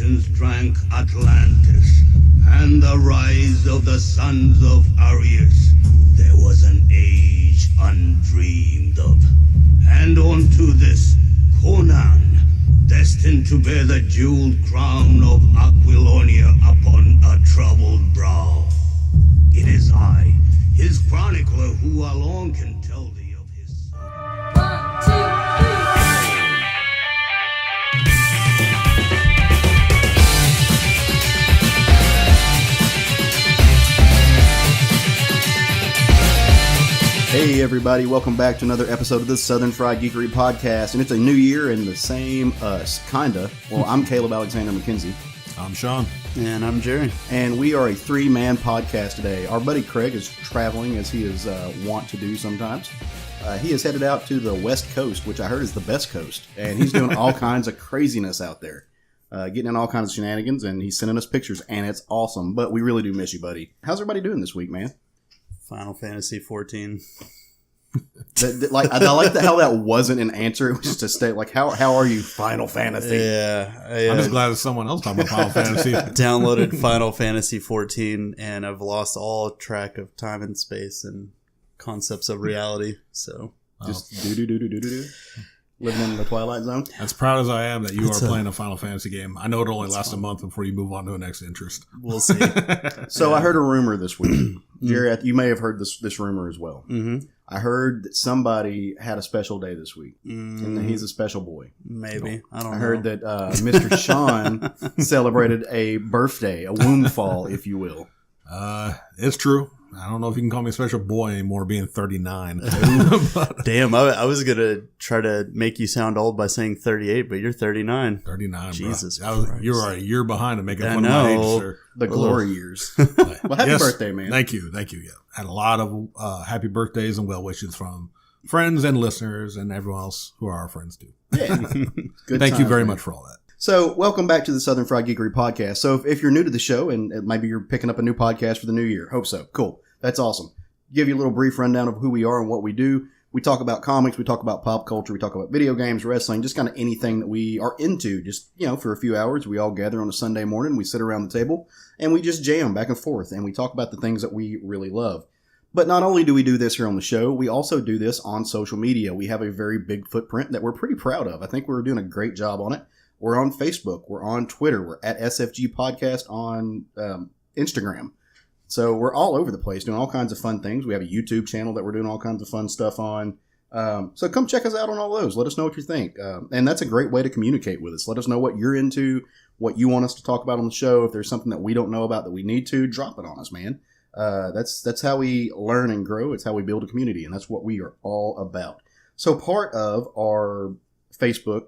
oceans drank Atlantis, and the rise of the sons of Arius, there was an age undreamed of. And unto this, Conan, destined to bear the jeweled crown of Aquilonia upon a troubled brow. It is I, his chronicler, who alone can tell thee of his son. 1, 2, 3. Hey everybody, welcome back to another episode of the Southern Fried Geekery Podcast, and it's a new year and the same us, kinda. Well, I'm Caleb Alexander McKenzie. I'm Sean. And I'm Jerry. And we are a three-man podcast today. Our buddy Craig is traveling, as he is wont to do sometimes. He is headed out to the West Coast, which I heard is the best coast, and he's doing all kinds of craziness out there. Getting in all kinds of shenanigans, and he's sending us pictures, and it's awesome. But we really do miss you, buddy. How's everybody doing this week, man? Final Fantasy 14. I like how that wasn't an answer. It was just a state like, how are you, Final Fantasy? Yeah. I'm just glad there's someone else talking about Final Fantasy. Downloaded Final Fantasy 14, and I've lost all track of time and space and concepts of reality. So just do. Living in the Twilight Zone. As proud as I am that you are playing a Final Fantasy game, I know it'll only last a month before you move on to the next interest. We'll see. So I heard a rumor this week. Jerry, you may have heard this rumor as well. Mm-hmm. I heard that somebody had a special day this week, and that he's a special boy. Maybe. I don't know. I heard that Mr. Sean celebrated a birthday, a womb fall, if you will. It's true. I don't know if you can call me a special boy anymore, being 39. Damn, I was going to try to make you sound old by saying 38, but you're 39. 39, Jesus bro. Christ. You are a year behind in making I fun of my age, know. sir. The glory years. Well, happy birthday, man. Thank you. Yeah. Had a lot of happy birthdays and well wishes from friends and listeners and everyone else who are our friends too. Yeah. Good Thank you times, very man. much for all that. So, welcome back to the Southern Fried Geekery Podcast. So, if you're new to the show, and maybe you're picking up a new podcast for the new year, hope so. Cool. That's awesome. Give you a little brief rundown of who we are and what we do. We talk about comics, we talk about pop culture, we talk about video games, wrestling, just kind of anything that we are into. Just, for a few hours, we all gather on a Sunday morning, we sit around the table, and we just jam back and forth, and we talk about the things that we really love. But not only do we do this here on the show, we also do this on social media. We have a very big footprint that we're pretty proud of. I think we're doing a great job on it. We're on Facebook. We're on Twitter. We're at SFG Podcast on Instagram. So we're all over the place doing all kinds of fun things. We have a YouTube channel that we're doing all kinds of fun stuff on. So come check us out on all those. Let us know what you think. And that's a great way to communicate with us. Let us know what you're into, what you want us to talk about on the show. If there's something that we don't know about that we need to, drop it on us, man. That's how we learn and grow. It's how we build a community, and that's what we are all about. So part of our Facebook,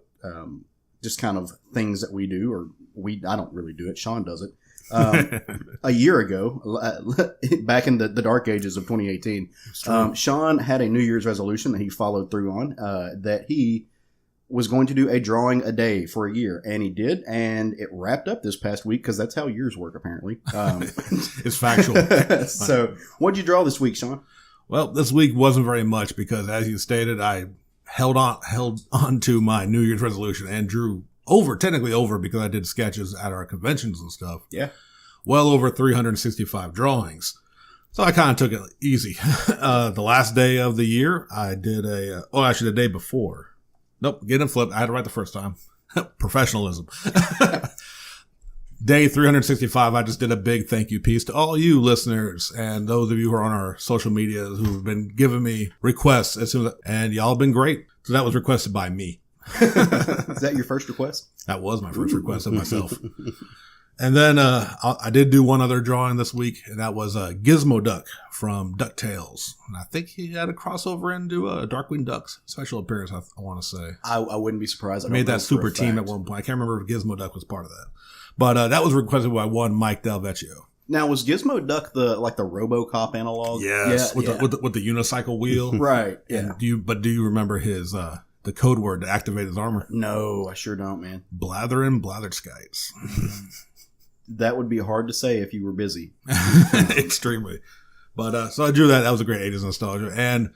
just kind of things that we do, or I don't really do it. Sean does it. A year ago, back in the dark ages of 2018, Sean had a New Year's resolution that he followed through on, that he was going to do a drawing a day for a year, and he did, and it wrapped up this past week because that's how years work, apparently. It's factual. So, what'd you draw this week, Sean? Well, this week wasn't very much because, as you stated, I held on to my New Year's resolution and drew technically over because I did sketches at our conventions and stuff. Yeah. Well over 365 drawings. So I kind of took it easy. The last day of the year, I did actually the day before. Nope, getting flipped. I had to write the first time. Professionalism. Day 365, I just did a big thank you piece to all you listeners and those of you who are on our social media who have been giving me requests and y'all have been great. So that was requested by me. Is that your first request? That was my first request of myself. And then I did do one other drawing this week, and that was Gizmo Duck from DuckTales. And I think he had a crossover into Darkwing Duck's special appearance, I want to say. I wouldn't be surprised. I made that super team at one point. I can't remember if Gizmo Duck was part of that. But that was requested by one Mike Del Vecchio. Now, was Gizmo Duck the RoboCop analog? Yes, with the unicycle wheel. Right, yeah. And do you remember his the code word to activate his armor? No, I sure don't, man. Blather and Blatherskites. That would be hard to say if you were busy. Extremely. But so I drew that. That was a great 80s nostalgia. And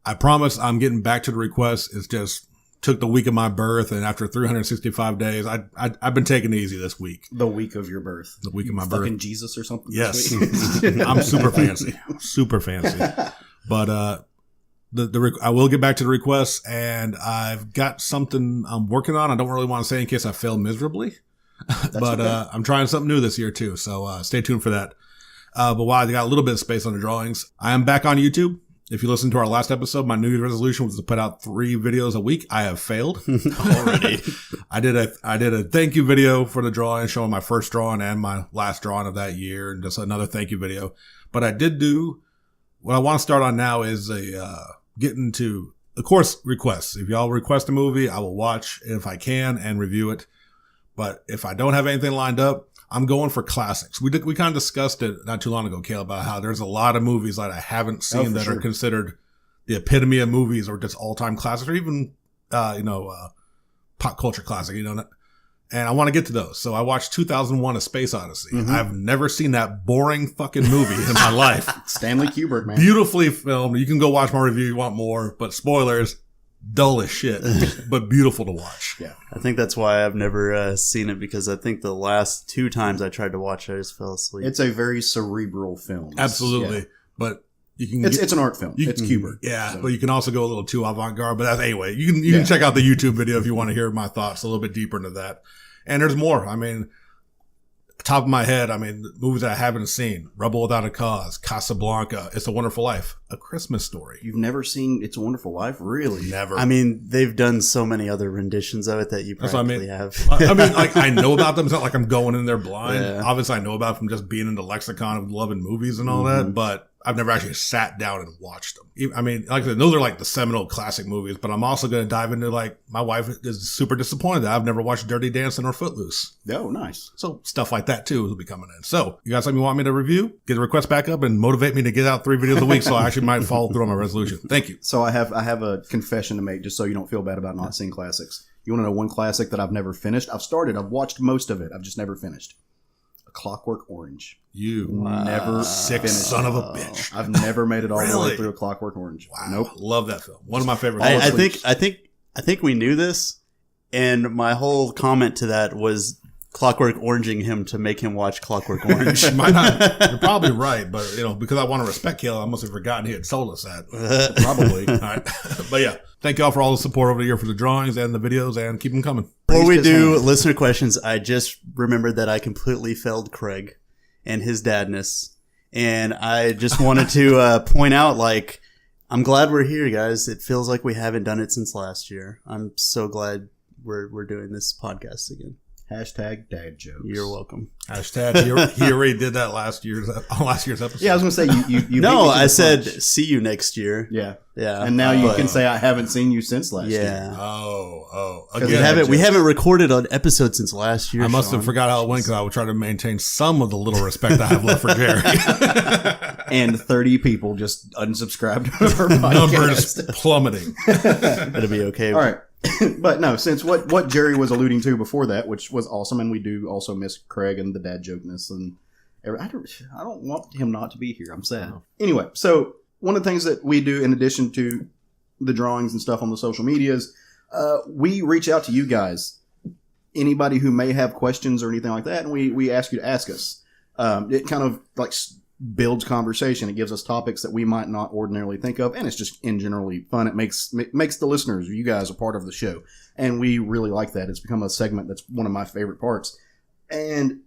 I promise I'm getting back to the request. It's just took the week of my birth, and after 365 days, I've been taking it easy this week. The week of your birth. The week of my birth. Fucking Jesus or something? Yes. I'm super fancy. Super fancy. But I will get back to the requests, and I've got something I'm working on. I don't really want to say in case I fail miserably. But okay. I'm trying something new this year too, so stay tuned for that. But while I got a little bit of space on the drawings, I am back on YouTube. If you listen to our last episode, my New Year's resolution was to put out 3 videos a week. I have failed already. I did a thank you video for the drawing, showing my first drawing and my last drawing of that year, and just another thank you video. But I did do what I want to start on now is getting to, of course, requests. If y'all request a movie, I will watch if I can and review it. But if I don't have anything lined up, I'm going for classics. We kind of discussed it not too long ago, Caleb, about how there's a lot of movies that I haven't seen that are considered the epitome of movies or just all-time classics or even, pop culture classic, and I want to get to those. So I watched 2001: A Space Odyssey. Mm-hmm. I've never seen that boring fucking movie in my life. Stanley Kubrick, man. Beautifully filmed. You can go watch my review if you want more, but spoilers, dull as shit, but beautiful to watch. Yeah. I think that's why I've never seen it, because I think the last 2 times I tried to watch it, I just fell asleep. It's a very cerebral film. Absolutely. Yeah. But you can it's an art film. It's Kubrick. Yeah, so. But you can also go a little too avant-garde. But anyway, you can check out the YouTube video if you want to hear my thoughts a little bit deeper into that. And there's more. I mean, top of my head, movies that I haven't seen: Rebel Without a Cause, Casablanca, It's a Wonderful Life, A Christmas Story. You've never seen It's a Wonderful Life? Really? Never. They've done so many other renditions of it that you probably have. I know about them. It's not like I'm going in there blind. Yeah. Obviously, I know about it from just being in the lexicon of loving movies and all that, but I've never actually sat down and watched them. Like I said, those are like the seminal classic movies, but I'm also going to dive into, like, my wife is super disappointed that I've never watched Dirty Dancing or Footloose. Oh, nice. So stuff like that too will be coming in. So you got something you want me to review? Get the request back up and motivate me to get out 3 videos a week, so I actually might follow through on my resolution. Thank you. So I have a confession to make, just so you don't feel bad about not seeing classics. You want to know one classic that I've never finished? I've watched most of it. I've just never finished. A Clockwork Orange. You never sick son of a bitch. I've never made it all the way through A Clockwork Orange. Wow. Nope. Love that film. One of my favorite films. I think we knew this, and my whole comment to that was Clockwork Oranging him to make him watch Clockwork Orange. You're probably right, but because I want to respect Caleb, I must have forgotten he had told us that. Probably. All right. But yeah, thank y'all for all the support over the year for the drawings and the videos, and keep them coming. Before we do listener questions, I just remembered that I completely failed Craig and his dadness, and I just wanted to point out, like, I'm glad we're here, guys. It feels like we haven't done it since last year. I'm so glad we're doing this podcast again. Hashtag dad jokes. You're welcome. Hashtag he already did that last year's episode. Yeah, I was going to say you no, I said see you next year. Yeah. Yeah. And now you can say I haven't seen you since last year. Oh. Again, we haven't recorded an episode since last year. I must have forgot how it went, because I would try to maintain some of the little respect I have left for Jerry. And 30 people just unsubscribed to our podcast. Numbers plummeting. It'll be okay. All right. But no, since what Jerry was alluding to before that, which was awesome, and we do also miss Craig and the dad jokeness, and I don't want him not to be here. I'm sad. Anyway, so one of the things that we do in addition to the drawings and stuff on the social medias, we reach out to you guys, anybody who may have questions or anything like that, and we ask you to ask us. It kind of like builds conversation. It gives us topics that we might not ordinarily think of, and it's just in generally fun. It makes the listeners, you guys, a part of the show, and we really like that. It's become a segment that's one of my favorite parts. And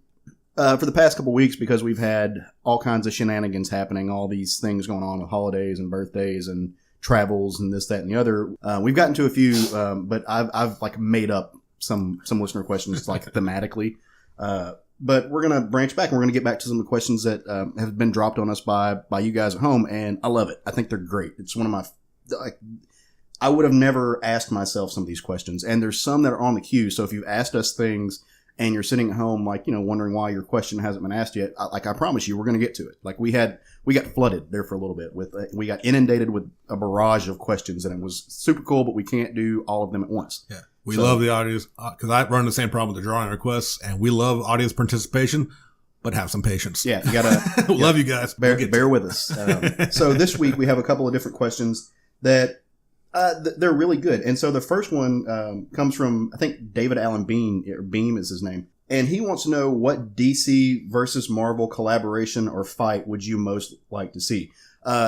for the past couple weeks, because we've had all kinds of shenanigans happening, all these things going on with holidays and birthdays and travels and this, that, and the other, we've gotten to a few, but I've like made up some listener questions like thematically. But we're going to branch back, and we're going to get back to some of the questions that have been dropped on us by you guys at home, and I love it. I think they're great. It's one of my... I would have never asked myself some of these questions, and there's some that are on the queue, so if you've asked us things and you're sitting at home, like, wondering why your question hasn't been asked yet, I promise you, we're going to get to it. Like, we got flooded there for a little bit. We got inundated with a barrage of questions, and it was super cool, but we can't do all of them at once. Yeah. We love the audience, because I run the same problem with the drawing requests, and we love audience participation, but have some patience. Yeah, you gotta love you guys. Bear with us. So this week we have a couple of different questions that They're really good. And so the first one comes from, I think, David Allen Beam is his name. And he wants to know, what DC versus Marvel collaboration or fight would you most like to see?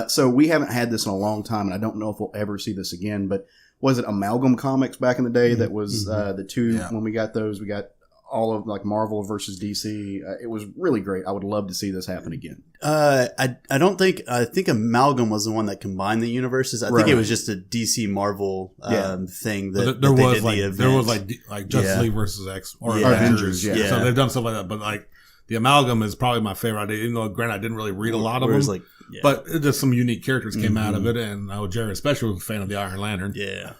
So we haven't had this in a long time, and I don't know if we'll ever see this again, but was it Amalgam Comics back in the day that was the two, when we got those, we got all of like Marvel versus DC. It was really great. I would love to see this happen again. I think Amalgam was the one that combined the universes. I think it was just a DC Marvel thing that there they was did like the event. there was like Justice League versus X or Avengers. Yeah. So they've done stuff like that, but like the Amalgam is probably my favorite idea. Even though, granted, I didn't really read a lot of them, but just some unique characters came out of it, and I know Jerry especially was a fan of the Iron Lantern. Yeah,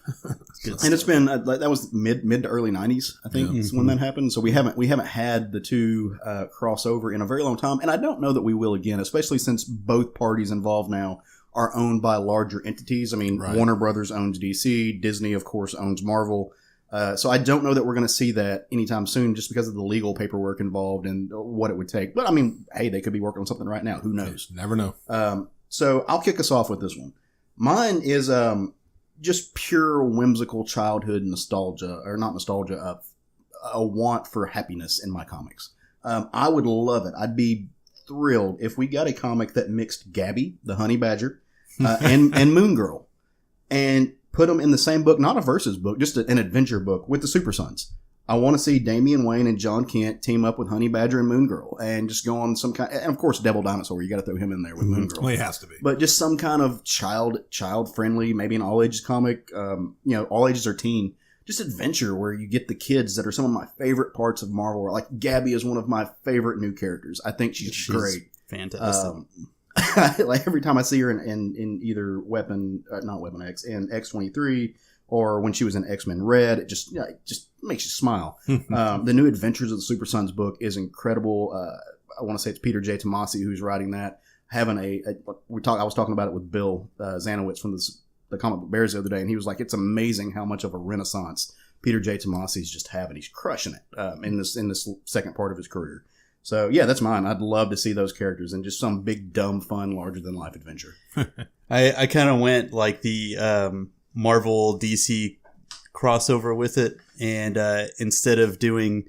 and it's been that was mid to early 90s, I think, is when that happened. So we haven't had the two crossover in a very long time, and I don't know that we will again, especially since both parties involved now are owned by larger entities. I mean, Warner Brothers owns DC, Disney, of course, owns Marvel. So I don't know that we're going to see that anytime soon, just because of the legal paperwork involved and what it would take. But I mean, hey, they could be working on something right now. Who knows? Never know. So I'll kick us off with this one. Mine is just pure whimsical childhood nostalgia, or not nostalgia, a want for happiness in my comics. I would love it. I'd be thrilled if we got a comic that mixed Gabby, the honey badger, and Moon Girl, and put them in the same book, not a versus book, just an adventure book with the Super Sons. I want to see Damian Wayne and John Kent team up with Honey Badger and Moon Girl and just go on some kind, and of course Devil Dinosaur, you got to throw him in there with Moon Girl. Well, he has to be. But just some kind of child friendly, maybe an all ages comic, all ages or teen, just adventure where you get the kids that are some of my favorite parts of Marvel. Like Gabby is one of my favorite new characters. I think she's great. Fantastic. Like every time I see her in either not Weapon X, in X-23, or when she was in X-Men Red, it just makes you smile. The new Adventures of the Super Sons book is incredible. I want to say it's Peter J. Tomasi who's writing that. Having I was talking about it with Bill Zanowitz from the Comic Book Bears the other day, and he was like, it's amazing how much of a renaissance Peter J. Tomasi's just having. He's crushing it in this second part of his career. So, yeah, that's mine. I'd love to see those characters in just some big, dumb, fun, larger-than-life adventure. I kind of went like the Marvel DC crossover with it. And instead of doing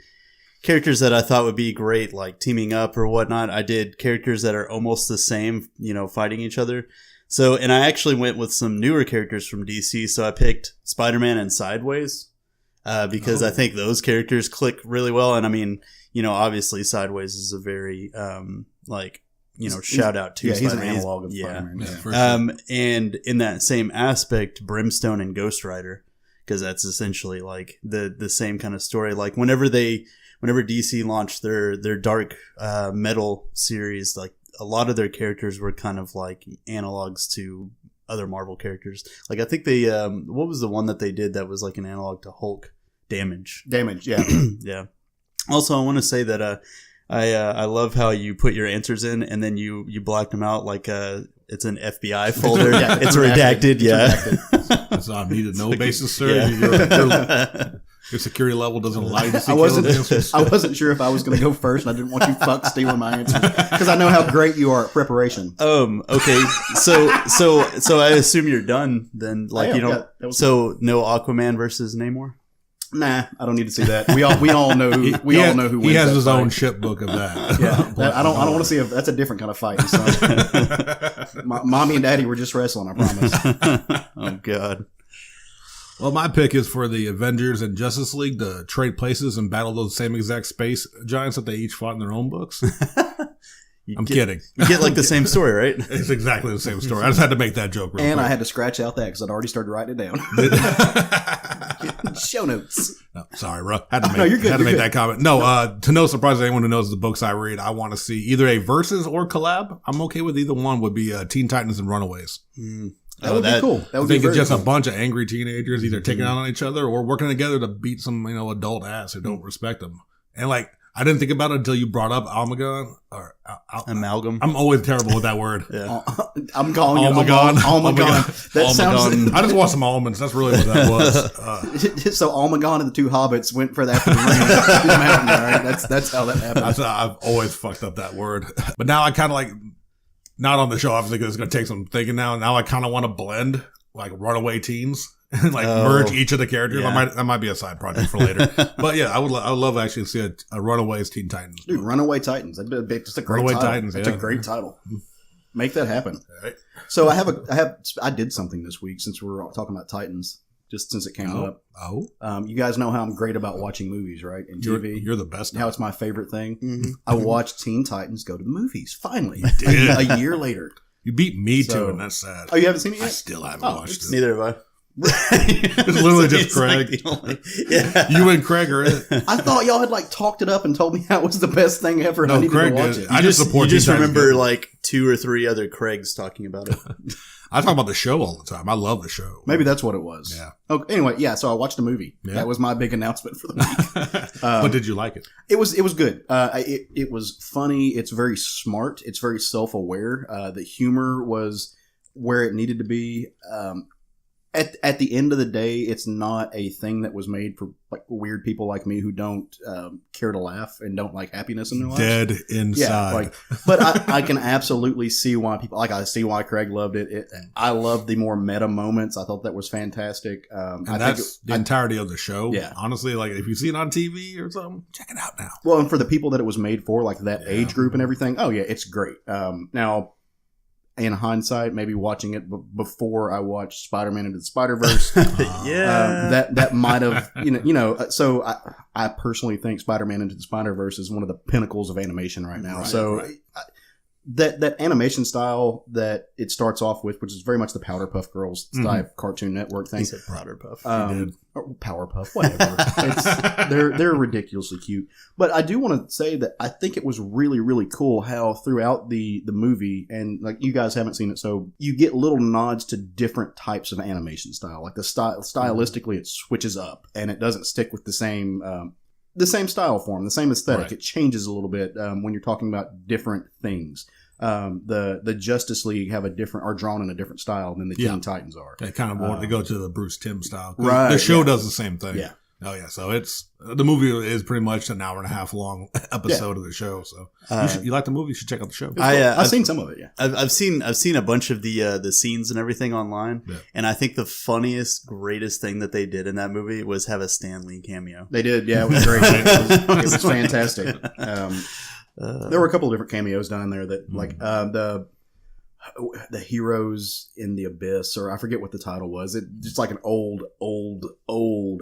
characters that I thought would be great, like teaming up or whatnot, I did characters that are almost the same, fighting each other. So, and I actually went with some newer characters from DC. So I picked Spider-Man and Sideways because I think those characters click really well. And I mean, obviously Sideways is a very, shout out to Spider-Man. He's an analog of Spider-Man. Yeah, for sure. And in that same aspect, Brimstone and Ghost Rider, because that's essentially like the same kind of story. Like whenever DC launched their dark metal series, like a lot of their characters were kind of like analogs to other Marvel characters. Like I think they, what was the one that they did that was like an analog to Hulk? Damage, yeah. Yeah. Also, I want to say that I love how you put your answers in and then you blacked them out like it's an FBI folder. It's redacted. It's on need to know basis, sir. Yeah. Your security level doesn't allow you to see answers. I wasn't sure if I was going to go first, and I didn't want you fucks stealing my answers because I know how great you are at preparation. Okay. So I assume you're done then. Like so no Aquaman versus Namor. Nah, I don't need to see that. We all know who wins. He has his own ship book of that. Yeah, I don't want to see that's a different kind of fight. So. Mommy and Daddy were just wrestling. I promise. Oh God. Well, my pick is for the Avengers and Justice League to trade places and battle those same exact space giants that they each fought in their own books. I'm kidding. You get like the same story, right? It's exactly the same story. I just had to make that joke real quick. I had to scratch out that because I'd already started writing it down. Show notes. No, sorry, bro. Had to make that comment. No, to no surprise to anyone who knows the books I read, I want to see either a versus or collab. I'm okay with either one. Would be Teen Titans and Runaways. That would be cool. That would be just cool. A bunch of angry teenagers either taking out on each other or working together to beat some adult ass who don't respect them. And like, I didn't think about it until you brought up Amalgam. Amalgam. I'm always terrible with that word. Yeah. I'm calling you Almagon. That sounds. I just want some almonds. That's really what that was. So Almagon and the two hobbits went for that mountain. Right? That's how that happened. I've always fucked up that word, but now I kind of like. Not on the show, obviously, because it's going to take some thinking now. Now I kind of want to blend like runaway teens and like merge each of the characters. Yeah. That might be a side project for later. But yeah, I would love actually to see a Runaways Teen Titans. Dude, Runaway Titans. That'd be just a great Runaway title. Titans, That's yeah. a great title. Make that happen. All right. So I did something this week since we were all talking about Titans, just since it came up. You guys know how I'm great about watching movies, right? And TV. You're the best. How it's my favorite thing. Mm-hmm. I watched Teen Titans go to the movies, finally. did. A year later. You beat me So- to, and that's sad. Oh, you haven't seen it I yet? still haven't Oh, watched it. Neither have I. It's literally just Craig. Yeah. You and Craig are it. I thought y'all had like talked it up and told me that was the best thing ever, and No, I needed Craig to watch did. it. I just support You just Teen Titans remember Go. like 2 or 3 other Craigs talking about it. I talk about the show all the time. I love the show. Maybe that's what it was. Yeah. Okay. Anyway, yeah. So I watched a movie. Yeah. That was my big announcement for the week. But did you like it? It was good. It was funny. It's very smart. It's very self-aware. The humor was where it needed to be. At the end of the day, it's not a thing that was made for like weird people like me who don't care to laugh and don't like happiness in their lives. Dead inside. But I can absolutely see why people I see why Craig loved it. I love the more meta moments. I thought that was fantastic. And I that's think the entirety of the show. Yeah. Honestly, like if you see it on TV or something, check it out now. well, and for the people that it was made for, like that age group and everything. Oh yeah, it's great. Now, in hindsight, maybe watching it before I watched Spider-Man Into the Spider-Verse, that might have So I personally think Spider-Man Into the Spider-Verse is one of the pinnacles of animation right now. Right. That animation style that it starts off with, which is very much the Powderpuff Girls style Cartoon Network thing. He said Powderpuff. Or Powerpuff, whatever. They're ridiculously cute. But I do want to say that I think it was really, really cool how throughout the movie, and like you guys haven't seen it, so you get little nods to different types of animation style. Like the stylistically, it switches up and it doesn't stick with the same style form, the same aesthetic. Right. It changes a little bit when you're talking about different things. The Justice League are drawn in a different style than the Teen Titans are. They kind of want to go to the Bruce Timm style. 'Cause Right, the show yeah. does the same thing. Yeah. Oh yeah. So the movie is pretty much an hour and a half long episode of the show. So you like the movie? You should check out the show. I've seen some of it. Yeah, I've seen a bunch of the scenes and everything online, Yeah. and I think the funniest, greatest thing that they did in that movie was have a Stan Lee cameo. they did. Yeah, it was great. It was fantastic. There were a couple of different cameos done in there that, like the Heroes in the Abyss, or I forget what the title was. It just like an old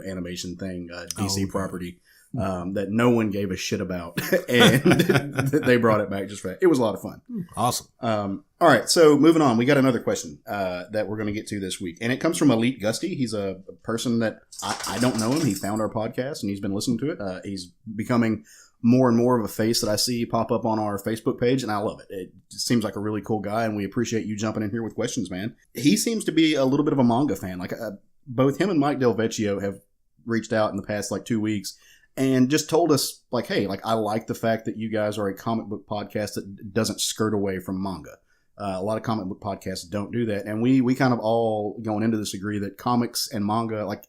animation thing, DC property that no one gave a shit about, and they brought it back just for that. It was a lot of fun. Awesome. All right, so moving on, we got another question that we're going to get to this week, and it comes from Elite Gusty. He's a person that I don't know him. He found our podcast and he's been listening to it. He's becoming more and more of a face that I see pop up on our Facebook page, and I love it. It seems like a really cool guy, and we appreciate you jumping in here with questions, man. He seems to be a little bit of a manga fan. Like both him and Mike Del Vecchio have reached out in the past like 2 weeks and just told us like, hey, like I like the fact that you guys are a comic book podcast that doesn't skirt away from manga. A lot of comic book podcasts don't do that, and we kind of all going into this agree that comics and manga, like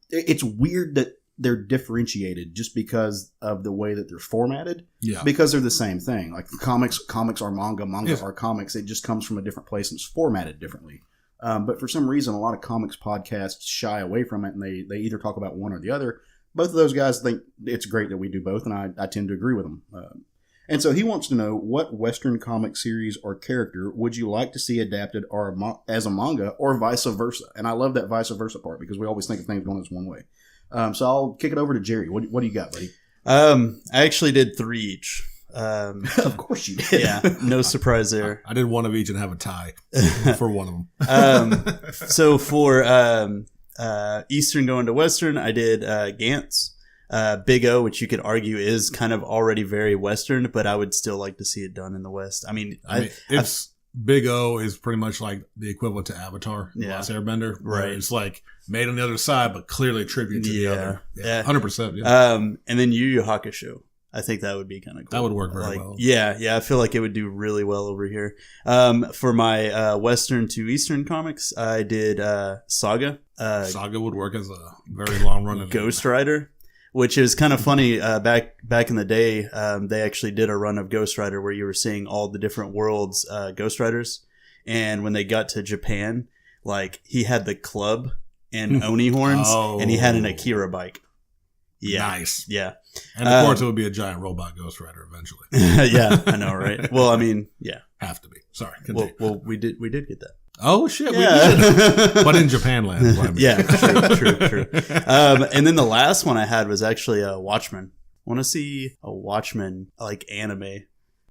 it's weird that they're differentiated just because of the way that they're formatted. Yeah. Because they're the same thing. Like comics are manga, Yes. are comics. It just comes from a different place and it's formatted differently. But for some reason, a lot of comics podcasts shy away from it, and they either talk about one or the other. Both of those guys think it's great that we do both, and I tend to agree with them. And so he wants to know, what Western comic series or character would you like to see adapted as a manga, or vice versa? And I love that vice versa part, because we always think of things going as one way. So I'll kick it over to Jerry. What do you got, buddy? I actually did 3 each. Of course you did. Yeah, no surprise there. I did one of each and have a tie for one of them. So for Eastern going to Western, I did Gantz. Big O, which you could argue is kind of already very Western, but I would still like to see it done in the West. I mean, Big O is pretty much like the equivalent to Avatar, Yeah. Last Airbender. Right. It's like made on the other side, but clearly a tribute to the other. Yeah. 100%. Yeah. And then Yu Yu Hakusho. I think that would be kind of cool. That would work very well. Yeah, I feel like it would do really well over here. For my Western to Eastern comics, I did Saga. Saga would work as a very long run. Ghost Rider, which is kind of funny. Back in the day, they actually did a run of Ghost Rider where you were seeing all the different worlds Ghost Riders. And when they got to Japan, like he had the club and Oni horns, and he had an Akira bike. Yeah. Nice. Yeah. And of course, it would be a giant robot Ghost Rider eventually. Yeah, I know, right? Well, I mean, yeah. Have to be. Sorry. Well, we did get that. Oh, shit. Yeah. We did. But in Japan land. Is what I mean. Yeah, true. And then the last one I had was actually a Watchmen. I want to see a Watchmen, like anime.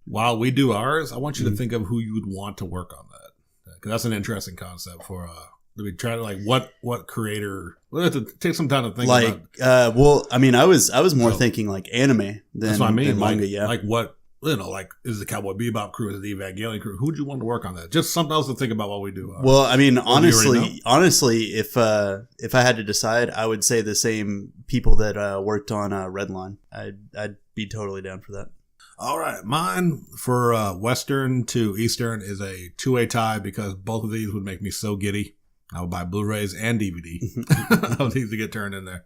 While we do ours, I want you to think of who you would want to work on that. Because that's an interesting concept for we try to like what creator. We'll have to take some time to think like about. Well, I mean, I was more thinking like anime than, that's what I mean. Than manga. Like, yeah, like what like is the Cowboy Bebop crew, is the Evangelion crew? Who'd you want to work on that? Just something else to think about while we do. Well, I mean, honestly, if I had to decide, I would say the same people that worked on Redline. I'd be totally down for that. All right, mine for Western to Eastern is a 2-way tie because both of these would make me so giddy. I would buy Blu-rays and DVD of these to get turned in there.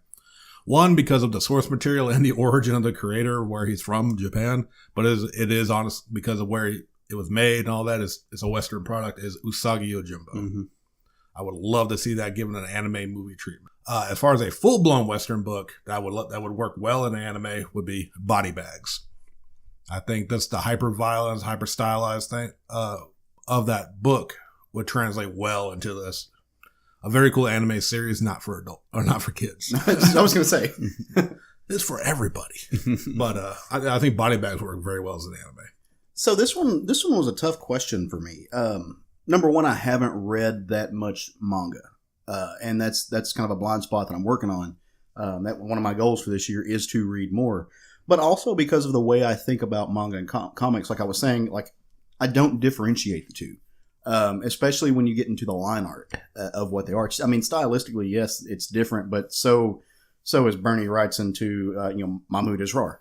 One, because of the source material and the origin of the creator, where he's from, Japan. But it is honest because of where it was made and all that. It's a Western product, is Usagi Yojimbo. Mm-hmm. I would love to see that given an anime movie treatment. As far as a full-blown Western book that would work well in anime would be Body Bags. I think that's the hyper-violence, hyper-stylized thing of that book would translate well into this. A very cool anime series, not for adult or not for kids. I was going to say. It's for everybody. But I think Body Bags work very well as an anime. So this one was a tough question for me. Number one, I haven't read that much manga. And that's kind of a blind spot that I'm working on. That one of my goals for this year is to read more. But also because of the way I think about manga and comics, like I was saying, like I don't differentiate the two, especially when you get into the line art of what they are. I mean, stylistically, yes, it's different, but so is Bernie Wrightson to Mahmoud Israr.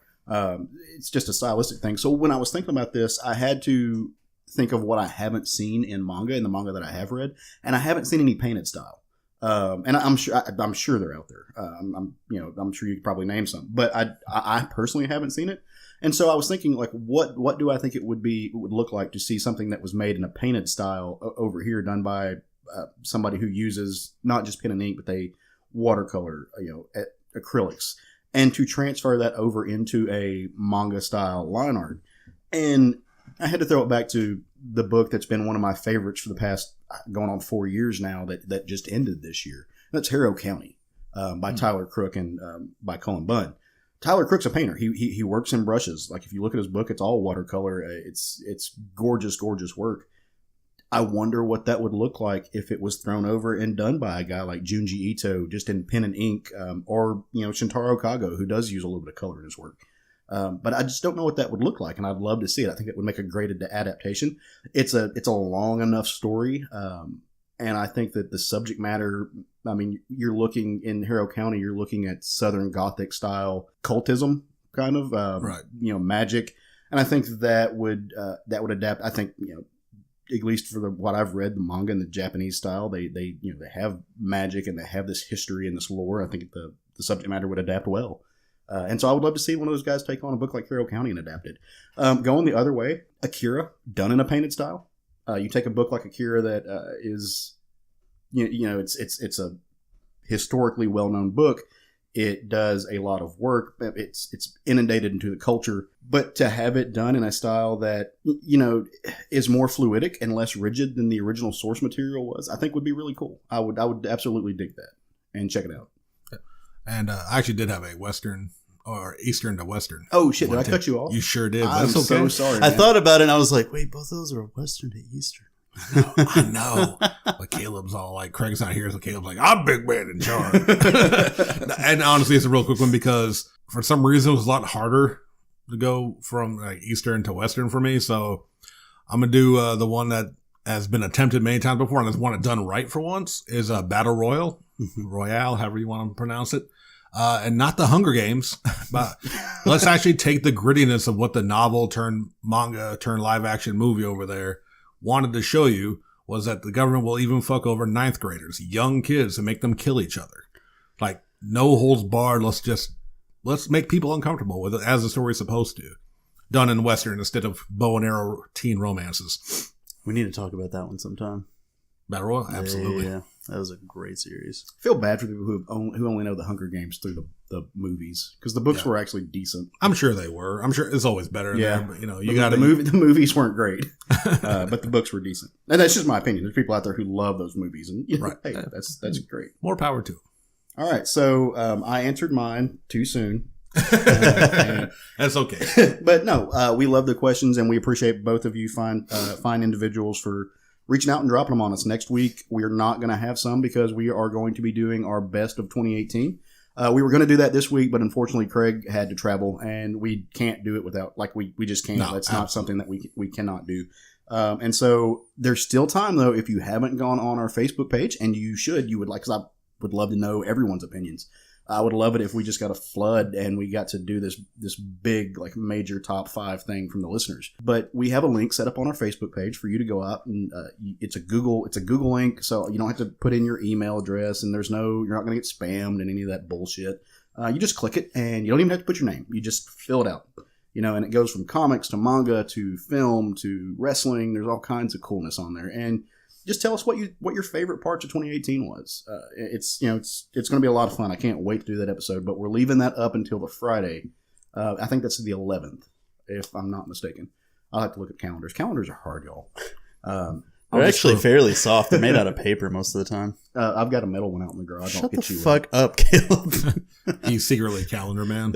It's just a stylistic thing. So when I was thinking about this, I had to think of what I haven't seen in the manga that I have read, and I haven't seen any painted style. And I'm sure they're out there. I'm sure you could probably name some, but I personally haven't seen it. And so I was thinking, like, what do I think it would look like to see something that was made in a painted style over here, done by somebody who uses not just pen and ink, but they watercolor, acrylics, and to transfer that over into a manga style line art. And I had to throw it back to the book that's been one of my favorites for the past going on 4 years now that just ended this year. And that's Harrow County by Tyler Crook and by Cullen Bunn. Tyler Crook's a painter. He works in brushes. Like if you look at his book, it's all watercolor. It's gorgeous, gorgeous work. I wonder what that would look like if it was thrown over and done by a guy like Junji Ito, just in pen and ink, or Shintaro Kago, who does use a little bit of color in his work. But I just don't know what that would look like, and I'd love to see it. I think it would make a great adaptation. It's a long enough story, and I think that the subject matter, I mean, you're looking in Harrow County, you're looking at Southern Gothic style cultism, kind of, right. Magic, and I think that would adapt. I think at least for what I've read, the manga in the Japanese style, they have magic and they have this history and this lore. I think the subject matter would adapt well. And so I would love to see one of those guys take on a book like Harrow County and adapt it. Going the other way, Akira, done in a painted style. You take a book like Akira that is, it's a historically well-known book. It does a lot of work. It's inundated into the culture. But to have it done in a style that, is more fluidic and less rigid than the original source material was, I think would be really cool. I would absolutely dig that and check it out. And I actually did have a Western or Eastern to Western. Oh, shit. Did I cut you off? You sure did. I'm That's okay. so sorry, man. I thought about it and I was like, wait, both of those are Western to Eastern. I know. But Caleb's all like, Craig's not here, so Caleb's like, I'm big man in charge. And honestly, it's a real quick one because for some reason it was a lot harder to go from like Eastern to Western for me. So I'm going to do the one that has been attempted many times before and has one done right for once is Battle Royale. Royale, however you want to pronounce it. And not the Hunger Games, but let's actually take the grittiness of what the novel turned manga turned live action movie over there wanted to show you was that the government will even fuck over ninth graders, young kids, and make them kill each other. Like, no holds barred. Let's make people uncomfortable with it as the story's supposed to. Done in Western instead of bow and arrow teen romances. We need to talk about that one sometime. Battle Royale, absolutely. Yeah, that was a great series. I feel bad for people who only know the Hunger Games through the movies, because the books were actually decent. I'm sure they were. I'm sure it's always better in there, but you got the movies weren't great, but the books were decent. And that's just my opinion. There's people out there who love those movies, and hey, that's great. More power to them. All right, so I answered mine too soon. That's okay. But no, we love the questions, and we appreciate both of you fine individuals for reaching out and dropping them on us. Next week, we're not going to have some because we are going to be doing our best of 2018. We were going to do that this week, but unfortunately, Craig had to travel, and we can't do it without, we just can't. No, That's not something that we cannot do. And so there's still time, though, if you haven't gone on our Facebook page, and you would like, because I would love to know everyone's opinions. I would love it if we just got a flood and we got to do this big, major top 5 thing from the listeners. But we have a link set up on our Facebook page for you to go out, and it's a Google link, so you don't have to put in your email address, and you're not going to get spammed and any of that bullshit. You just click it, and you don't even have to put your name. You just fill it out, and it goes from comics to manga to film to wrestling. There's all kinds of coolness on there, and just tell us what your favorite parts of 2018 was. It's going to be a lot of fun. I can't wait to do that episode, but we're leaving that up until the Friday. I think that's the 11th, if I'm not mistaken. I'll have to look at calendars. Calendars are hard, y'all. They're actually fairly soft. They're made out of paper most of the time. I've got a metal one out in the garage. Shut the fuck up, Caleb. He's secretly a calendar man.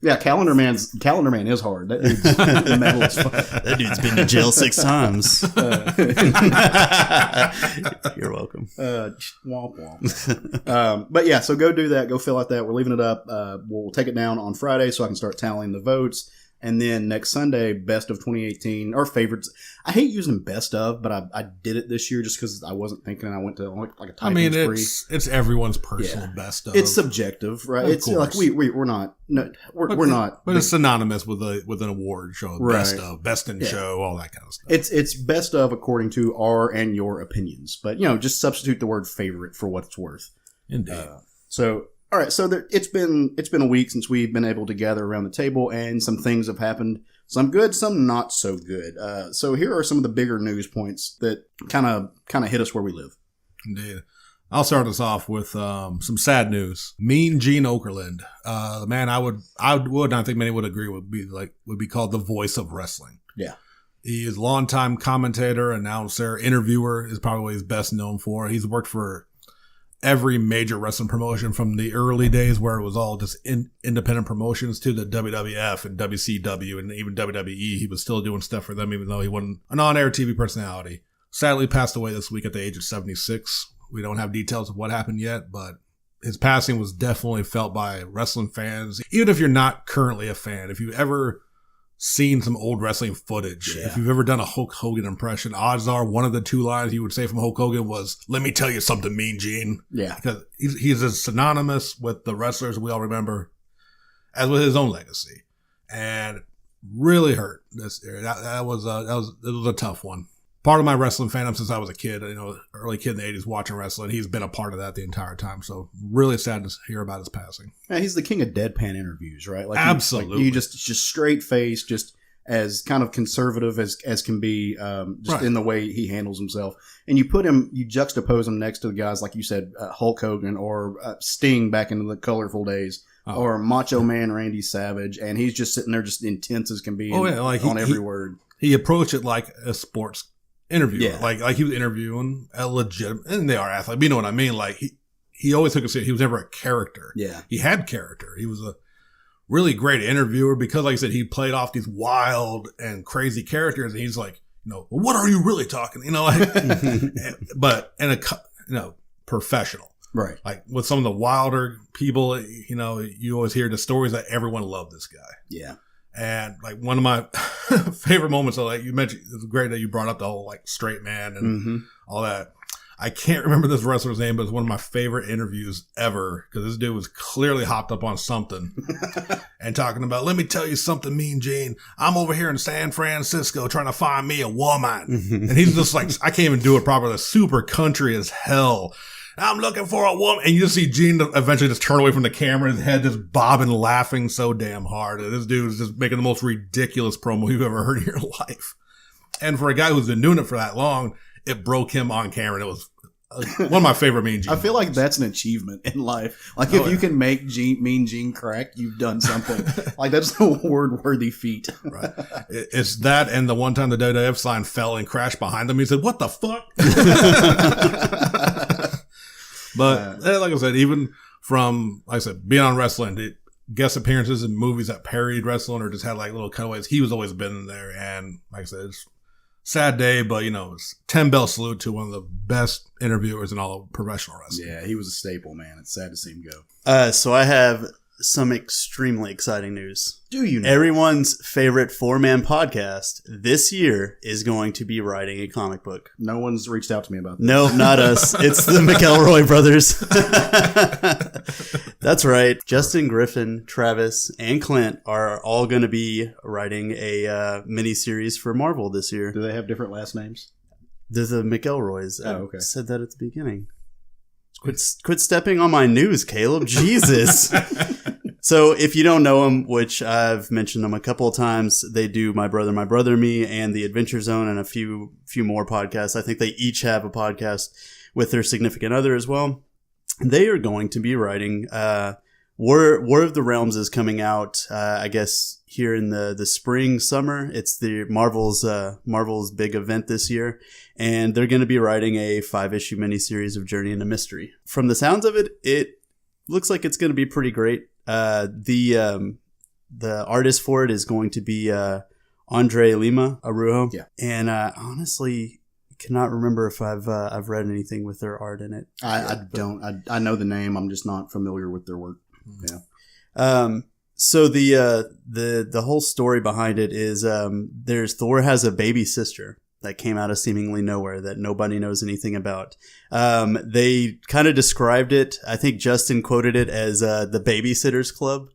Yeah, Calendar Man is hard. That dude's metal as fuck. That dude's been to jail 6 times. You're welcome. Womp womp. But yeah, so go do that. Go fill out that. We're leaving it up. We'll take it down on Friday so I can start tallying the votes. And then next Sunday, best of 2018, or favorites. I hate using best of, but I did it this year just because I wasn't thinking, and I went to a typing spree. It's everyone's personal best of. It's subjective, right? It's course. like we're not. But it's synonymous with an award show, right. Best of, best in show, all that kind of stuff. It's best of according to our and your opinions, but just substitute the word favorite for what it's worth. Indeed. All right, so it's been a week since we've been able to gather around the table, and some things have happened. Some good, some not so good. So here are some of the bigger news points that kind of hit us where we live. Indeed. I'll start us off with some sad news. Mean Gene Okerlund, the man I would, and I think many would agree would be called the voice of wrestling. Yeah. He is a longtime commentator, announcer, interviewer is probably what he's best known for. He's worked for every major wrestling promotion from the early days where it was all just independent promotions to the WWF and WCW and even WWE. He was still doing stuff for them even though he wasn't an on-air TV personality. Sadly passed away this week at the age of 76. We don't have details of what happened yet, but his passing was definitely felt by wrestling fans. Even if you're not currently a fan, if you've ever seen some old wrestling footage, if you've ever done a Hulk Hogan impression, odds are one of the 2 lines you would say from Hulk Hogan was, "Let me tell you something, Mean Gene." Yeah. Because he's as synonymous with the wrestlers we all remember as with his own legacy. And really hurt this year. It was a tough one. Part of my wrestling fandom since I was a kid, early kid in the 80s watching wrestling. He's been a part of that the entire time. So really sad to hear about his passing. Yeah, he's the king of deadpan interviews, right? Absolutely. You just straight face, just as kind of conservative as can be, in the way he handles himself. And you juxtapose him next to the guys, like you said, Hulk Hogan or Sting back in the colorful days. Or Macho Man Randy Savage. And he's just sitting there just intense as can be on every word. He approached it like a sports interviewer. Yeah. Like he was interviewing a legitimate, and they are athletes. But you know what I mean? Like he always took he was never a character. Yeah. He had character. He was a really great interviewer because, like I said, he played off these wild and crazy characters, and he's like, well, what are you really talking? But in a professional. Right. Like with some of the wilder people, you always hear the stories that everyone loved this guy. Yeah. And like one of my favorite moments, like you mentioned, it's great that you brought up the whole straight man and all that. I can't remember this wrestler's name, but it's one of my favorite interviews ever because this dude was clearly hopped up on something and talking about, "Let me tell you something, Mean Gene. I'm over here in San Francisco trying to find me a woman." And he's just like, I can't even do it properly. Super country as hell. "I'm looking for a woman." And you just see Gene eventually just turn away from the camera, his head just bobbing, laughing so damn hard. And this dude is just making the most ridiculous promo you've ever heard in your life. And for a guy who's been doing it for that long, it broke him on camera. And it was one of my favorite Mean Gene. I feel like that's an achievement in life. Like if you can make Mean Gene crack, you've done something. Like that's a award-worthy feat. Right. It's that, and the one time the WWF sign fell and crashed behind him, he said, "What the fuck?" But like I said, even from, like I said, being on wrestling, guest appearances in movies that parodied wrestling or just had like little cutaways, he was always been in there. And like I said, it's sad day, but it's 10 bell salute to one of the best interviewers in all of professional wrestling. Yeah, he was a staple, man. It's sad to see him go. So I have some extremely exciting news. Do you know? Everyone's favorite 4-man podcast this year is going to be writing a comic book. No one's reached out to me about that. No, not us. It's the McElroy brothers. That's right. Justin, Griffin, Travis, and Clint are all going to be writing a mini-series for Marvel this year. Do they have different last names? They're the McElroys. Oh, okay. I said that at the beginning. Quit stepping on my news, Caleb. Jesus. So if you don't know them, which I've mentioned them a couple of times, they do My Brother, Me, and The Adventure Zone, and a few more podcasts. I think they each have a podcast with their significant other as well. They are going to be writing War of the Realms is coming out, I guess, here in the spring, summer. It's the Marvel's big event this year. And they're going to be writing a 5-issue miniseries of Journey into Mystery. From the sounds of it, it looks like it's going to be pretty great. The artist for it is going to be Andre Lima Arujo. Yeah. And honestly, cannot remember if I've read anything with their art in it. I don't. I know the name. I'm just not familiar with their work. Yeah. So the whole story behind it is Thor has a baby sister that came out of seemingly nowhere that nobody knows anything about. They kind of described it. I think Justin quoted it as the Babysitters Club.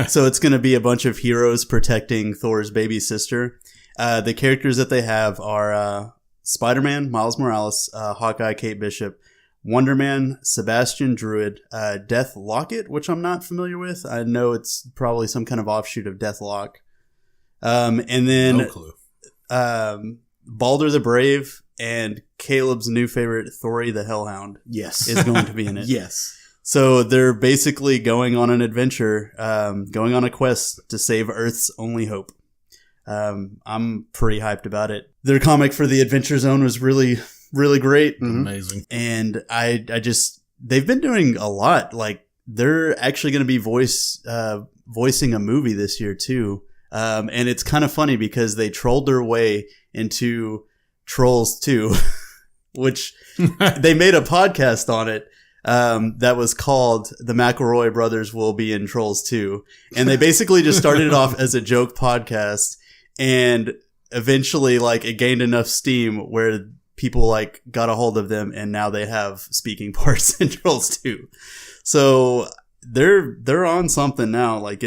So it's going to be a bunch of heroes protecting Thor's baby sister. The characters that they have are Spider-Man, Miles Morales, Hawkeye, Kate Bishop, Wonder Man, Sebastian Druid, Death Locket, which I'm not familiar with. I know it's probably some kind of offshoot of Deathlock. And then No clue. Balder the Brave and Caleb's new favorite, Thori the Hellhound, Yes. is going to be in it. Yes. So they're basically going on an adventure, going on a quest to save Earth's only hope. I'm pretty hyped about it. Their comic for the Adventure Zone was really, really great. Mm-hmm. Amazing. And they've been doing a lot. Like they're actually going to be voicing a movie this year too. And it's kind of funny because they trolled their way into Trolls 2, which they made a podcast on it. That was called The McElroy Brothers Will Be in Trolls 2. And they basically just started it off as a joke podcast. And eventually, like, it gained enough steam where people, like, got a hold of them. And now they have speaking parts in Trolls 2. So they're on something now. Like,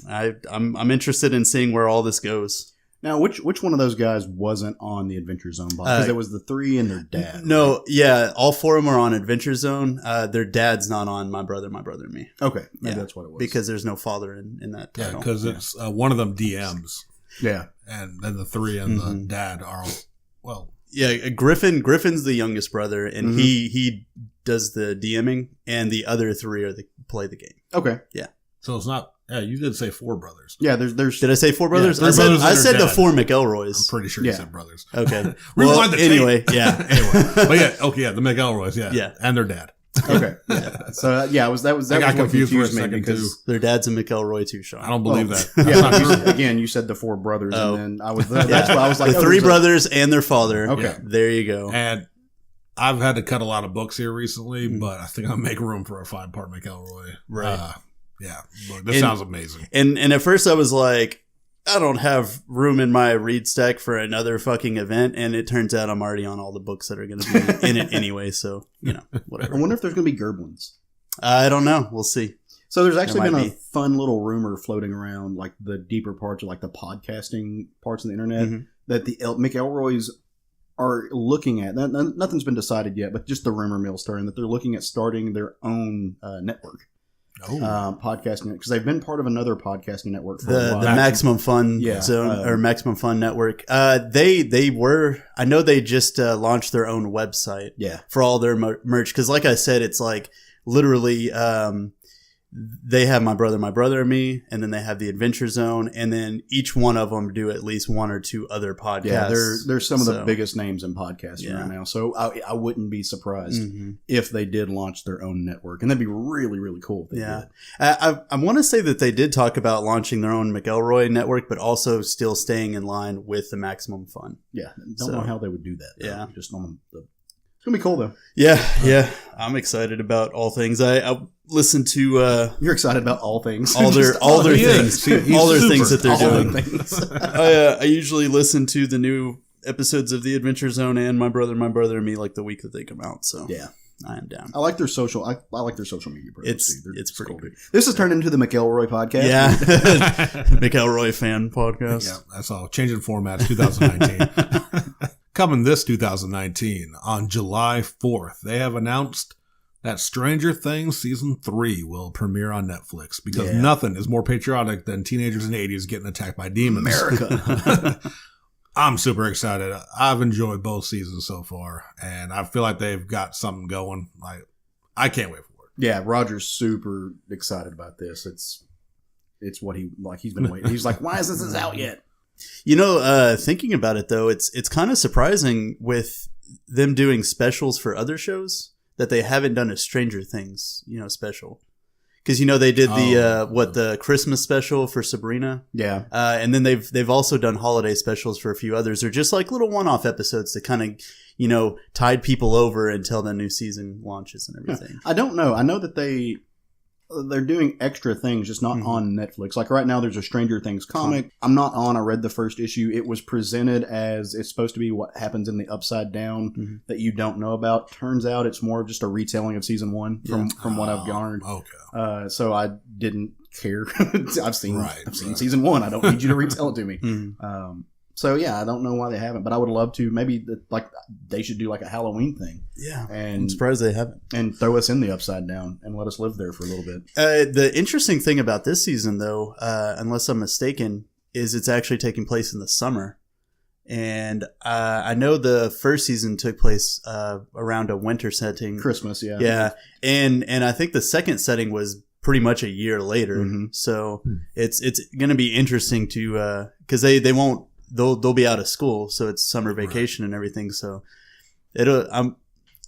I'm interested in seeing where all this goes. Now, which one of those guys wasn't on the Adventure Zone box? Because it was the 3 and their dad. No, right? yeah, all 4 of them are on Adventure Zone. Their dad's not on My Brother, Me. Okay, maybe that's what it was. Because there's no father in that Yeah, title. because it's one of them DMs. Yeah. And then the 3 and the dad are, well. Yeah, Griffin's the youngest brother, and he does the DMing, and the other 3 are play the game. Okay. Yeah. So it's not, you did say 4 brothers. Yeah, there's. Did I say 4 brothers? Yeah, I 3 brothers I and said their the dad. 4 McElroys. I'm pretty sure you said brothers. Okay. Rewind the tape. Anyway, yeah. Anyway. But yeah, okay, yeah, the McElroys, yeah. Yeah. And their dad. Okay. Yeah. So that was I got what confused for a me second, because Their dad's a McElroy too, Sean. I don't believe that. yeah, That's not true. again, you said the 4 brothers, Oh. and then I was that's why I was like the oh, 3 there's a- brothers and their father. Okay. Yeah. There you go. And I've had to cut a lot of books here recently, but I think I'll make room for a 5-part McElroy. Right. Yeah. Look, this sounds amazing. And at first I was like, I don't have room in my read stack for another fucking event. And it turns out I'm already on all the books that are going to be in it anyway. So, whatever. I wonder if there's going to be Gerblins. I don't know. We'll see. So there's actually There been might a fun little rumor floating around, like the deeper parts of like the podcasting parts of the internet, that the McElroys are looking at. Nothing's been decided yet, but just the rumor mill starting that they're looking at starting their own network. podcasting, because they've been part of another podcasting network for a The while. Maximum Fun Zone or Maximum Fun Network. They were. I know they just launched their own website. For all their merch, because like I said, it's like literally. They have My Brother and Me, and then they have the Adventure Zone, and then each one of them do at least one or two other podcasts. Yeah, they're some of the biggest names in podcasting right now. So I wouldn't be surprised if they did launch their own network, and that'd be really, really cool if they did. I want to say that they did talk about launching their own McElroy network, but also still staying in line with the Maximum Fun. Yeah, don't know how they would do that. Yeah, just on the. It's gonna be cool though. Yeah. I'm excited about all things. I listened to. You're excited about all things. All their things. All their things that they're doing. Things. I usually listen to the new episodes of the Adventure Zone and My Brother and Me like the week that they come out. So yeah, I am down. I like their social. I like their social media presence. It's pretty cool. good. This has turned into the McElroy podcast. Yeah, McElroy fan podcast. Yeah, that's all. Changing formats. 2019. Coming this 2019 on July 4th, they have announced that Stranger Things Season 3 will premiere on Netflix because nothing is more patriotic than teenagers in the 80s getting attacked by demons. America. I'm super excited. I've enjoyed both seasons so far, and I feel like they've got something going. Like, I can't wait for it. Yeah, Roger's super excited about this. It's what he's been waiting. He's like, why isn't this out yet? You know, thinking about it though, it's kind of surprising with them doing specials for other shows that they haven't done a Stranger Things, special. Because they did the Christmas special for Sabrina, and then they've also done holiday specials for a few others. They're just like little one-off episodes to kind of tide people over until the new season launches and everything. I don't know. I know that they're doing extra things, just not on Netflix. Like right now, there's a Stranger Things comic. I'm not on. I read the first issue. It was presented as it's supposed to be what happens in the Upside Down that you don't know about. Turns out it's more of just a retelling of season 1 from what I've garnered. Okay. So I didn't care. I've seen season 1. I don't need you to retell it to me. So yeah, I don't know why they haven't, but I would love to. Maybe they should do like a Halloween thing. Yeah, and I'm surprised they haven't. And throw us in the Upside Down and let us live there for a little bit. The interesting thing about this season, though, unless I'm mistaken, is it's actually taking place in the summer. And I know the first season took place around a winter setting, Christmas. Yeah, and I think the second setting was pretty much a year later. So it's going to be interesting to because they won't. They'll be out of school, so it's summer vacation and everything. So I'm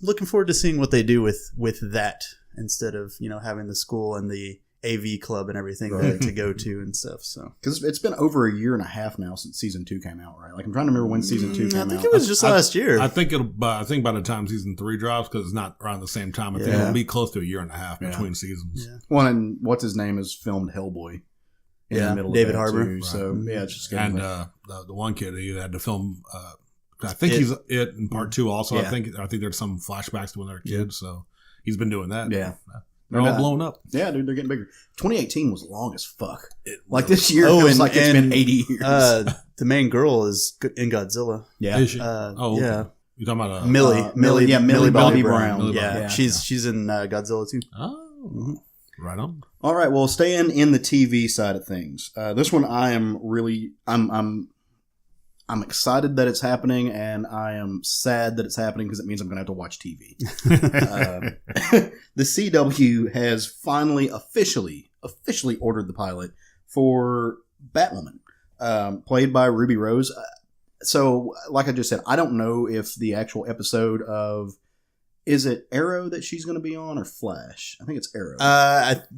looking forward to seeing what they do with that instead of having the school and the AV club and everything to go to and stuff. So because it's been over a year and a half now since season 2 came out, right? Like I'm trying to remember when season 2 came out. I think it was just last year. I think I think by the time season 3 drops, because it's not around the same time, I think it'll be close to a year and a half between seasons. Yeah. Well, and what's his name has filmed Hellboy. In the middle David of Harbour. Too, so it's just and the one kid who had to film. I think he's in part 2 also. I think there's some flashbacks to when they were kids, so he's been doing that. Yeah, they're all blown up. Yeah, dude, they're getting bigger. 2018 was long as fuck. This year feels like it's been 80 years. The main girl is in Godzilla. Yeah, is she? Okay. Yeah. You talking about Millie Bobby Brown? Millie Bobby. She's in Godzilla too. Oh. Right on. All right. Well, staying in the TV side of things, this one I am really I'm excited that it's happening, and I am sad that it's happening because it means I'm going to have to watch TV. The CW has finally officially ordered the pilot for Batwoman, played by Ruby Rose. So, like I just said, I don't know if the actual episode of is it Arrow that she's going to be on or Flash? I think it's Arrow.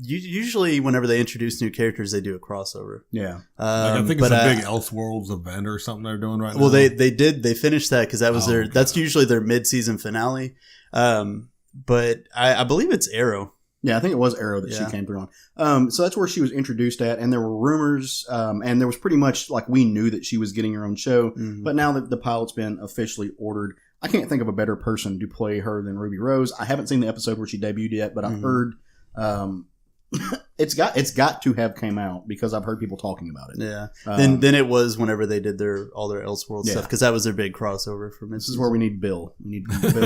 Usually, whenever they introduce new characters, they do a crossover. Yeah, I think it's a big Elseworlds event or something they're doing right now. Well, they finished that because that was that's usually their mid-season finale. But I believe it's Arrow. Yeah, I think it was Arrow that she came through on. So that's where she was introduced at, and there were rumors, and there was pretty much like we knew that she was getting her own show. But now that the pilot's been officially ordered, I can't think of a better person to play her than Ruby Rose. I haven't seen the episode where she debuted yet, but I've heard it's got to have came out because I've heard people talking about it. Yeah. Then it was whenever they did all their Elseworld stuff because that was their big crossover for me. This is where we need Bill. We need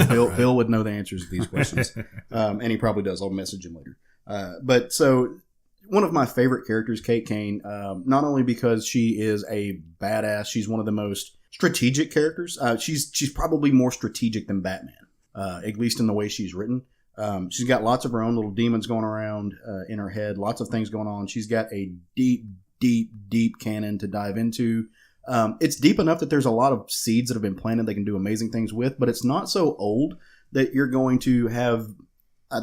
Bill. Bill would know the answers to these questions, and he probably does. I'll message him later. But so one of my favorite characters, Kate Kane, not only because she is a badass, she's one of the most strategic characters. She's probably more strategic than Batman, at least in the way she's written. She's got lots of her own little demons going around in her head, lots of things going on. She's got a deep canon to dive into. It's deep enough that there's a lot of seeds that have been planted they can do amazing things with, but it's not so old that you're going to have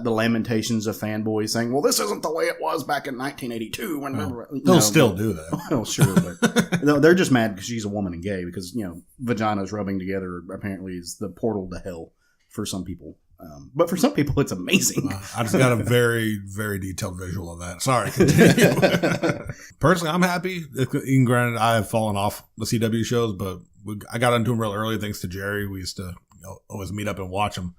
the lamentations of fanboys saying, well, this isn't the way it was back in 1982. When they'll still do that. Well, sure, but no, they're just mad because she's a woman and gay because, vaginas rubbing together apparently is the portal to hell for some people. But for some people, it's amazing. I just got a very, very detailed visual of that. Sorry, continue. Personally, I'm happy. Even granted, I have fallen off the CW shows, but I got into them real early thanks to Jerry. We used to always meet up and watch them.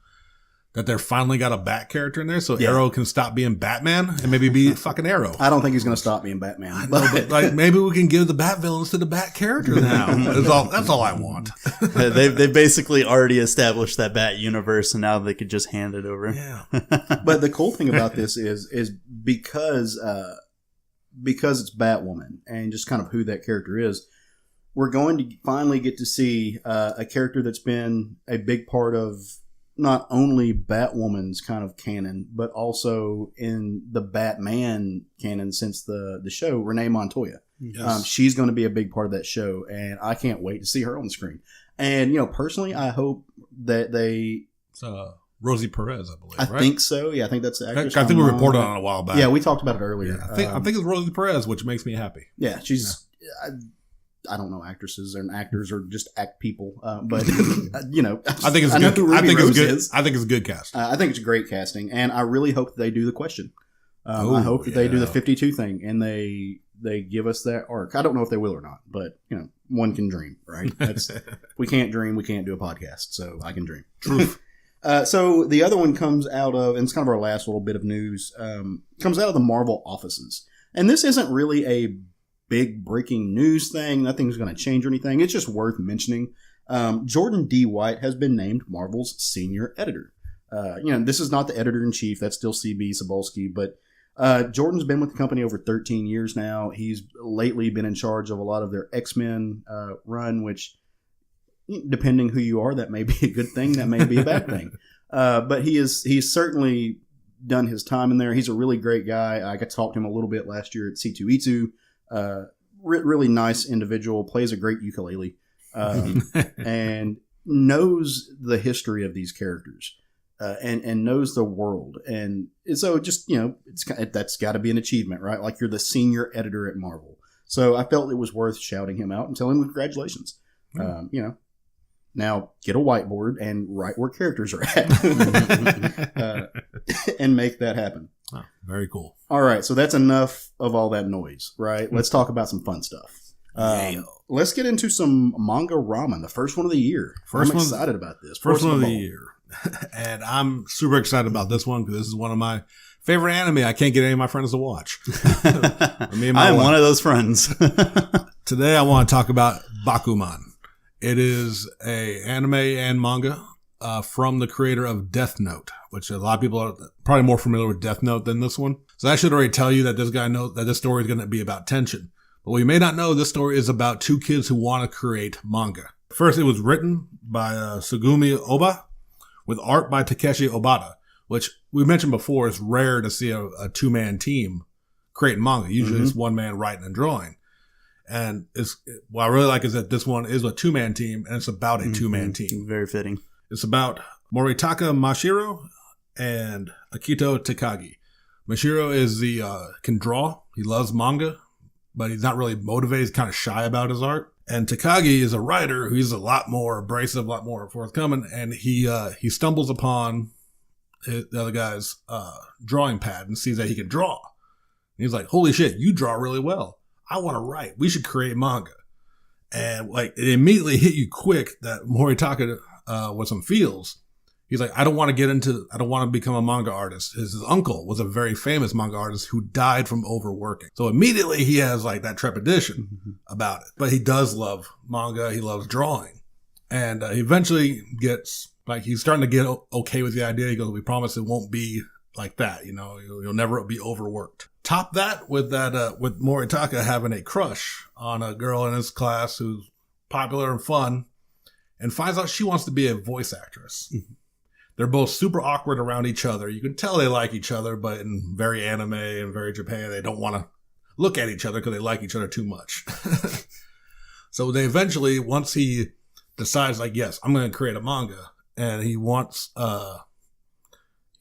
That they're finally got a Bat character in there, so Arrow can stop being Batman and maybe be fucking Arrow. I don't think he's going to stop being Batman. But like maybe we can give the Bat villains to the Bat character now. That's all I want. They've basically already established that Bat universe, and now they could just hand it over. Yeah. But the cool thing about this is because it's Batwoman and just kind of who that character is, we're going to finally get to see a character that's been a big part of not only Batwoman's kind of canon, but also in the Batman canon since the show, Renee Montoya. Yes. She's going to be a big part of that show, and I can't wait to see her on the screen. And, personally, I hope that they... It's Rosie Perez, I believe, I think so. Yeah, I think that's the actress. I think we reported on it a while back. Yeah, we talked about it earlier. Yeah, I think it's Rosie Perez, which makes me happy. Yeah, she's... Yeah. I don't know actresses and actors or just act people, but I think it's good. I think it's good. I think it's good casting. I think it's great casting, and I really hope that they do the question. I hope that they do the 52 thing and they give us that arc. I don't know if they will or not, but one can dream, right? We can't dream. We can't do a podcast, so I can dream. Truth. So the other one comes out of, and it's kind of our last little bit of news. Comes out of the Marvel offices, and this isn't really a big breaking news thing. Nothing's going to change or anything. It's just worth mentioning. Jordan D. White has been named Marvel's senior editor. This is not the editor-in-chief. That's still C.B. Cebulski. But Jordan's been with the company over 13 years now. He's lately been in charge of a lot of their X-Men run, which, depending who you are, that may be a good thing. That may be a bad thing. But he's certainly done his time in there. He's a really great guy. I got to talk to him a little bit last year at C2E2. Really nice individual, plays a great ukulele, and knows the history of these characters, and knows the world. And so just, that's got to be an achievement, right? Like, you're the senior editor at Marvel. So I felt it was worth shouting him out and telling him congratulations. Now get a whiteboard and write where characters are at, and make that happen. Oh, very cool. All right, so that's enough of all that noise, right? Let's talk about some fun stuff. Let's get into some MangaRaman, the first one of the year. I'm excited about this. First one of the year. And I'm super excited about this one because this is one of my favorite anime I can't get any of my friends to watch. I'm one of those friends. Today I want to talk about Bakuman. It is a anime and manga from the creator of Death Note, which a lot of people are probably more familiar with Death Note than this one. So that should already tell you that this guy knows that this story is going to be about tension. But what you may not know, this story is about two kids who want to create manga. First, it was written by Sugumi Oba with art by Takeshi Obata, which we mentioned before is rare to see a two-man team create manga. Usually it's one man writing and drawing. And what I really like is that this one is a two-man team, and it's about a two-man team. Very fitting. It's about Moritaka Mashiro and Akito Takagi. Mashiro can draw. He loves manga, but he's not really motivated. He's kind of shy about his art. And Takagi is a writer who's a lot more abrasive, a lot more forthcoming, and he stumbles upon the other guy's drawing pad and sees that he can draw. And he's like, holy shit, you draw really well. I want to write. We should create manga. And it immediately hit you quick that Moritaka with some feels. He's like, I don't want to become a manga artist. His uncle was a very famous manga artist who died from overworking. So immediately he has that trepidation about it. But he does love manga. He loves drawing. And he eventually gets, he's starting to get okay with the idea. He goes, we promise it won't be like that. You'll never be overworked. Top that with Moritaka having a crush on a girl in his class who's popular and fun, and finds out she wants to be a voice actress. Mm-hmm. They're both super awkward around each other. You can tell they like each other, but in very anime and very Japan, they don't want to look at each other because they like each other too much. So they eventually, once he decides, like, yes, I'm going to create a manga, and he wants to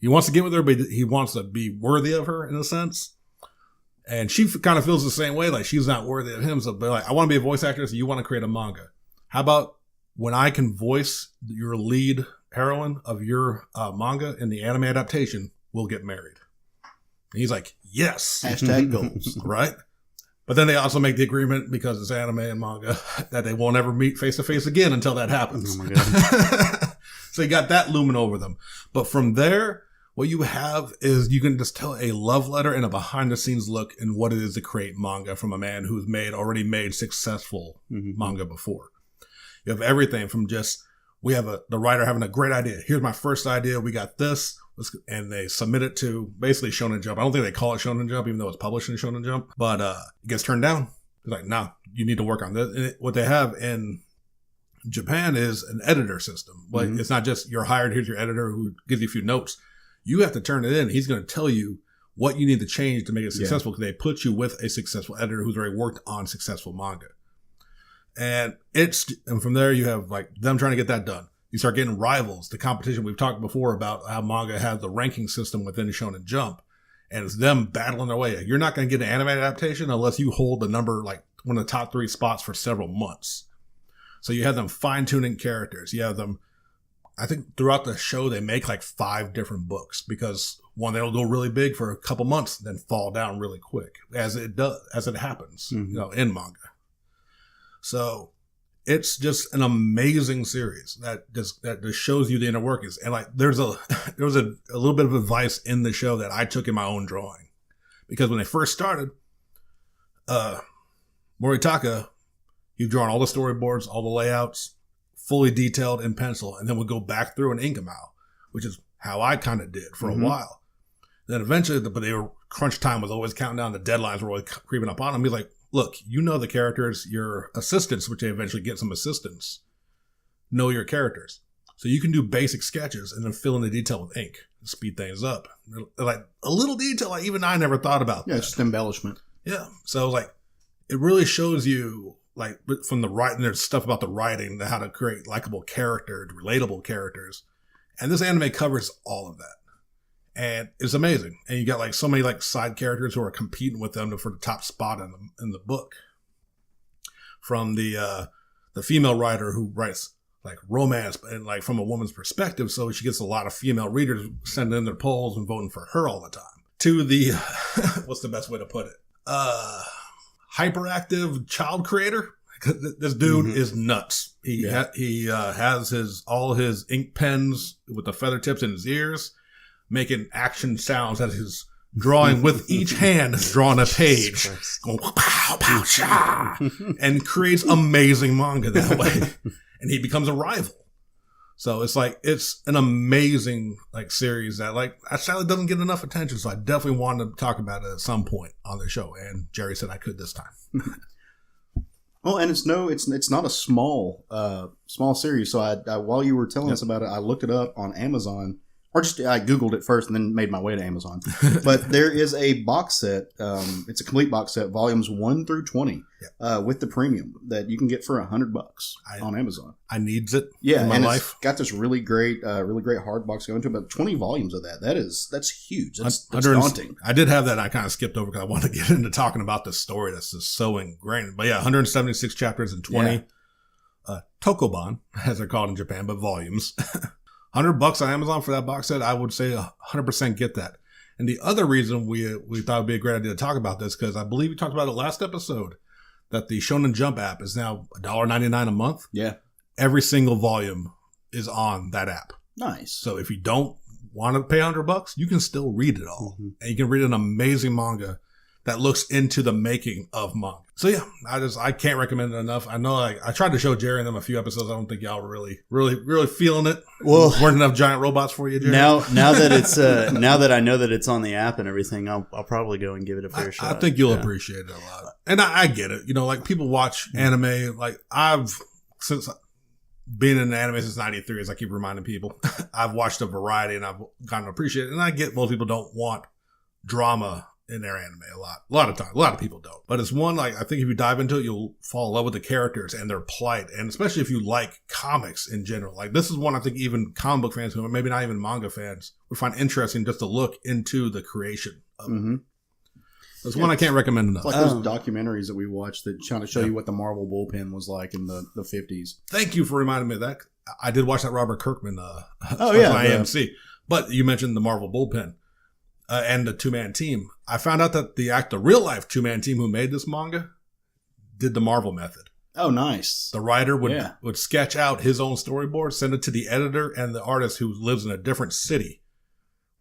get with her, but he wants to be worthy of her in a sense. And she kind of feels the same way, like she's not worthy of him. So they're like, I want to be a voice actress. You want to create a manga. How about when I can voice your lead heroine of your manga in the anime adaptation, we'll get married. And he's like, yes. Hashtag goals. Right? But then they also make the agreement, because it's anime and manga, that they won't ever meet face to face again until that happens. Oh my God. So you got that looming over them. But from there, what you have is you can just tell a love letter and a behind the scenes look in what it is to create manga from a man who's already made successful manga before. You have everything from just, we have the writer having a great idea. Here's my first idea. We got this. And they submit it to basically Shonen Jump. I don't think they call it Shonen Jump, even though it's published in Shonen Jump. But it gets turned down. It's like, no, you need to work on this. And what they have in Japan is an editor system. Like, it's not just you're hired, here's your editor who gives you a few notes. You have to turn it in. He's going to tell you what you need to change to make it successful, because they put you with a successful editor who's already worked on successful manga. And from there you have like them trying to get that done. You start getting rivals, the competition. We've talked before about how manga has the ranking system within Shonen Jump, and it's them battling their way. You're not going to get an anime adaptation unless you hold the number, like one of the top 3 spots for several months. So you have them fine-tuning characters. You have them, I think throughout the show, they make like 5 different books, because one, they'll go really big for a couple months, then fall down really quick, as it happens, in manga. So it's just an amazing series that just shows you the inner workings. And like, there was a little bit of advice in the show that I took in my own drawing, because when they first started, Moritaka, he'd drawn all the storyboards, all the layouts, fully detailed in pencil, and then would go back through and ink them out, which is how I kind of did for a while. Then eventually, but crunch time was always counting down. The deadlines were always creeping up on him. He's like, look, you know the characters, your assistants, which they eventually get some assistants, know your characters. So you can do basic sketches and then fill in the detail with ink to speed things up. Like a little detail, like even I never thought about. Yeah, it's just embellishment. Yeah. So I was like, it really shows you, like, from the writing, there's stuff about the writing, how to create likable characters, relatable characters. And this anime covers all of that. And it's amazing. And you got like so many like side characters who are competing with them for the top spot in the book. From the female writer who writes like romance and like from a woman's perspective, so she gets a lot of female readers sending in their polls and voting for her all the time. To the what's the best way to put it? Hyperactive child creator. This dude is nuts. He has all his ink pens with the feather tips in his ears, making action sounds as he's drawing with each hand, drawing a page, going pow, pow, sha, and creates amazing manga that way. And he becomes a rival. So it's an amazing like series that like sadly doesn't get enough attention. So I definitely wanted to talk about it at some point on the show. And Jerry said I could this time. Well, and it's not a small series. So I while you were telling us about it, I looked it up on Amazon. Or just I Googled it first and then made my way to Amazon. But there is a box set. It's a complete box set, volumes 1 through 20, with the premium that you can get for $100 on Amazon. I needs it. Yeah, in my life. It's got this really great hard box going to about 20 volumes of that. That's huge. That's daunting. I did have that. I kind of skipped over because I wanted to get into talking about this story that's just so ingrained. But yeah, 176 chapters and 20 tokoban, as they're called in Japan, but volumes. $100 on Amazon for that box set, I would say 100% get that. And the other reason we thought it would be a great idea to talk about this, because I believe we talked about it last episode, that the Shonen Jump app is now $1.99 a month. Yeah. Every single volume is on that app. Nice. So if you don't want to pay $100, you can still read it all. And you can read an amazing manga that looks into the making of manga. So yeah, I can't recommend it enough. I know I tried to show Jerry and them a few episodes. I don't think y'all were really feeling it. Well, weren't enough giant robots for you, Jerry. Now that it's now that I know that it's on the app and everything, I'll probably go and give it a fair shot. I think you'll appreciate it a lot. And I get it. Like people watch anime. Like since being in anime since '93, as I keep reminding people, I've watched a variety and I've gotten to appreciate it. And I get most people don't want drama in their anime a lot of time. A lot of people don't. But it's one, like, I think if you dive into it, you'll fall in love with the characters and their plight. And especially if you like comics in general. Like, this is one I think even comic book fans, who maybe not even manga fans, would find interesting just to look into the creation of it. It's one I can't recommend enough. It's like those documentaries that we watched that trying to show you what the Marvel bullpen was like in the 50s. Thank you for reminding me of that. I did watch that Robert Kirkman AMC. But you mentioned the Marvel bullpen. And the two-man team. I found out that the real life two-man team who made this manga did the Marvel method. Oh, nice. The writer would sketch out his own storyboard, send it to the editor and the artist who lives in a different city.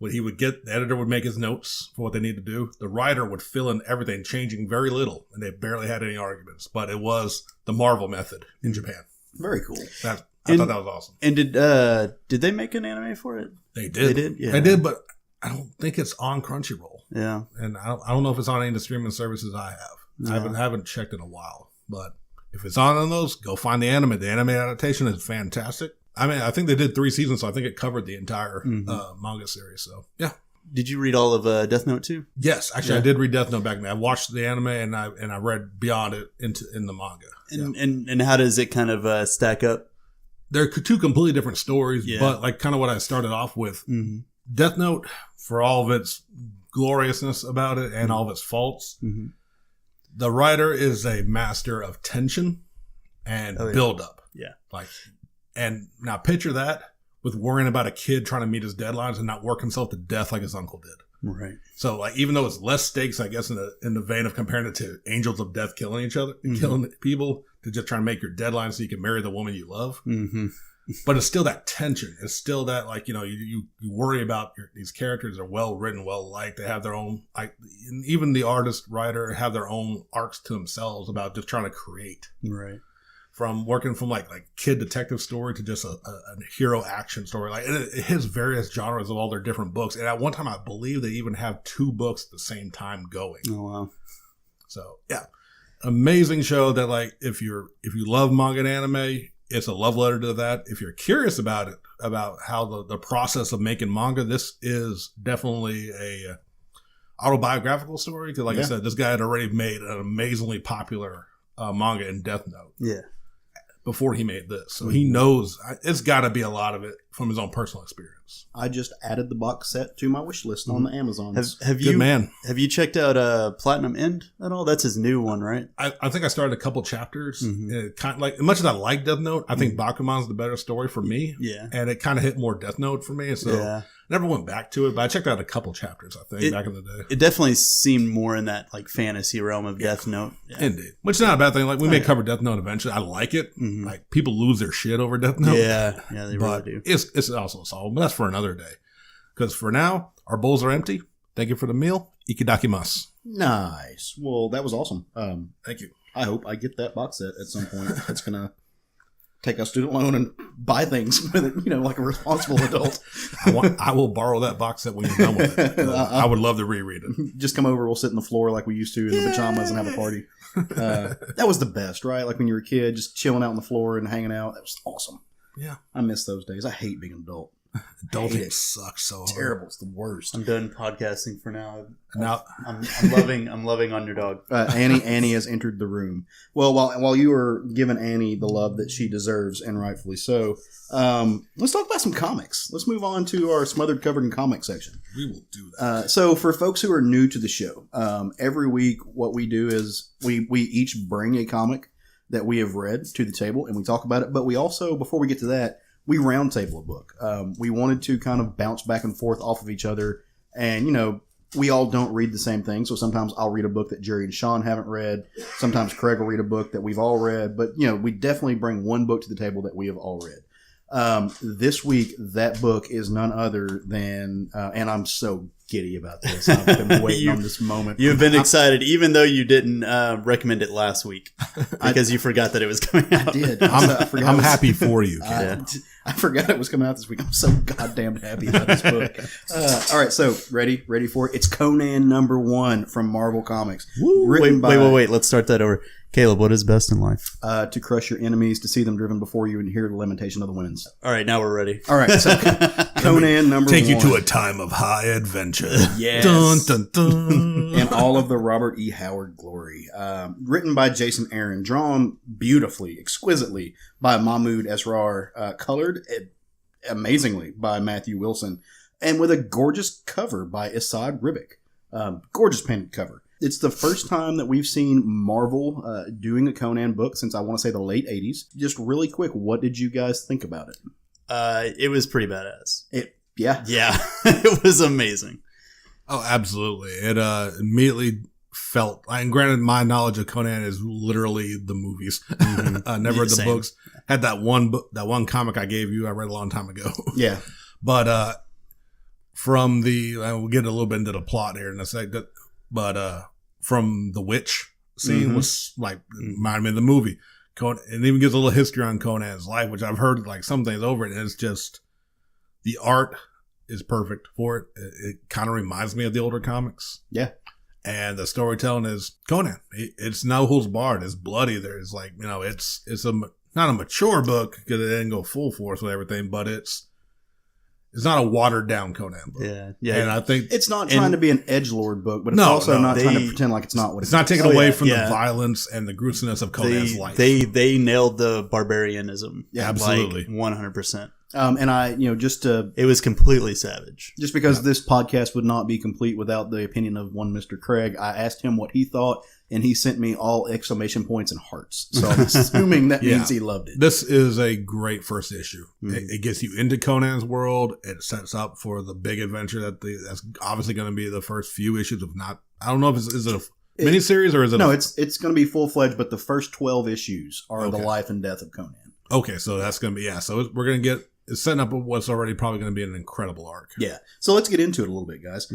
The editor would make his notes for what they need to do. The writer would fill in everything, changing very little, and they barely had any arguments. But it was the Marvel method in Japan. Very cool. I thought that was awesome. And did they make an anime for it? They did. They did? Yeah. They did, but I don't think it's on Crunchyroll. Yeah. And I don't know if it's on any of the streaming services I have. No. I haven't checked in a while. But if it's on those, go find the anime. The anime adaptation is fantastic. I mean, I think they did 3 seasons, so I think it covered the entire manga series. So, yeah. Did you read all of Death Note too? Yes. Actually, I did read Death Note back then. I watched the anime and I read beyond it in the manga. And how does it kind of stack up? They're 2 completely different stories, but like kind of what I started off with. Mm-hmm. Death Note, for all of its gloriousness about it and all of its faults, the writer is a master of tension and build-up. Yeah. And now picture that with worrying about a kid trying to meet his deadlines and not work himself to death like his uncle did. Right. So, like, even though it's less stakes, I guess, in the vein of comparing it to Angels of Death killing each other, killing people to just try to make your deadline so you can marry the woman you love. Mm-hmm. But it's still that tension. It's still that, like, you worry about these characters are well written, well liked. They have their own, like, even the artist, writer have their own arcs to themselves about just trying to create. Right. From working from like kid detective story to just a hero action story. Like, it hits various genres of all their different books. And at one time, I believe they even have 2 books at the same time going. Oh, wow. So, yeah. Amazing show that, like, if you love manga and anime, it's a love letter to that. If you're curious about it, about how the process of making manga, this is definitely a autobiographical story. Because, like I said, this guy had already made an amazingly popular manga in Death Note. Yeah. Before he made this. So he knows it's got to be a lot of it from his own personal experience. I just added the box set to my wish list on the Amazon. Have you checked out Platinum End at all? That's his new one, right? I think I started a couple chapters. It kind of, like, as much as I like Death Note, I think Bakuman's the better story for me. Yeah. And it kind of hit more Death Note for me. So I never went back to it, but I checked out a couple chapters, I think, back in the day. It definitely seemed more in that, like, fantasy realm of Death Note. Yeah. Indeed. Which is not a bad thing. Like, we may cover Death Note eventually. I like it. Like, people lose their shit over Death Note. Yeah, they really do. It's also a solid, but that's for another day. Because for now, our bowls are empty. Thank you for the meal. Ikidakimasu. Nice. Well, that was awesome. Thank you. I hope I get that box set at some point. That's going to take a student loan and buy things with it, like a responsible adult. I will borrow that box set when you're done with it. I would love to reread it. Just come over, we'll sit on the floor like we used to in the pajamas and have a party. That was the best, right? Like when you were a kid, just chilling out on the floor and hanging out. That was awesome. Yeah. I miss those days. I hate being an adult. Adulting sucks so hard. Terrible. It's the worst. I'm done podcasting for now. Now I'm loving Underdog. Annie has entered the room. Well, while you were giving Annie the love that she deserves, and rightfully so, let's talk about some comics. Let's move on to our Smothered Covered in Comics section. We will do that. So for folks who are new to the show, every week what we do is we each bring a comic that we have read to the table, and we talk about it. But we also, before we get to that, we roundtable a book. We wanted to kind of bounce back and forth off of each other. And, we all don't read the same thing. So sometimes I'll read a book that Jerry and Sean haven't read. Sometimes Craig will read a book that we've all read. But, we definitely bring one book to the table that we have all read. This week, that book is none other than, and I'm so giddy about this. I've been waiting on this moment. You've been excited, even though you didn't recommend it last week because you forgot that it was coming out. I did. I'm happy for you, Ken. I forgot it was coming out this week. I'm so goddamn happy about this book. All right, so ready for it? It's Conan #1 from Marvel Comics. Wait. Let's start that over. Caleb, what is best in life? To crush your enemies, to see them driven before you, and hear the lamentation of the winds. All right, now we're ready. All right, so Conan #1. Take you to a time of high adventure. Yes. Dun, dun, dun. And all of the Robert E. Howard glory. Written by Jason Aaron, drawn beautifully, exquisitely by Mahmoud Esrar, colored amazingly by Matthew Wilson, and with a gorgeous cover by Asad Ribic. Gorgeous painted cover. It's the first time that we've seen Marvel doing a Conan book since I want to say the late 80s. Just really quick, what did you guys think about it? It was pretty badass. Yeah, it was amazing. Oh, absolutely. It immediately felt, and granted, my knowledge of Conan is literally the movies, never the books. Had that one book, that one comic I gave you, I read a long time ago. Yeah. But from we'll get a little bit into the plot here in a second, but from the witch scene was like, reminded me of the movie. Conan, and even gives a little history on Conan's life, which I've heard like some things over it, and it's just, the art is perfect for it. It kind of reminds me of the older comics. Yeah. And the storytelling is Conan. It's no holds barred. It's bloody. There's like, it's not a mature book because it didn't go full force with everything, but it's not a watered down Conan book. Yeah. And I think it's not trying to be an edgelord book, but it's also not trying to pretend like it's not what it's not taking away from the violence and the gruesomeness of Conan's life. They nailed the barbarianism. Yeah, absolutely. 100%. And I, it was completely savage. Just because this podcast would not be complete without the opinion of one Mr. Craig, I asked him what he thought, and he sent me all exclamation points and hearts. So I'm assuming that means he loved it. This is a great first issue. It gets you into Conan's world. It sets up for the big adventure that's obviously going to be the first few issues. If not, I don't know if is it a miniseries or is it? No, it's going to be full fledged, but the first 12 issues are the life and death of Conan. Okay, so that's going to be So we're going to get. It's setting up what's already probably going to be an incredible arc. Yeah. So let's get into it a little bit, guys.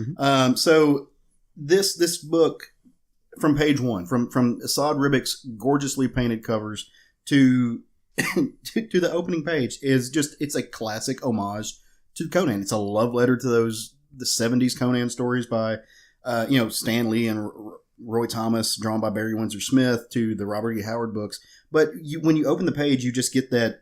So this book, from page 1, from Asad Ribic's gorgeously painted covers to to the opening page, is just, it's a classic homage to Conan. It's a love letter to the 70s Conan stories by Stan Lee and Roy Thomas, drawn by Barry Windsor Smith, to the Robert E. Howard books. But when you open the page, you just get that.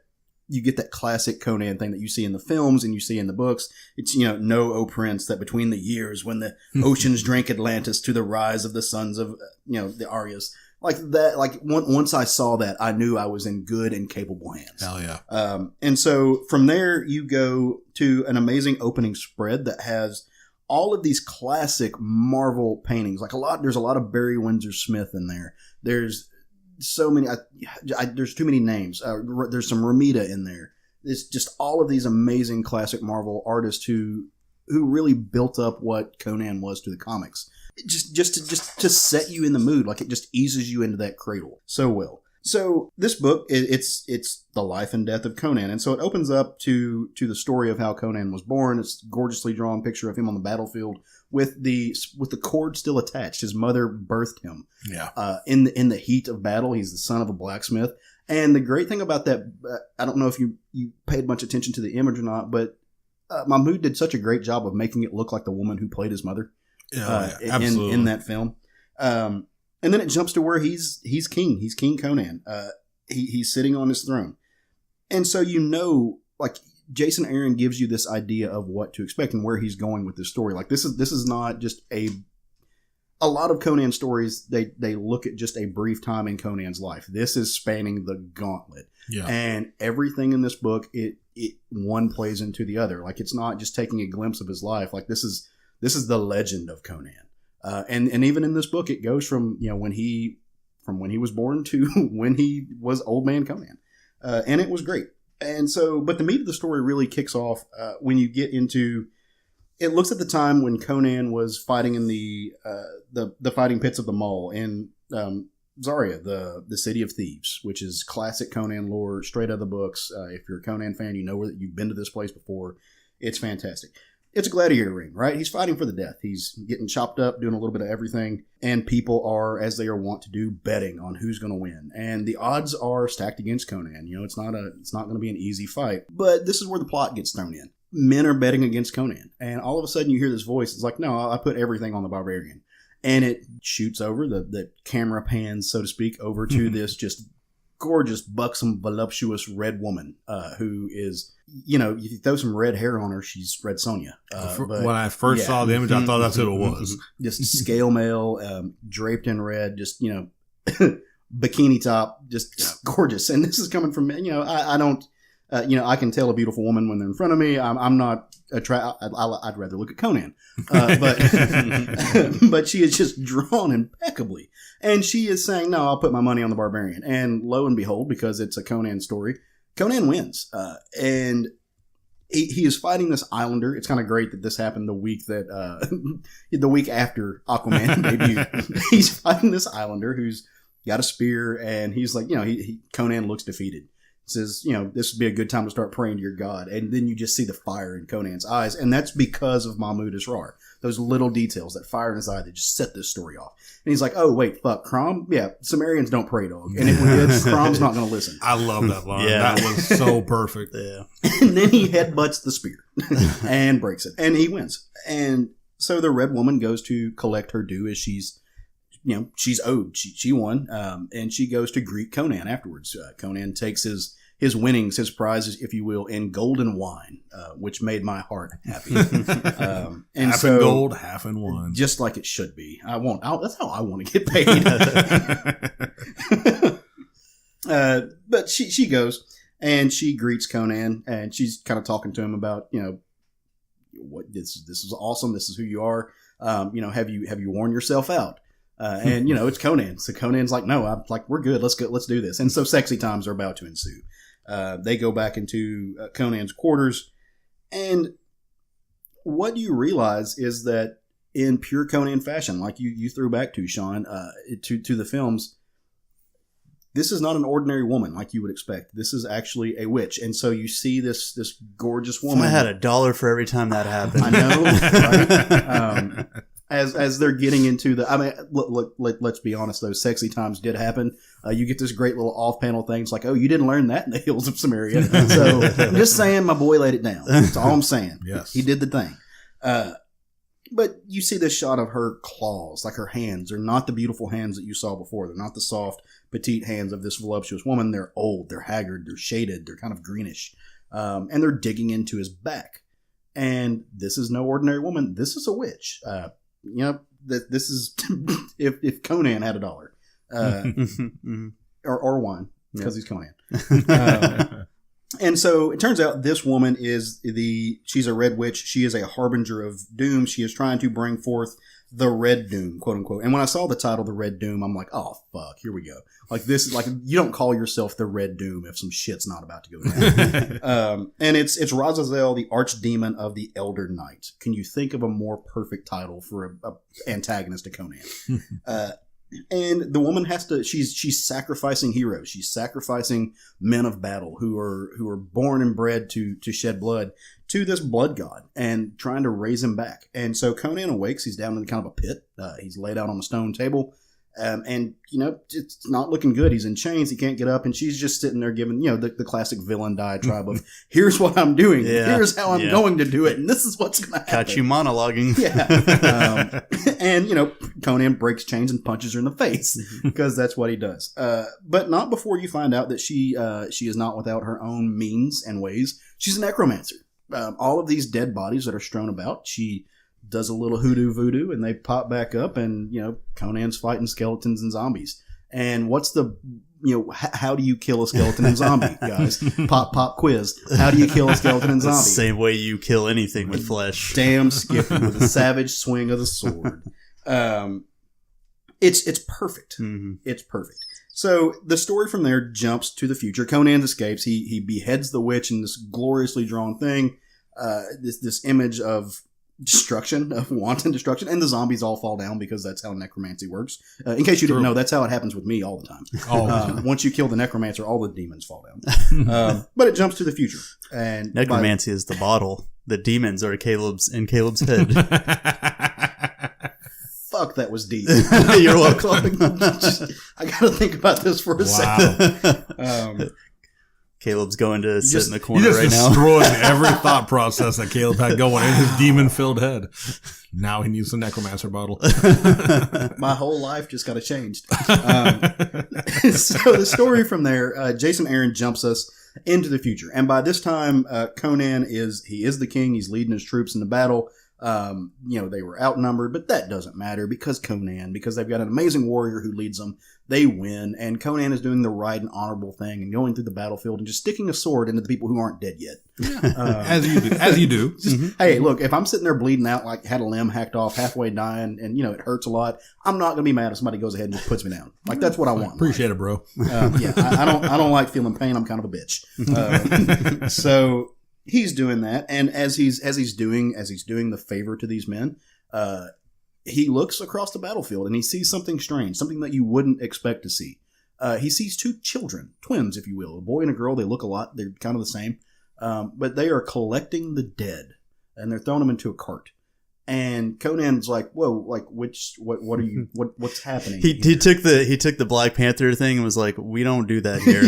You get that classic Conan thing that you see in the films and you see in the books. It's, know, O Prince, that between the years when the oceans drank Atlantis to the rise of the sons of, the Aryas. Like that, once I saw that, I knew I was in good and capable hands. Hell yeah. And so from there, you go to an amazing opening spread that has all of these classic Marvel paintings. There's a lot of Barry Windsor Smith in there. There's so many, there's too many names. There's some Ramita in there. It's just all of these amazing classic Marvel artists who really built up what Conan was to the comics. Just to set you in the mood. Like, it just eases you into that cradle so well. So this book, it's the life and death of Conan. And so it opens up to the story of how Conan was born. It's a gorgeously drawn picture of him on the battlefield with the cord still attached. His mother birthed him. Yeah. In the heat of battle. He's the son of a blacksmith. And the great thing about that, I don't know if you paid much attention to the image or not, but Mahmoud did such a great job of making it look like the woman who played his mother. Absolutely. In that film. And then it jumps to where he's king. He's King Conan. He's sitting on his throne. And so, Jason Aaron gives you this idea of what to expect and where he's going with this story. Like, this is not just a lot of Conan stories. They look at just a brief time in Conan's life. This is spanning the gauntlet. Yeah. And everything in this book, it one plays into the other. Like, it's not just taking a glimpse of his life. Like, this is the legend of Conan. And even in this book, it goes from when he was born to when he was old man Conan, and it was great. And so, but the meat of the story really kicks off when you get into. It looks at the time when Conan was fighting in the fighting pits of the Mall, and Zarya, the City of Thieves, which is classic Conan lore, straight out of the books. If you're a Conan fan, you know you've been to this place before. It's fantastic. It's a gladiator ring, right? He's fighting for the death. He's getting chopped up, doing a little bit of everything, and people are, as they are wont to do, betting on who's going to win. And the odds are stacked against Conan. You know, it's not going to be an easy fight. But this is where the plot gets thrown in. Men are betting against Conan, and all of a sudden you hear this voice. It's like, no, I put everything on the Barbarian, and it shoots over the camera pans, so to speak, over to this just gorgeous, buxom, voluptuous red woman who is, you know, you throw some red hair on her, she's Red Sonja. When I first saw the image, I thought that's who it was. Just scale mail, draped in red, just, you know, bikini top, just gorgeous. And this is coming from, you know, I don't, you know, I can tell a beautiful woman when they're in front of me. I'm not I'd rather look at Conan, but she is just drawn impeccably, and she is saying, "No, I'll put my money on the Barbarian." And lo and behold, because it's a Conan story, Conan wins, and he is fighting this Islander. It's kind of great that this happened the week that the week after Aquaman debuted. He's fighting this Islander who's got a spear, and he's like, you know, Conan looks defeated. Says, you know, this would be a good time to start praying to your God. And then you just see the fire in Conan's eyes. And that's because of Mahmoud Asrar. Those little details, that fire in his eye, that just set this story off. And he's like, oh, wait, fuck, CROM? Yeah, Sumerians don't pray, dog. And if we did, CROM's not going to listen. I love that line. Yeah. That was so perfect. Yeah. And then he headbutts the spear and breaks it. And he wins. And so the red woman goes to collect her due as she's, you know, she's owed. She won. And she goes to greet Conan afterwards. Conan takes his winnings, his prizes, if you will, in golden wine, which made my heart happy. And half so, in gold, half in wine. Just like it should be. That's how I want to get paid. But she goes and she greets Conan, and she's kind of talking to him about, you know, what this is awesome. This is who you are. You know, have you worn yourself out? And you know, it's Conan. So Conan's like, no, I'm like, we're good. Let's do this. And so sexy times are about to ensue. They go back into Conan's quarters, and what you realize is that in pure Conan fashion, like you threw back to, Sean, to the films, this is not an ordinary woman like you would expect. This is actually a witch. And so you see this gorgeous woman. I had $1 for every time that happened. I know, right? As they're getting into look, let's be honest, those sexy times did happen. You get this great little off-panel thing. It's like, oh, you didn't learn that in the hills of Samaria. So I'm just saying my boy laid it down. That's all I'm saying. Yes. He did the thing. But you see this shot of her claws, like her hands are not the beautiful hands that you saw before. They're not the soft, petite hands of this voluptuous woman. They're old, they're haggard, they're shaded, they're kind of greenish. And they're digging into his back. And this is no ordinary woman. This is a witch. You know, this is if Conan had $1 or wine, because he's Conan. And so it turns out this woman she's a red witch. She is a harbinger of doom. She is trying to bring forth the Red Doom, quote unquote. And when I saw the title, The Red Doom, I'm like, oh fuck, here we go. Like this is like, you don't call yourself the Red Doom if some shit's not about to go down. And it's Razazel, the archdemon of the Elder Knight. Can you think of a more perfect title for a antagonist to Conan? And the woman she's sacrificing heroes. She's sacrificing men of battle who are born and bred to shed blood to this blood god and trying to raise him back. And so Conan awakes. He's down in kind of a pit. He's laid out on a stone table. And, you know, it's not looking good. He's in chains. He can't get up. And she's just sitting there giving, you know, the classic villain diatribe of, here's what I'm doing. Yeah. Here's how I'm going to do it. And this is what's going to happen. Got you monologuing. Yeah. And, you know, Conan breaks chains and punches her in the face because that's what he does. But not before you find out that she is not without her own means and ways. She's a necromancer. All of these dead bodies that are strewn about, she does a little hoodoo voodoo and they pop back up, and, you know, Conan's fighting skeletons and zombies. And what's how do you kill a skeleton and zombie, guys? Pop quiz. How do you kill a skeleton and zombie? The same way you kill anything with flesh. Damn Skippy with a savage swing of the sword. It's perfect. Mm-hmm. It's perfect. So the story from there jumps to the future. Conan escapes. He beheads the witch in this gloriously drawn thing. This image of destruction, of wanton destruction, and the zombies all fall down because that's how necromancy works. In case you didn't know, that's how it happens with me all the time. Once you kill the necromancer, all the demons fall down. But it jumps to the future. And necromancy is the bottle. The demons are in Caleb's head. Fuck, that was deep. You're welcome. I gotta think about this for a second. Caleb's going to sit in the corner right now. He just destroyed every thought process that Caleb had going in his demon-filled head. Now he needs a necromancer bottle. My whole life just got changed. So the story from there, Jason Aaron jumps us into the future. And by this time, Conan is the king. He's leading his troops into battle. They were outnumbered, but that doesn't matter because they've got an amazing warrior who leads them. They win, and Conan is doing the right and honorable thing and going through the battlefield and just sticking a sword into the people who aren't dead yet. As you do. Hey, look, if I'm sitting there bleeding out, like had a limb hacked off, halfway dying, and it hurts a lot, I'm not going to be mad if somebody goes ahead and just puts me down. Like, that's what I want. Appreciate it, bro. I don't like feeling pain. I'm kind of a bitch. So he's doing that, and as he's doing the favor to these men, he looks across the battlefield and he sees something strange, something that you wouldn't expect to see. He sees two children, twins, if you will, a boy and a girl. They look a lot; they're kind of the same, but they are collecting the dead and they're throwing them into a cart. And Conan's like, "Whoa! Like, what are you? What's happening?" He took the Black Panther thing and was like, "We don't do that here."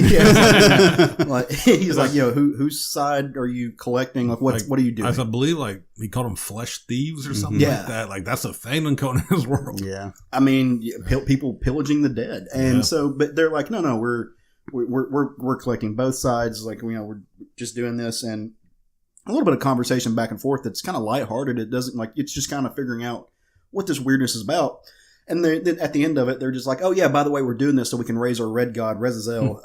He's like, whose side are you collecting? Like, what are you doing? I believe, like, he called them flesh thieves or something like that. Like, that's a thing in Conan's world. Yeah, I mean, people pillaging the dead, and so, but they're like, no, we're collecting both sides. Like, we're just doing this, and a little bit of conversation back and forth that's kind of lighthearted. It doesn't it's just kind of figuring out what this weirdness is about. And then at the end of it, they're just like, oh yeah, by the way, we're doing this so we can raise our red god Rezazel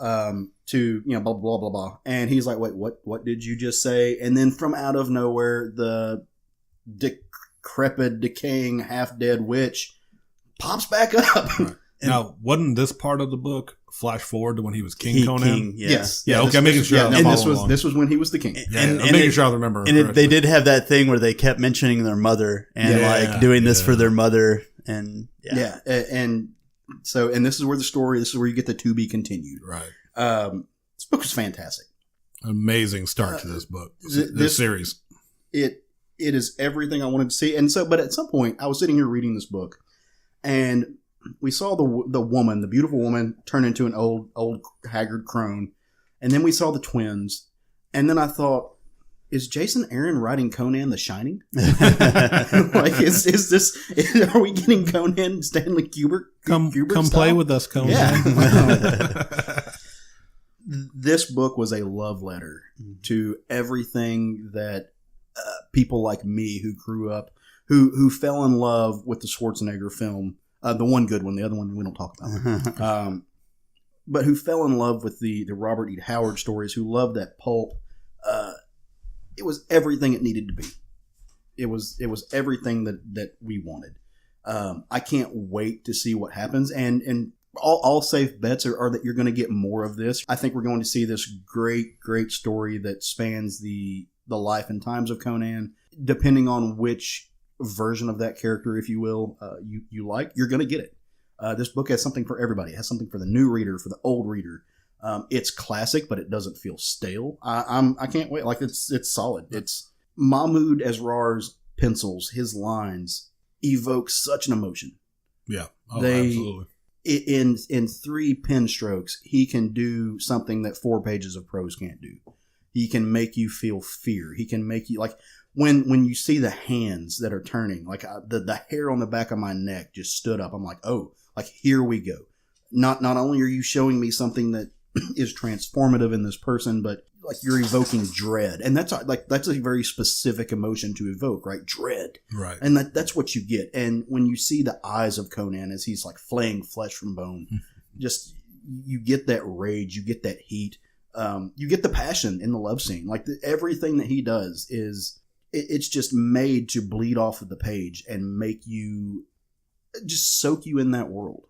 to blah blah blah blah. And he's like, wait, what did you just say? And then from out of nowhere, the decrepit, decaying, half dead witch pops back up. Right. Now, wasn't this part of the book flash forward to when he was King Conan? King, Yes. Yeah, okay, I'm making sure. And this was when he was the king. Yeah, I'm making sure I remember. And they did have that thing where they kept mentioning their mother and doing this for their mother. And and this is where this is where you get the to be continued. Right. This book was fantastic. Amazing start to this book. This series. It is everything I wanted to see. And so, but at some point, I was sitting here reading this book, and we saw the woman, the beautiful woman, turn into an old haggard crone, and then we saw the twins, and then I thought, is Jason Aaron writing Conan the Shining? Like, is this? Are we getting Conan Stanley Kubrick? Come play with us, Conan. Yeah. This book was a love letter to everything that people like me who grew up, who fell in love with the Schwarzenegger film. The one good one, the other one we don't talk about. But who fell in love with the Robert E. Howard stories, who loved that pulp. It was everything it needed to be. It was everything that we wanted. I can't wait to see what happens. And all safe bets are that you're going to get more of this. I think we're going to see this great, great story that spans the life and times of Conan, depending on which version of that character, if you will, you like, you're going to get it. This book has something for everybody. It has something for the new reader, for the old reader. It's classic, but it doesn't feel stale. I can't wait. Like, it's solid. It's Mahmoud Asrar's pencils, his lines evoke such an emotion. Yeah, absolutely. In 3 pen strokes, he can do something that 4 pages of prose can't do. He can make you feel fear. He can make you like. When you see the hands that are turning, like the hair on the back of my neck just stood up. I'm like, oh, like, here we go. Not only are you showing me something that is transformative in this person, but like you're evoking dread, and that's a very specific emotion to evoke, right? Dread, right? And that's what you get. And when you see the eyes of Conan as he's like flaying flesh from bone, just you get that rage, you get that heat, you get the passion in the love scene. Like everything that he does is. It's just made to bleed off of the page and make you just soak you in that world.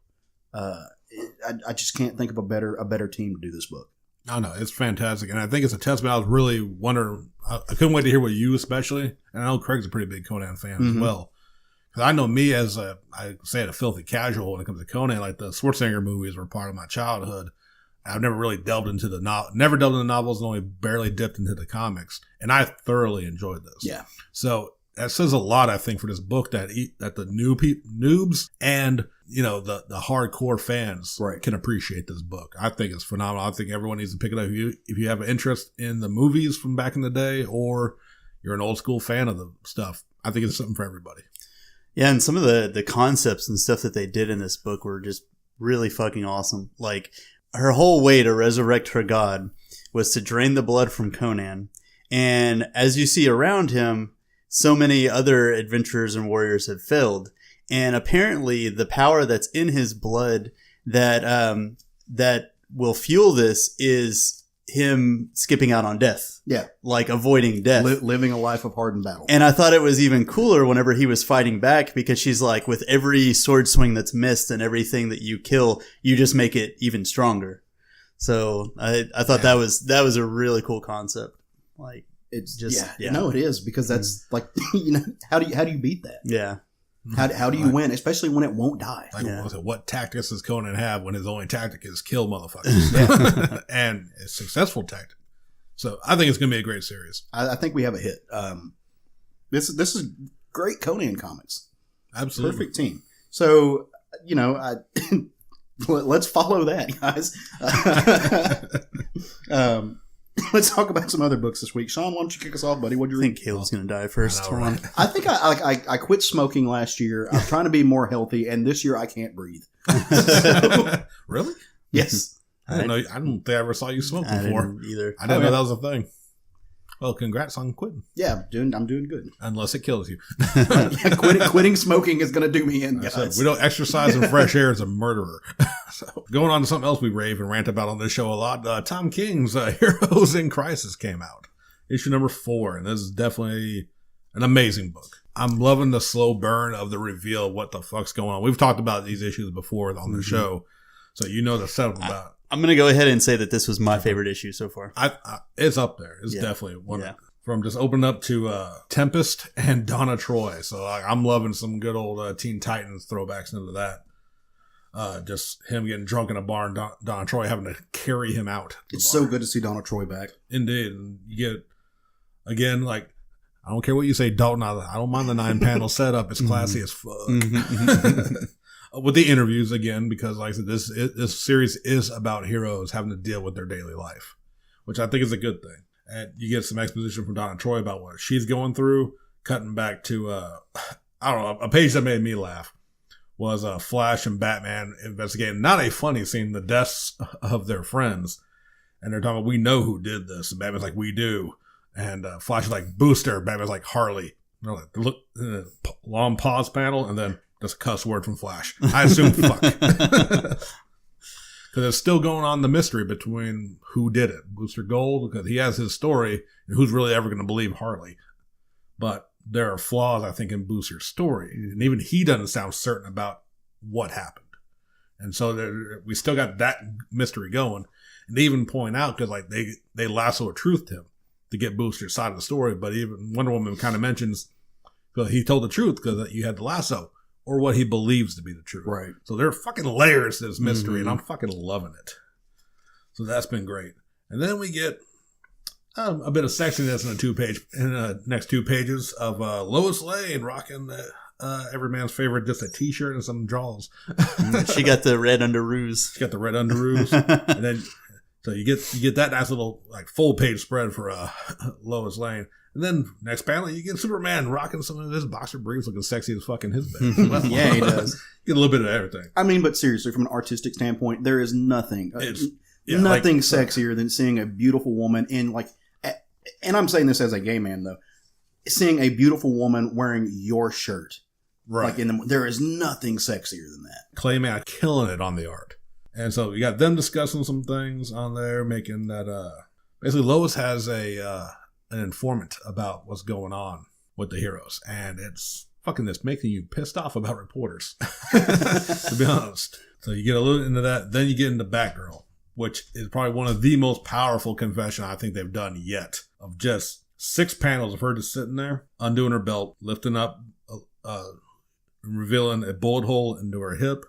I just can't think of a better team to do this book. I know, it's fantastic. And I think it's a testament. I was really wondering, I couldn't wait to hear what you especially, and I know Craig's a pretty big Conan fan as well. Because I know me as a filthy casual when it comes to Conan, like the Schwarzenegger movies were part of my childhood. I've never really delved into the novels and only barely dipped into the comics. And I thoroughly enjoyed this. Yeah. So that says a lot, I think, for this book that the noobs and, the hardcore fans can appreciate this book. I think it's phenomenal. I think everyone needs to pick it up. If you have an interest in the movies from back in the day, or you're an old school fan of the stuff, I think it's something for everybody. Yeah, and some of the concepts and stuff that they did in this book were just really fucking awesome. Like, her whole way to resurrect her god was to drain the blood from Conan. And as you see around him, so many other adventurers and warriors have failed. And apparently the power that's in his blood that will fuel this is him skipping out on death. Yeah. Like avoiding death. Living a life of hardened battle. And I thought it was even cooler whenever he was fighting back, because she's like, with every sword swing that's missed and everything that you kill, you just make it even stronger. So I thought that was a really cool concept. Like, it's just, No, it is, because that's like, how do you beat that? Yeah. How do you win, especially when it won't die? Like, what tactics does Conan have when his only tactic is kill motherfuckers? And a successful tactic. So I think it's going to be a great series. I think we have a hit. This is great Conan comics. Absolutely. Perfect team. So, let's follow that, guys. Let's talk about some other books this week. Sean, why don't you kick us off, buddy? What'd you read? I think Caleb's going to die first. I know, right? I think I quit smoking last year. I'm trying to be more healthy, and this year I can't breathe. Really? Yes. I don't think I ever saw you smoke before. I didn't either. I didn't know that was a thing. Well, congrats on quitting. Yeah, I'm doing good. Unless it kills you. Quitting smoking is going to do me in, guys. We don't exercise in fresh air as a murderer. So, going on to something else we rave and rant about on this show a lot. Tom King's Heroes in Crisis came out. Issue number 4. And this is definitely an amazing book. I'm loving the slow burn of the reveal of what the fuck's going on. We've talked about these issues before on the show. So the setup about it. I'm going to go ahead and say that this was my favorite issue so far. It's up there. It's definitely one. Yeah. From just opening up to Tempest and Donna Troy. So I'm loving some good old Teen Titans throwbacks into that. Just him getting drunk in a bar and Donna Troy having to carry him out. It's so good to see Donna Troy back. Indeed. And you get, again, like, I don't care what you say, Dalton. I don't mind the 9-panel setup. It's classy as fuck. With the interviews again, because like I said, this series is about heroes having to deal with their daily life, which I think is a good thing. And you get some exposition from Donna Troy about what she's going through, cutting back to, I don't know, a page that made me laugh was Flash and Batman investigating, not a funny scene, the deaths of their friends. And they're talking, we know who did this. And Batman's like, we do. And Flash is like, Booster. Batman's like, Harley. And they're like, look, long pause panel, and then just a cuss word from Flash. I assume fuck. Because it's still going on the mystery between who did it. Booster Gold, because he has his story, and who's really ever going to believe Harley. But there are flaws, I think, in Booster's story. And even he doesn't sound certain about what happened. And so we still got that mystery going. And they even point out, because like they lasso a truth to him to get Booster's side of the story. But even Wonder Woman kind of mentions, because he told the truth because you had the lasso. Or what he believes to be the truth. Right. So there are fucking layers to this mystery, and I'm fucking loving it. So that's been great. And then we get a bit of sexiness in the next 2 pages of Lois Lane rocking every man's favorite, just a t-shirt and some drawers. She got the red underoos. She got the red underoos. And then so you get that nice little like full page spread for Lois Lane. And then next panel, you get Superman rocking some of his boxer briefs, looking sexy as fucking his bed. Well, yeah, he does. Get a little bit of everything. I mean, but seriously, from an artistic standpoint, there is nothing sexier than seeing a beautiful woman in like, and I'm saying this as a gay man though, seeing a beautiful woman wearing your shirt. Right. Like there is nothing sexier than that. Clayman killing it on the art. And so you got them discussing some things on there, making that, basically Lois has an informant about what's going on with the heroes, and it's fucking this making you pissed off about reporters, to be honest. So you get a little into that, then you get into Batgirl, which is probably one of the most powerful confessions I think they've done yet, of just 6 panels of her just sitting there, undoing her belt, lifting up, revealing a bullet hole into her hip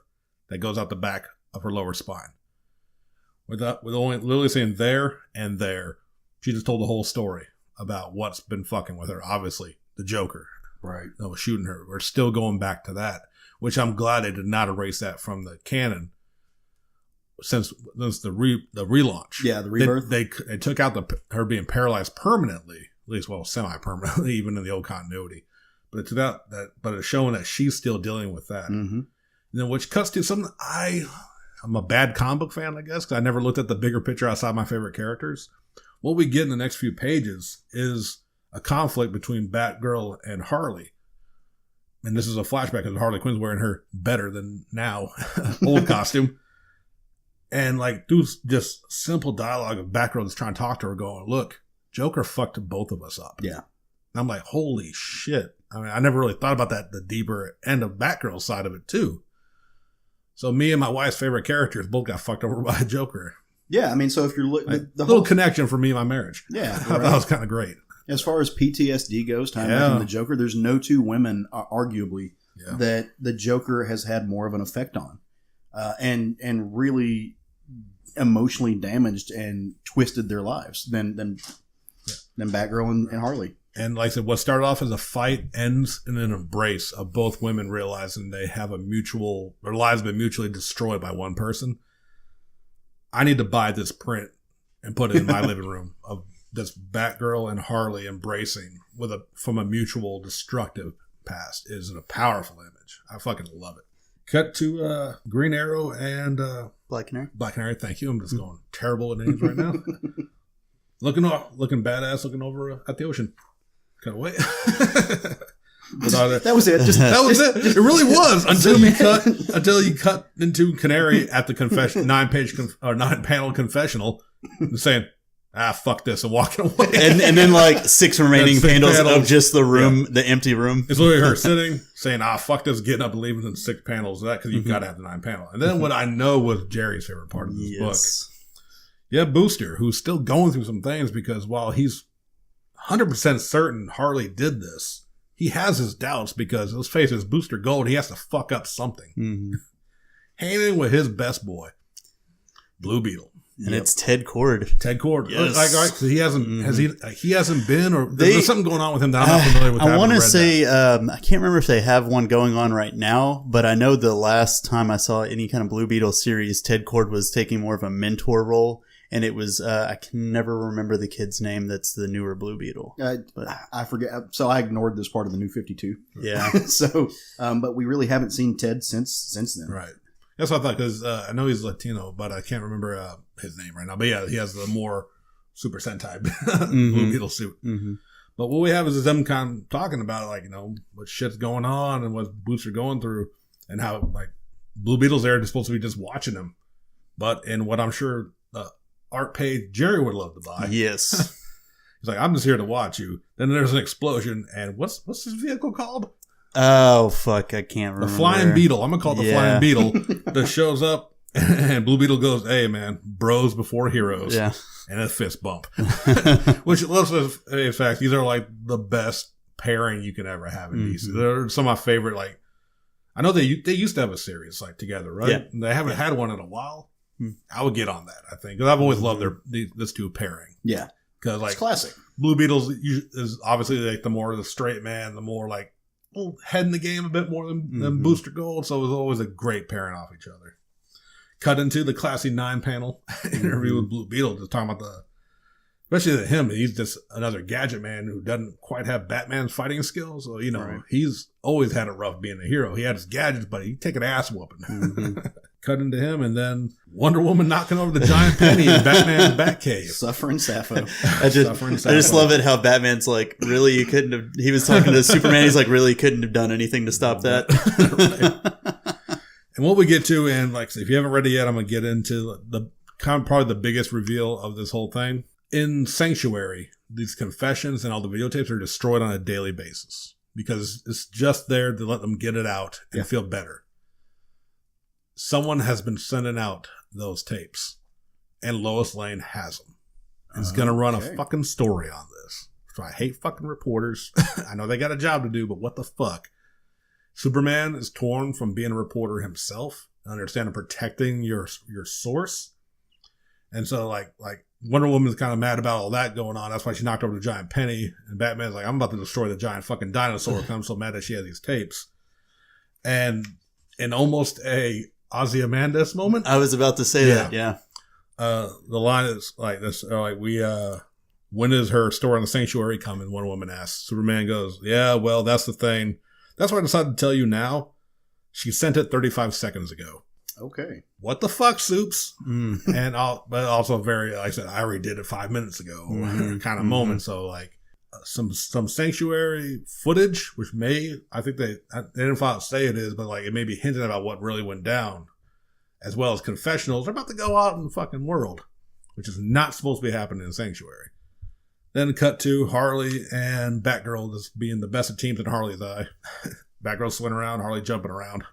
that goes out the back of her lower spine. With only literally saying there and there, she just told the whole story about what's been fucking with her. Obviously, the Joker. Right. That was shooting her. We're still going back to that, which I'm glad they did not erase that from the canon since the relaunch. Yeah, the rebirth. They took out her being paralyzed permanently, at least, well, semi-permanently, even in the old continuity. But it's about that. But it's showing that she's still dealing with that. Mm-hmm. And then, which cuts to something I'm a bad comic book fan, I guess, because I never looked at the bigger picture outside my favorite characters. What we get in the next few pages is a conflict between Batgirl and Harley. And this is a flashback because Harley Quinn's wearing her better than now old costume. And like, through just simple dialogue of Batgirl that's trying to talk to her going, look, Joker fucked both of us up. Yeah. And I'm like, holy shit. I mean, I never really thought about that, the deeper end of Batgirl's side of it too. So me and my wife's favorite characters both got fucked over by a Joker. Yeah, I mean, so if you're looking... The little connection for me and my marriage. Yeah. I thought that was kind of great. As far as PTSD goes, time back in the Joker, there's no two women, arguably, that the Joker has had more of an effect on. And really emotionally damaged and twisted their lives than Batgirl and Harley. And like I said, what started off as a fight ends in an embrace of both women realizing they have their lives have been mutually destroyed by one person. I need to buy this print and put it in my living room of this Batgirl and Harley embracing from a mutual destructive past. Is a powerful image. I fucking love it. Cut to Green Arrow and Black Canary. Black Canary, thank you. I'm just going terrible at names right now. looking badass, looking over at the ocean. Cut away. That was it. That was it. It really was until you cut into Canary at the confession 9-panel confessional, and saying, fuck this, and walking away. And then like 6 remaining panels of just the room, the empty room. It's literally her sitting, saying, fuck this, getting up and leaving in 6 panels of that, because you've got to have the 9-panel. And then what I know was Jerry's favorite part of this book. Yeah, Booster, who's still going through some things, because while he's 100% certain Harley did this, he has his doubts, because let's face it, Booster Gold, he has to fuck up something. Mm-hmm. Hanging with his best boy, Blue Beetle. And it's Ted Cord. Ted Cord. Yes. Right, he hasn't, he hasn't been, or there's something going on with him that I'm not familiar with. I want to say, I can't remember if they have one going on right now, but I know the last time I saw any kind of Blue Beetle series, Ted Cord was taking more of a mentor role. And it was, I can never remember the kid's name that's the newer Blue Beetle. I forget. So I ignored this part of the New 52. Yeah. So, but we really haven't seen Ted since then. Right. That's what I thought, because I know he's Latino, but I can't remember his name right now. But yeah, he has the more Super Sentai Blue Beetle suit. Mm-hmm. But what we have is them kind of talking about, like, what shit's going on and what Booster going through, and how, like, Blue Beetle's there and supposed to be just watching him. But in what I'm sure art page Jerry would love to buy. Yes. He's like, I'm just here to watch you. Then there's an explosion, and what's his vehicle called? Oh, fuck, I can't remember. The Flying Beetle. I'm going to call it the Flying Beetle. That shows up, and Blue Beetle goes, hey, man, bros before heroes. Yeah. And a fist bump. Which, in fact, these are like the best pairing you can ever have in DC. They're some of my favorite, like, I know they used to have a series, like, together, right? Yeah. They haven't had one in a while. I would get on that, I think, because I've always loved this two pairing. Yeah. Because, like, it's classic. Blue Beetle's is obviously like the more the straight man, the more like head in the game a bit more than Booster Gold. So it was always a great pairing off each other. Cut into the classy 9-panel interview with Blue Beetle, just talking about especially him. He's just another gadget man who doesn't quite have Batman's fighting skills. So, he's always had it rough being a hero. He had his gadgets, but he'd take an ass whooping. Cut into him, and then Wonder Woman knocking over the giant penny in Batman's Batcave. Suffering Sappho. I just love it how Batman's like, really, you couldn't have, he was talking to Superman, he's like, really couldn't have done anything to stop that. Right. And what we get to, and like, if you haven't read it yet, I'm going to get into probably the biggest reveal of this whole thing. In Sanctuary, these confessions and all the videotapes are destroyed on a daily basis because it's just there to let them get it out and feel better. Someone has been sending out those tapes, and Lois Lane has them. He's going to run a fucking story on this. So I hate fucking reporters. I know they got a job to do, but what the fuck? Superman is torn from being a reporter himself, understanding protecting your source. And so like Wonder Woman's kind of mad about all that going on. That's why she knocked over the giant penny. And Batman's like, I'm about to destroy the giant fucking dinosaur. I'm so mad that she has these tapes. And in almost a Ozymandias moment. I was about to say that. Yeah. The line is like this, when is her story on the Sanctuary coming? Wonder Woman asks. Superman goes, yeah, well, that's the thing. That's what I decided to tell you now. She sent it 35 seconds ago. Okay. What the fuck, Soups? But also very, like I said, I already did it 5 minutes ago kind of moment. So like some Sanctuary footage, which I think they didn't say it is, but like it may be hinting about what really went down, as well as confessionals are about to go out in the fucking world, which is not supposed to be happening in Sanctuary. Then cut to Harley and Batgirl just being the best of teams in Harley's eye. Batgirl swimming around, Harley jumping around.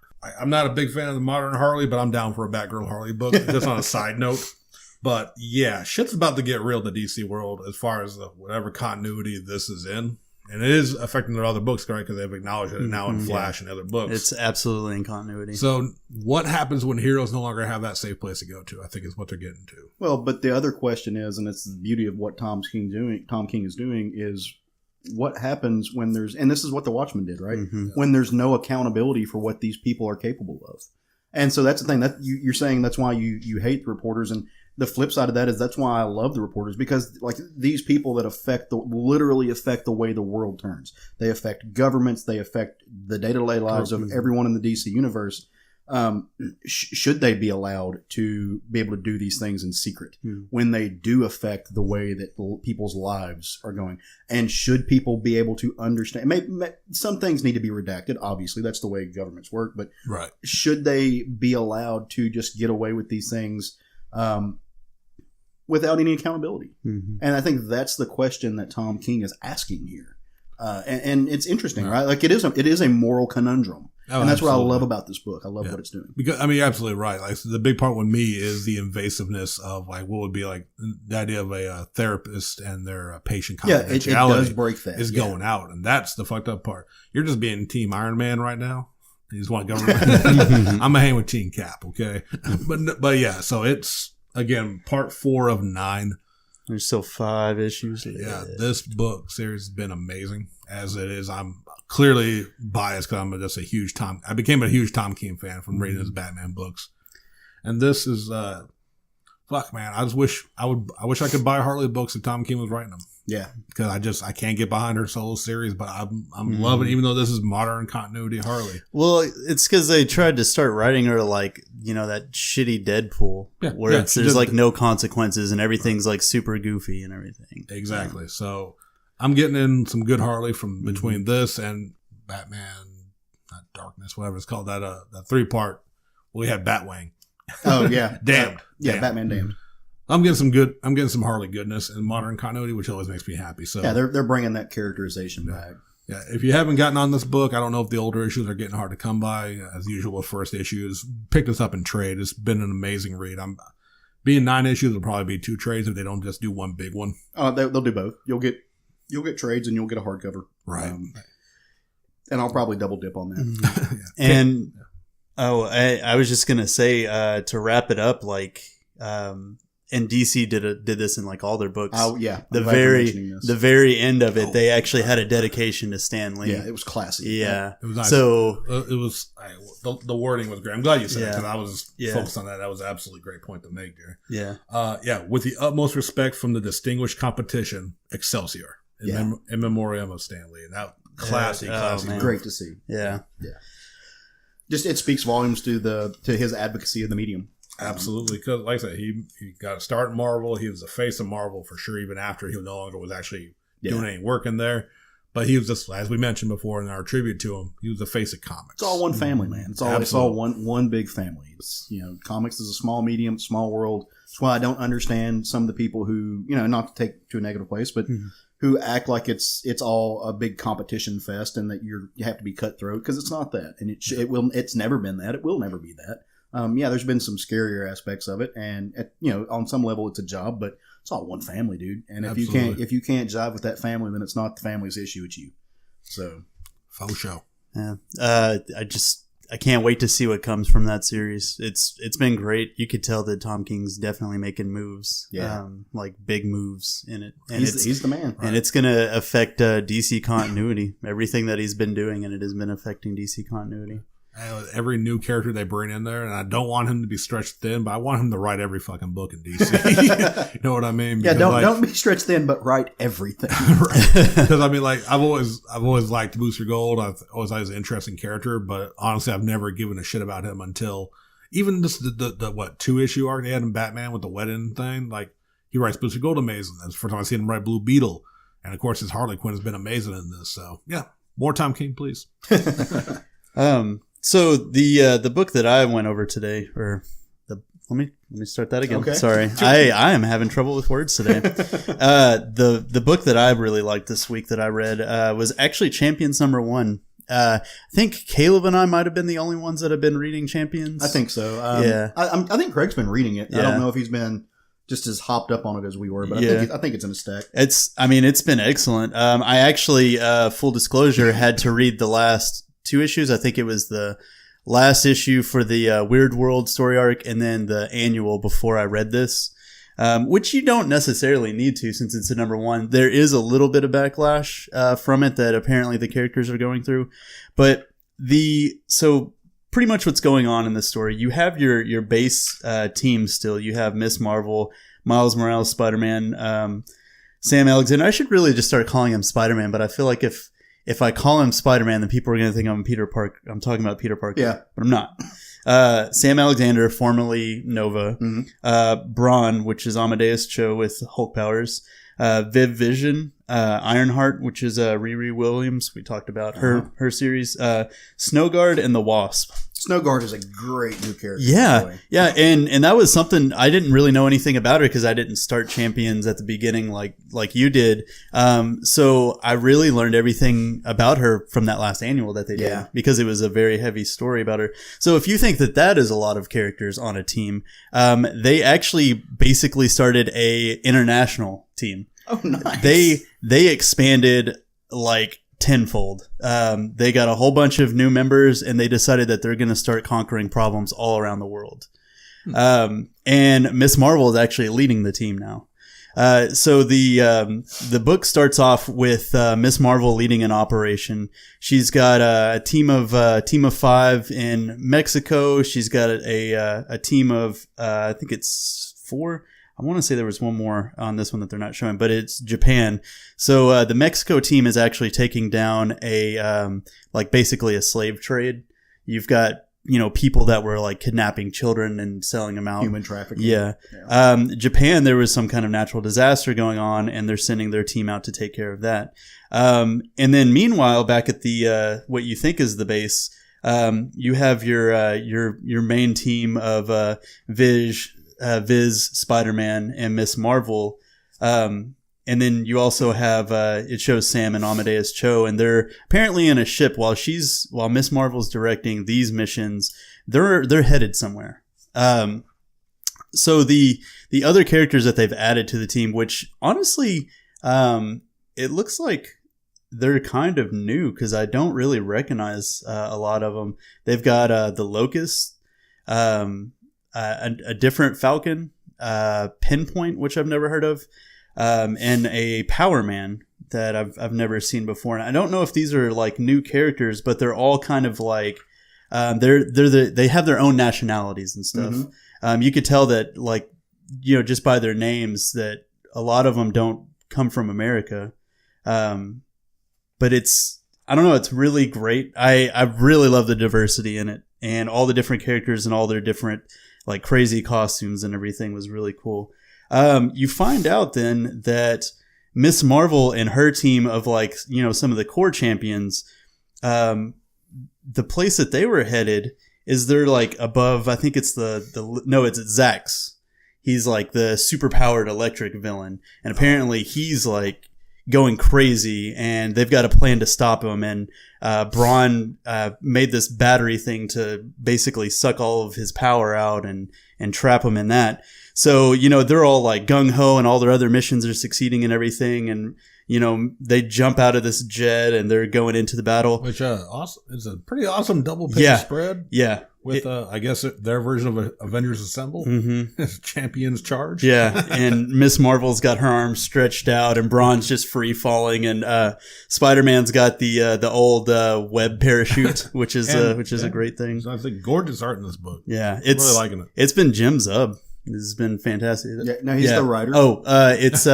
I'm not a big fan of the modern Harley, but I'm down for a Batgirl Harley book, just on a side note. But yeah, shit's about to get real in the DC world as far as whatever continuity this is in. And it is affecting their other books, right? Because they've acknowledged it now in Flash and other books. It's absolutely in continuity. So what happens when heroes no longer have that safe place to go to, I think is what they're getting to. Well, but the other question is, and it's the beauty of what Tom King is doing, is what happens when there's, and this is what the Watchmen did, right? When there's no accountability for what these people are capable of. And so that's the thing that you're saying. That's why you hate the reporters. And the flip side of that is that's why I love the reporters, because like these people that literally affect the way the world turns. They affect governments. They affect the day-to-day lives of everyone in the DC universe. Should they be allowed to be able to do these things in secret when they do affect the way that people's lives are going? And should people be able to understand? Some things need to be redacted. Obviously, that's the way governments work. But should they be allowed to just get away with these things without any accountability? And I think that's the question that Tom King is asking here. And it's interesting, right? Like it is a moral conundrum. And that's what I love about this book. I love what it's doing. Because I mean, you're absolutely right. Like the big part with me is the invasiveness of like what would be like the idea of a therapist and their patient confidentiality. Yeah, it does break that. Is going out, and that's the fucked up part. You're just being Team Iron Man right now. You just want government. I'm gonna hang with Team Cap, okay? But yeah, so it's again part 4 of 9. There's still 5 issues. Yeah, this book series has been amazing as it is. I'm clearly biased because I'm just I became a huge Tom King fan from reading his Batman books. And this is, fuck man, I wish I could buy Harley books if Tom King was writing them. Yeah. Because I can't get behind her solo series, but I'm loving, even though this is modern continuity Harley. Well, it's because they tried to start writing her like, that shitty Deadpool where there's like no consequences and everything's like super goofy and everything. Exactly. So I'm getting in some good Harley from between this and Batman, not Darkness, whatever it's called, that 3-part. We had Batwing. Oh yeah. Damned. Yeah, Batman Damned. I'm getting some Harley goodness in modern continuity, which always makes me happy. So yeah, they're bringing that characterization back. Yeah, if you haven't gotten on this book, I don't know if the older issues are getting hard to come by. As usual with first issues, pick this up in trade. It's been an amazing read. Being 9 issues will probably be 2 trades if they don't just do one big one. They'll do both. You'll get trades and you'll get a hardcover. Right. And I'll probably double dip on that. And I was just gonna say to wrap it up, like. And DC did this in like all their books. Oh yeah, the very end of it, they actually had a dedication to Stan Lee. Yeah, it was classy. Yeah, it was nice. So it was the wording was great. I'm glad you said it because I was focused on that. That was an absolutely great point to make there. Yeah, with the utmost respect from the distinguished competition, Excelsior, in memoriam of Stan Lee. And that classy. Great to see. Yeah. Just it speaks volumes to his advocacy of the medium. Absolutely, because like I said, he got a start in Marvel. He was the face of Marvel for sure, even after he no longer was actually doing any work in there. But he was just, as we mentioned before in our tribute to him, he was the face of comics. It's all one family, man. It's all one big family. It's, comics is a small medium, small world. That's why I don't understand some of the people who, not to take to a negative place, but who act like it's all a big competition fest and that you have to be cutthroat, because it's not that, and it's never been that. It will never be that. Yeah, there's been some scarier aspects of it, and on some level, it's a job, but it's all one family, dude. And if you can't jive with that family, then it's not the family's issue; it's you. So, faux show. Yeah, I can't wait to see what comes from that series. It's been great. You could tell that Tom King's definitely making moves, like big moves in it. And he's the man, and it's going to affect DC continuity. Everything that he's been doing, and it has been affecting DC continuity. Every new character they bring in there, and I don't want him to be stretched thin, but I want him to write every fucking book in DC. You know what I mean? Because, don't be stretched thin, but write everything. Because I mean, like I've always liked Booster Gold. I've always thought he was an interesting character, but honestly, I've never given a shit about him until even just the 2-issue arc they had in Batman with the wedding thing. Like he writes Booster Gold amazing. That's the first time I've seen him write Blue Beetle, and of course his Harley Quinn has been amazing in this. So yeah, more Tom King, please. So the book that I went over today, let me start that again. Okay. Sorry, I am having trouble with words today. The book that I really liked this week that I read was actually Champions #1. I think Caleb and I might have been the only ones that have been reading Champions. I think so. Yeah, I think Craig's been reading it. Yeah. I don't know if he's been just as hopped up on it as we were, but I think it's in a stack. It's been excellent. I actually, full disclosure, had to read the last 2 issues. I think it was the last issue for the Weird World story arc and then the annual before I read this, which you don't necessarily need to since it's a #1. There is a little bit of backlash from it that apparently the characters are going through. But so pretty much what's going on in this story, you have your base team still. You have Miss Marvel, Miles Morales, Spider-Man, Sam Alexander. I should really just start calling him Spider-Man, but I feel like if I call him Spider-Man, then people are going to think I'm talking about Peter Parker. Yeah. But I'm not. Sam Alexander, formerly Nova. Mm-hmm. Brawn, which is Amadeus Cho with Hulk powers. Viv Vision. Ironheart, which is Riri Williams. We talked about her series. Snowguard and the Wasp. Snowguard is a great new character. Yeah. Yeah. And that was something I didn't really know anything about her because I didn't start Champions at the beginning like you did. So I really learned everything about her from that last annual that they did because it was a very heavy story about her. So if you think that is a lot of characters on a team, they actually basically started a international team. Oh, nice. They expanded like tenfold. They got a whole bunch of new members and they decided that they're going to start conquering problems all around the world. And Miss Marvel is actually leading the team now. So the book starts off with Miss Marvel leading an operation. She's got a team of 5 in Mexico. She's got a team of I think it's 4. I want to say there was one more on this one that they're not showing, but it's Japan. So the Mexico team is actually taking down basically a slave trade. You've got people that were like kidnapping children and selling them out. Human trafficking. Yeah. Japan, there was some kind of natural disaster going on, and they're sending their team out to take care of that. And then meanwhile, back at the what you think is the base, you have your main team of Viz, Spider-Man, and Miss Marvel. And then you also have, it shows Sam and Amadeus Cho, and they're apparently in a ship while Miss Marvel's directing these missions. They're headed somewhere. So the other characters that they've added to the team, which honestly, it looks like they're kind of new because I don't really recognize a lot of them. They've got the Locust, a different Falcon, Pinpoint, which I've never heard of, and a Power Man that I've never seen before. And I don't know if these are like new characters, but they're all kind of like they have their own nationalities and stuff. Mm-hmm. You could tell that just by their names that a lot of them don't come from America. But I don't know, it's really great. I really love the diversity in it, and all the different characters and all their different like crazy costumes and everything was really cool. You find out then that Miss Marvel and her team of some of the core champions, the place that they were headed is they're like above, I think it's it's Zax. He's like the superpowered electric villain. And apparently he's going crazy, and they've got a plan to stop him. And Braun made this battery thing to basically suck all of his power out and trap him in that. So, they're all like gung-ho, and all their other missions are succeeding and everything. And, they jump out of this jet and they're going into the battle. Which awesome. It's a pretty awesome double page spread. Yeah. With, I guess, their version of Avengers Assemble. Champions Charge. Yeah. And Miss Marvel's got her arms stretched out, and Braun's just free falling. And Spider-Man's got the old web parachute, which is a great thing. So I think gorgeous art in this book. Yeah. I'm really liking it. It's been Jim Zub. This has been fantastic. Yeah, no, he's the writer. Oh, it's,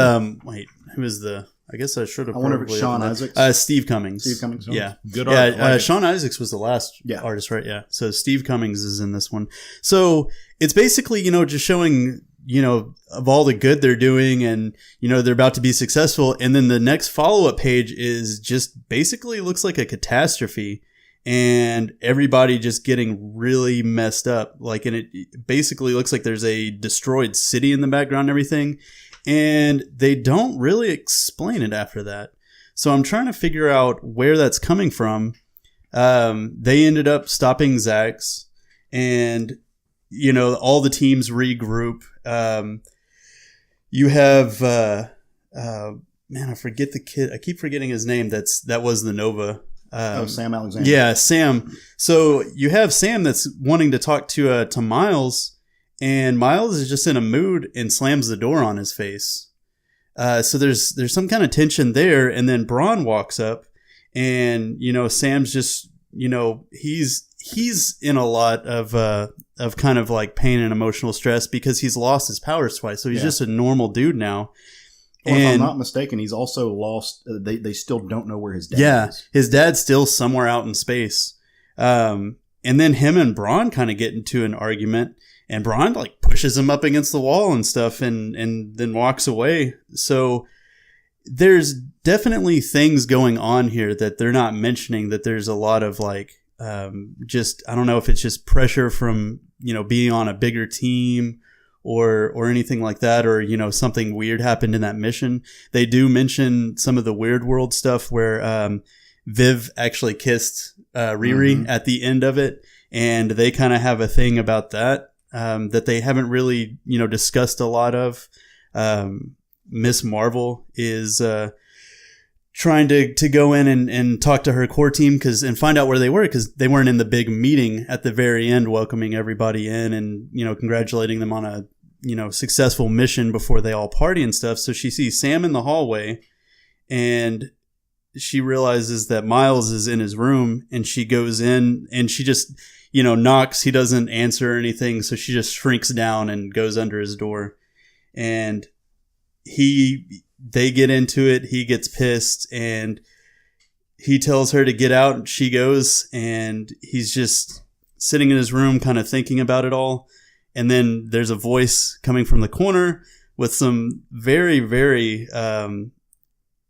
wait, who is I guess I should have. I wonder if it's Sean Isaacs. Steve Cummings. Steve Cummings. Yeah. Good art. Yeah. Sean Isaacs was the last artist, right? Yeah. So Steve Cummings is in this one. So it's basically, just showing, of all the good they're doing, and, they're about to be successful. And then the next follow-up page is just basically looks like a catastrophe, and everybody just getting really messed up. Like, and it basically looks like there's a destroyed city in the background and everything. And they don't really explain it after that. So I'm trying to figure out where that's coming from. They ended up stopping Zax, and, all the teams regroup. You have, man, I forget the kid. I keep forgetting his name. That was the Nova. Sam Alexander. Yeah, Sam. So you have Sam that's wanting to talk to Miles. And Miles is just in a mood and slams the door on his face. So there's some kind of tension there. And then Braun walks up, and, Sam's just, he's in a lot of kind of like pain and emotional stress because he's lost his powers twice. So he's just a normal dude now. Well, if I'm not mistaken, he's also lost. They still don't know where his dad is. Yeah, his dad's still somewhere out in space. And then him and Braun kind of get into an argument. And Braun like pushes him up against the wall and stuff, and then walks away. So there's definitely things going on here that they're not mentioning, that there's a lot of like, just, I don't know if it's just pressure from, being on a bigger team or anything like that, or, something weird happened in that mission. They do mention some of the Weird World stuff where, Viv actually kissed, Riri at the end of it. And they kind of have a thing about that. That they haven't really, discussed a lot of. Miss Marvel is trying to go in and talk to her core team and find out where they were, because they weren't in the big meeting at the very end, welcoming everybody in and, congratulating them on a, successful mission before they all party and stuff. So she sees Sam in the hallway, and she realizes that Miles is in his room, and she goes in and she just, knocks. He doesn't answer or anything. So she just shrinks down and goes under his door, and they get into it. He gets pissed, and he tells her to get out, and she goes, and he's just sitting in his room kind of thinking about it all. And then there's a voice coming from the corner with some very, very,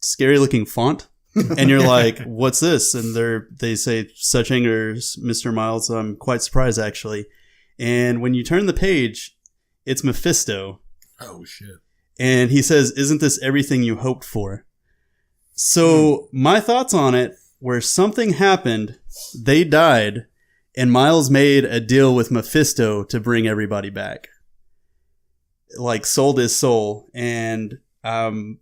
scary looking font. And you're like, what's this? And they say, such angers Mr. Miles. I'm quite surprised, actually. And when you turn the page, it's Mephisto. Oh, shit. And he says, isn't this everything you hoped for? So my thoughts on it were, something happened, they died, and Miles made a deal with Mephisto to bring everybody back. Like, sold his soul. And I'm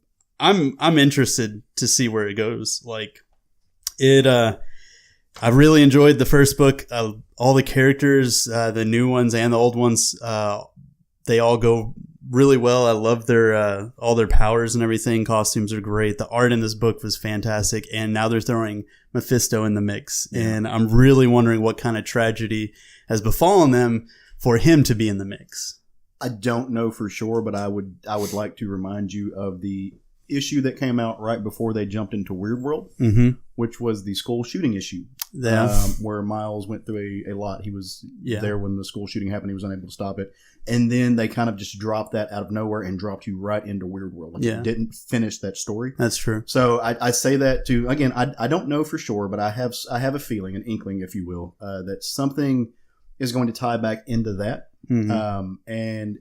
interested to see where it goes. Like, I really enjoyed the first book. All the characters, the new ones and the old ones, they all go really well. I love their all their powers and everything. Costumes are great. The art in this book was fantastic, and now they're throwing Mephisto in the mix. Yeah. And I'm really wondering what kind of tragedy has befallen them for him to be in the mix. I don't know for sure, but I would like to remind you of the issue that came out right before they jumped into Weird World, which was the school shooting issue, where Miles went through a lot. He was there when the school shooting happened. He was unable to stop it. And then they kind of just dropped that out of nowhere and dropped you right into Weird World. Like, it didn't finish that story. That's true. So I say that to, again, I don't know for sure, but I have a feeling, an inkling, if you will, that something is going to tie back into that. And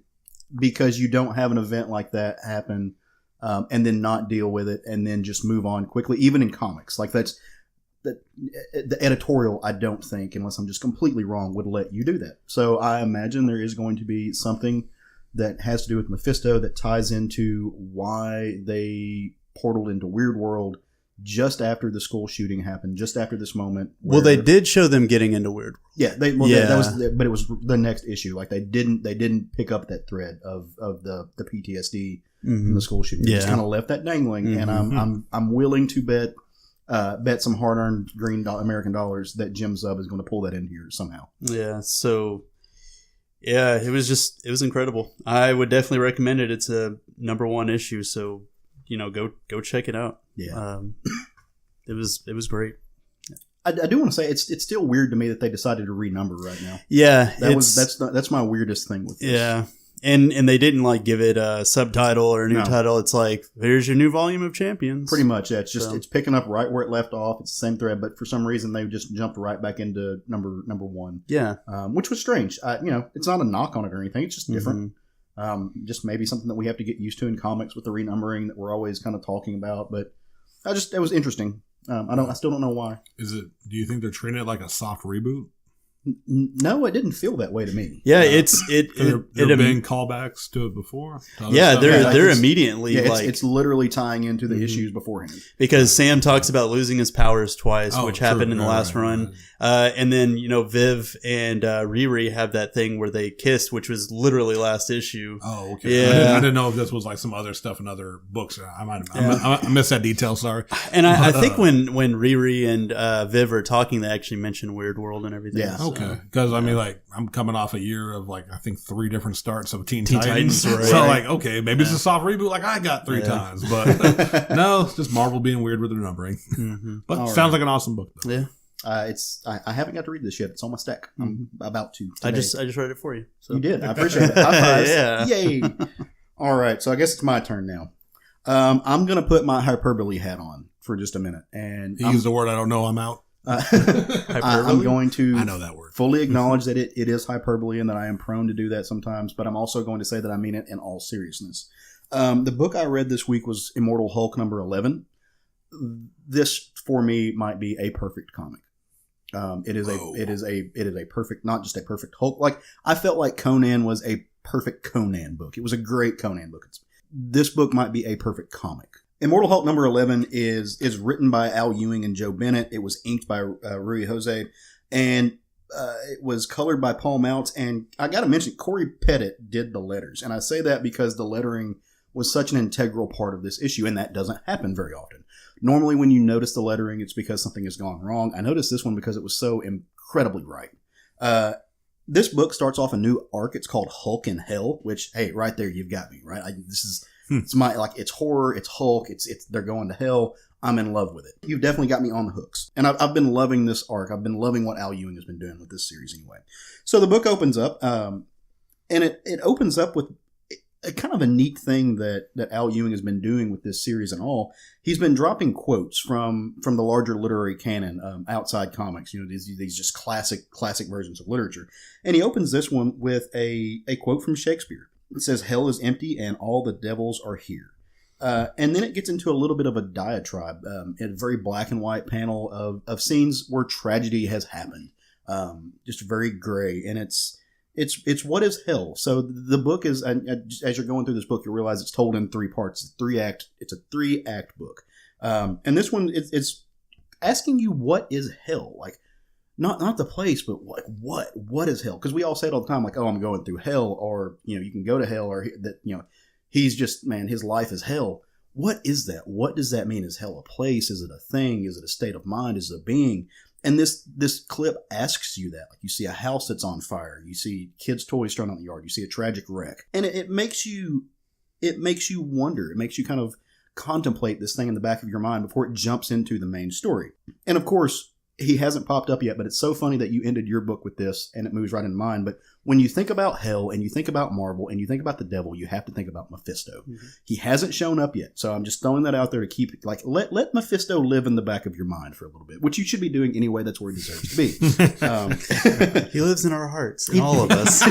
because you don't have an event like that happen and then not deal with it and then just move on quickly, even in comics. Like the editorial, I don't think, unless I'm just completely wrong, would let you do that. So I imagine there is going to be something that has to do with Mephisto that ties into why they portaled into Weird World just after the school shooting happened, just after this moment. Well, they did show them getting into Weird World. Yeah, that was, but it was the next issue. Like they didn't pick up that thread of the PTSD from the school shooting. They just kind of left that dangling, and I'm willing to bet some hard-earned green American dollars that Jim Zub is going to pull that in here somehow. Yeah. So. Yeah, it was incredible. I would definitely recommend it. It's a #1 issue, so go check it out. Yeah, it was great. I do want to say it's still weird to me that they decided to renumber right now. Yeah, that's my weirdest thing with this. Yeah, and they didn't give it a subtitle or a new title. It's like, here's your new volume of Champions. Pretty much, yeah. It's picking up right where it left off. It's the same thread, but for some reason they just jumped right back into number 1. Yeah, which was strange. It's not a knock on it or anything. It's just different. Just maybe something that we have to get used to in comics with the renumbering that we're always kind of talking about. But it was interesting. I still don't know why. Do you think they're treating it like a soft reboot? No, it didn't feel that way to me. Yeah, there been callbacks to it before. Yeah, they're immediately it's literally tying into the issues beforehand. Because Sam talks about losing his powers twice, which happened in the last run, and then Viv and Riri have that thing where they kissed, which was literally last issue. Oh, okay. Yeah, I didn't know if this was some other stuff in other books. I missed that detail. Sorry. And I think when Riri and Viv are talking, they actually mention Weird World and everything. Yeah. So. Okay, because I'm coming off a year of I think 3 different starts of Teen Titans. Right. So maybe it's a soft reboot like I got 3 times, but no, it's just Marvel being weird with their numbering. But sounds like an awesome book though. Yeah. I haven't got to read this yet. It's on my stack. I'm about to today. I just read it for you. So. You did. I appreciate it. High fives. Yeah. Yay. All right. So I guess it's my turn now. I'm going to put my hyperbole hat on for just a minute. And he used the word I don't know. I'm out. I'm going to I know that word. fully acknowledge that it is hyperbole and that I am prone to do that sometimes, but I'm also going to say that I mean it in all seriousness. The book I read this week was Immortal Hulk number 11. This for me might be a perfect comic. It is a perfect, not just a perfect Hulk. I felt like Conan was a perfect Conan book. It was a great Conan book. This book might be a perfect comic. Immortal Hulk number 11 is written by Al Ewing and Joe Bennett. It was inked by Rui Jose, and it was colored by Paul Mounts. And I got to mention, Corey Pettit did the letters. And I say that because the lettering was such an integral part of this issue, and that doesn't happen very often. Normally, when you notice the lettering, it's because something has gone wrong. I noticed this one because it was so incredibly right. This book starts off a new arc. It's called Hulk in Hell, which, hey, right there, you've got me, right? It's my, it's horror, it's Hulk, it's they're going to hell. I'm in love with it. You've definitely got me on the hooks. And I've been loving this arc. I've been loving what Al Ewing has been doing with this series anyway. So the book opens up, and it opens up with a kind of a neat thing that Al Ewing has been doing with this series and all. He's been dropping quotes from the larger literary canon, outside comics, these just classic versions of literature. And he opens this one with a quote from Shakespeare. It says, "Hell is empty and all the devils are here." And then it gets into a little bit of a diatribe, a very black and white panel of scenes where tragedy has happened. Just very gray. And it's what is hell. So the book is, as you're going through this book, you realize it's told in 3 parts. It's a 3-act book. And this one, it's asking you, what is hell? Not the place, but what is hell? Because we all say it all the time, oh, I'm going through hell, or, you can go to hell, or that, he's just, man, his life is hell. What is that? What does that mean? Is hell a place? Is it a thing? Is it a state of mind? Is it a being? And this clip asks you that. You see a house that's on fire. You see kids' toys thrown out in the yard. You see a tragic wreck. And it makes you wonder. It makes you kind of contemplate this thing in the back of your mind before it jumps into the main story. And of course, he hasn't popped up yet, but it's so funny that you ended your book with this and it moves right into mine. But when you think about hell and you think about Marvel and you think about the devil, you have to think about Mephisto. Mm-hmm. He hasn't shown up yet. So I'm just throwing that out there to keep, like, let Mephisto live in the back of your mind for a little bit, which you should be doing anyway. That's where he deserves to be. He lives in our hearts, in all of us.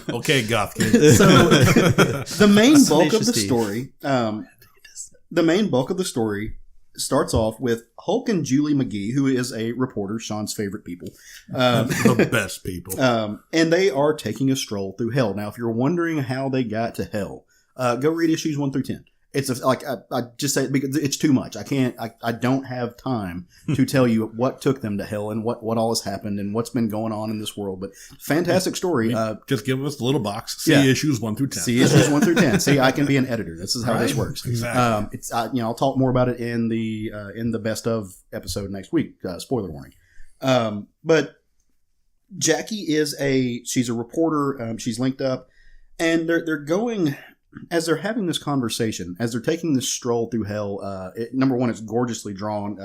Okay, goth kid. So the main bulk of the story, starts off with Hulk and Julie McGee, who is a reporter, Sean's favorite people. The best people. And they are taking a stroll through hell. Now, if you're wondering how they got to hell, go read issues 1 through 10. It's I just say it because it's too much. I don't have time to tell you what took them to hell and what all has happened and what's been going on in this world. But fantastic story. Just give us the little box. See issues 1 through 10. See issues 1 through 10. See, I can be an editor. This is how this works. Exactly. I'll talk more about it in the best of episode next week. Spoiler warning. But Jackie she's a reporter. She's linked up, and they're going. As they're having this conversation, as they're taking this stroll through hell, number one, it's gorgeously drawn.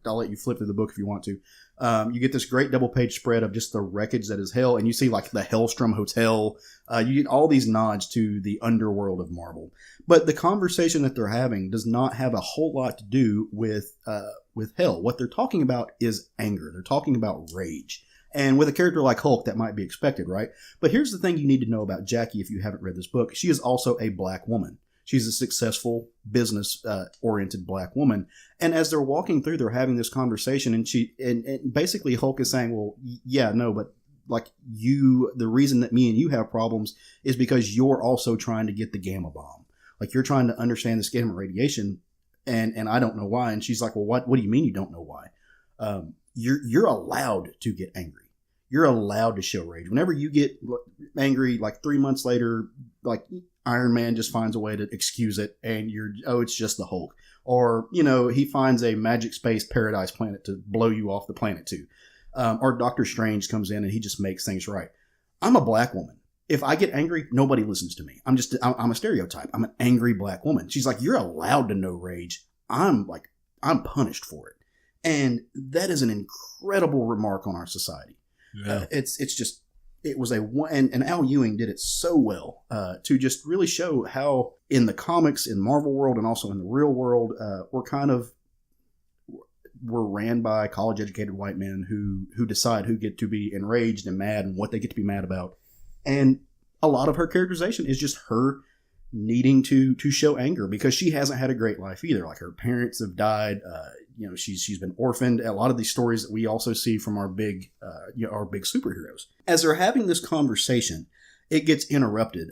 I'll let you flip through the book if you want to. You get this great double-page spread of just the wreckage that is hell, and you see like the Hellstrom Hotel. You get all these nods to the underworld of Marvel. But the conversation that they're having does not have a whole lot to do with hell. What they're talking about is anger. They're talking about rage. And with a character like Hulk, that might be expected, right? But here's the thing you need to know about Jackie if you haven't read this book. She is also a black woman. She's a successful, business-oriented black woman. And as they're walking through, they're having this conversation, and basically Hulk is saying, well, yeah, no, but like the reason that me and you have problems is because you're also trying to get the gamma bomb. Like you're trying to understand this gamma radiation, and I don't know why. And she's like, well, what do you mean you don't know why? You're allowed to get angry. You're allowed to show rage. Whenever you get angry, like 3 months later, like Iron Man just finds a way to excuse it, and it's just the Hulk. Or, he finds a magic space paradise planet to blow you off the planet to. Or Doctor Strange comes in and he just makes things right. I'm a black woman. If I get angry, nobody listens to me. I'm a stereotype. I'm an angry black woman. She's like, you're allowed to know rage. I'm punished for it. And that is an incredible remark on our society. Yeah. It was and Al Ewing did it so well to just really show how in the comics, in Marvel world, and also in the real world, we're ran by college educated white men who decide who get to be enraged and mad and what they get to be mad about. And a lot of her characterization is just her needing to show anger because she hasn't had a great life either. Like her parents have died. She's been orphaned. A lot of these stories that we also see from our big superheroes. As they're having this conversation, it gets interrupted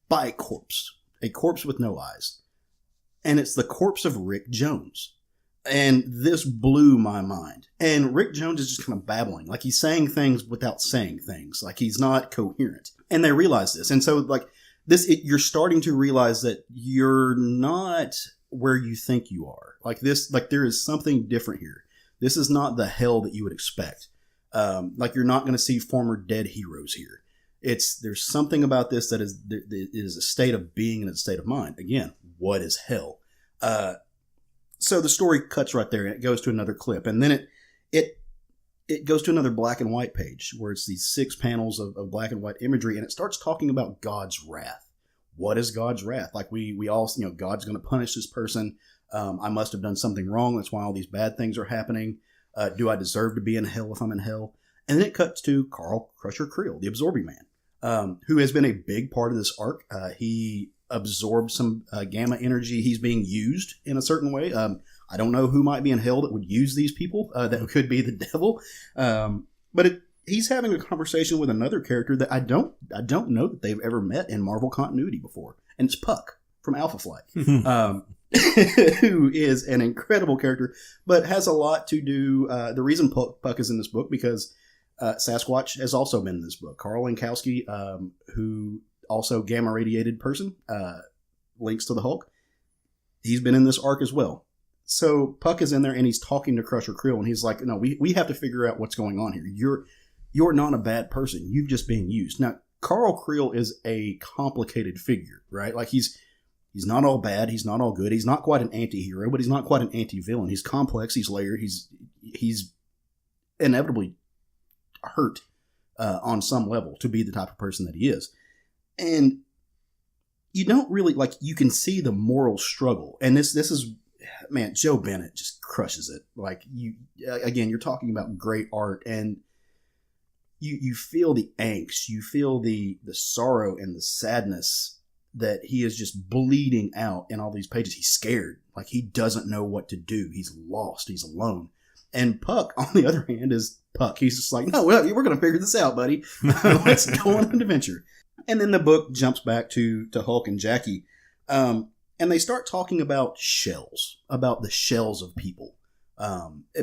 by a corpse with no eyes, and it's the corpse of Rick Jones. And this blew my mind. And Rick Jones is just kind of babbling, like he's saying things without saying things, like he's not coherent. And they realize this, and so like you're starting to realize that you're not where you think you are. Like there is something different here. This is not the hell that you would expect. Like you're not going to see former dead heroes here. There's something about this that is a state of being and a state of mind. Again, what is hell? So the story cuts right there and it goes to another clip. And then it goes to another black and white page where it's these 6 panels of black and white imagery. And it starts talking about God's wrath. What is God's wrath? Like we all, God's going to punish this person. I must have done something wrong. That's why all these bad things are happening. Do I deserve to be in hell if I'm in hell? And then it cuts to Carl Crusher Creel, the Absorbing Man, who has been a big part of this arc. He absorbed some gamma energy. He's being used in a certain way. I don't know who might be in hell that would use these people. That could be the devil. But he's having a conversation with another character that I don't know that they've ever met in Marvel continuity before. And it's Puck from Alpha Flight, who is an incredible character, but has a lot to do. The reason Puck is in this book because Sasquatch has also been in this book. Carl Lankowski, who also gamma radiated person, links to the Hulk. He's been in this arc as well. So Puck is in there and he's talking to Crusher Creel and he's like, no, we have to figure out what's going on here. You're not a bad person. You've just been used. Now, Carl Creel is a complicated figure, right? Like he's He's not all bad. He's not all good. He's not quite an anti-hero, but he's not quite an anti-villain. He's complex. He's layered. He's inevitably hurt on some level to be the type of person that he is. And you don't really, like, you can see the moral struggle. And this is, man, Joe Bennett just crushes it. Like, again, you're talking about great art, and you feel the angst. You feel the sorrow and the sadness that he is just bleeding out in all these pages. He's scared. Like, he doesn't know what to do. He's lost. He's alone. And Puck, on the other hand, is Puck. He's just like, no, we're going to figure this out, buddy. Let's go on an adventure. And then the book jumps back to Hulk and Jackie. And they start talking about shells, about the shells of people.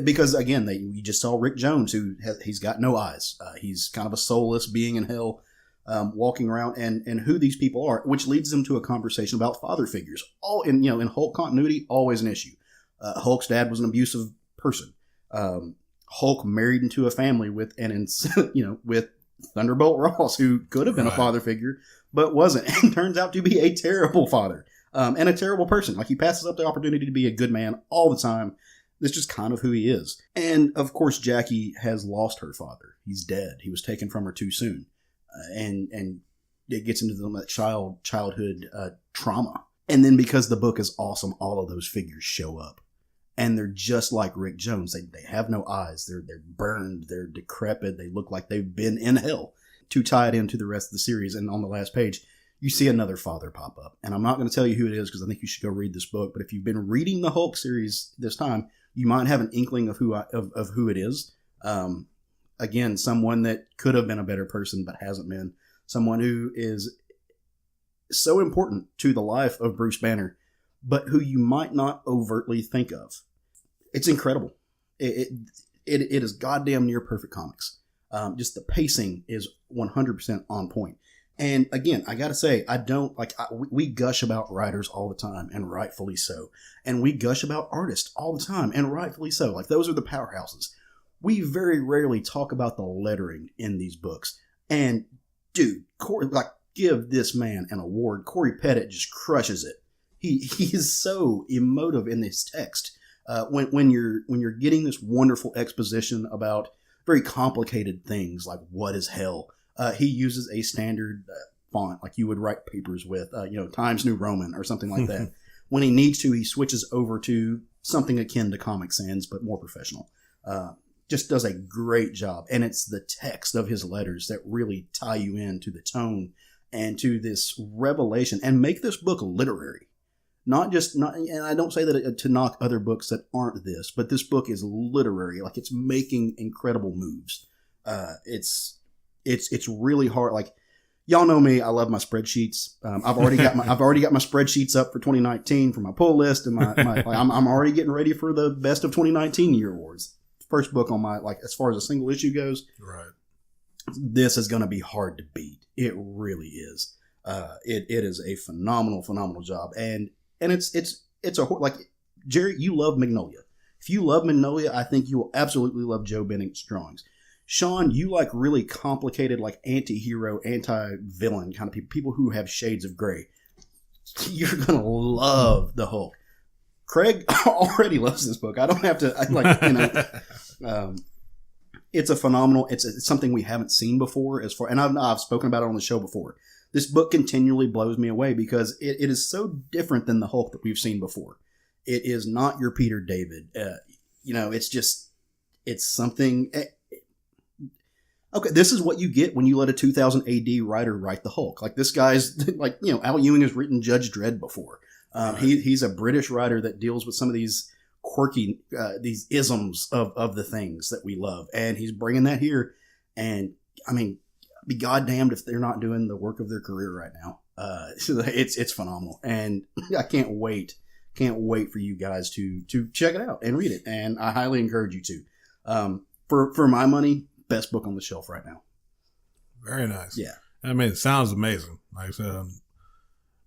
Because, again, we just saw Rick Jones, he's got no eyes. He's kind of a soulless being in hell, walking around, and who these people are, which leads them to a conversation about father figures. All in Hulk continuity, always an issue. Hulk's dad was an abusive person. Hulk married into a family with Thunderbolt Ross, who could have been a father figure, but wasn't, and turns out to be a terrible father, and a terrible person. Like, he passes up the opportunity to be a good man all the time. That's just kind of who he is. And, of course, Jackie has lost her father. He's dead. He was taken from her too soon. And it gets into that childhood trauma. And then, because the book is awesome, all of those figures show up. And they're just like Rick Jones. They have no eyes. They're burned. They're decrepit. They look like they've been in hell. To tie it into the rest of the series, and on the last page, you see another father pop up. And I'm not going to tell you who it is, because I think you should go read this book. But if you've been reading the Hulk series this time, you might have an inkling of who it is. Again, someone that could have been a better person but hasn't been. Someone who is so important to the life of Bruce Banner, but who you might not overtly think of. It's incredible. It is goddamn near perfect comics. Just the pacing is 100% on point. And again, I gotta say, we gush about writers all the time, and rightfully so. And we gush about artists all the time, and rightfully so. Like, those are the powerhouses. We very rarely talk about the lettering in these books. And dude, give this man an award. Corey Pettit just crushes it. He is so emotive in this text. When you're getting this wonderful exposition about very complicated things like what is hell, he uses a standard font like you would write papers with, Times New Roman or something like that. When he needs to, he switches over to something akin to Comic Sans, but more professional. Just does a great job. And it's the text of his letters that really tie you into the tone and to this revelation and make this book literary. And I don't say that to knock other books that aren't this, but this book is literary. Like, it's making incredible moves. It's really hard. Like, y'all know me. I love my spreadsheets. I've already got my spreadsheets up for 2019 for my pull list, and I'm already getting ready for the best of 2019 year awards. First book on my, as far as a single issue goes. Right. This is going to be hard to beat. It really is. It is a phenomenal job, and it's Jerry, you love Magnolia. If you love Magnolia, I think you will absolutely love Joe Bennett's drawings. Sean, you like really complicated, like anti-hero, anti-villain kind of people who have shades of gray. You're going to love the Hulk. Craig already loves this book. I don't have to, it's a phenomenal, it's something we haven't seen before and I've spoken about it on the show before. This book continually blows me away because it is so different than the Hulk that we've seen before. It is not your Peter David. It's something. Okay, this is what you get when you let a 2000 AD writer write the Hulk. Like, this guy's Al Ewing has written Judge Dredd before. He's a British writer that deals with some of these quirky, these isms of the things that we love. And he's bringing that here. And I mean, be goddamned if they're not doing the work of their career right now. It's phenomenal. And I can't wait for you guys to check it out and read it. And I highly encourage you to. For my money, best book on the shelf right now. Very nice. Yeah. I mean, it sounds amazing. Like I said,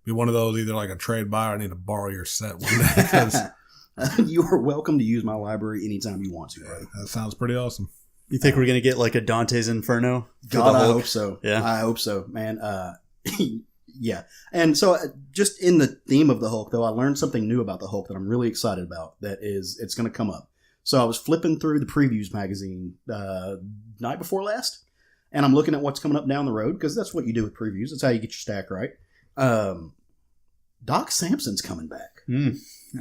be one of those, either like a trade buy or I need to borrow your set one day. You are welcome to use my library anytime you want to. Yeah, that sounds pretty awesome. You think we're going to get like a Dante's Inferno? God, I hope so. Yeah. I hope so, man. Yeah. And so just in the theme of the Hulk, though, I learned something new about the Hulk that I'm really excited about. That is, it's going to come up. So I was flipping through the previews magazine night before last, and I'm looking at what's coming up down the road, because that's what you do with previews. That's how you get your stack right. Doc Samson's coming back.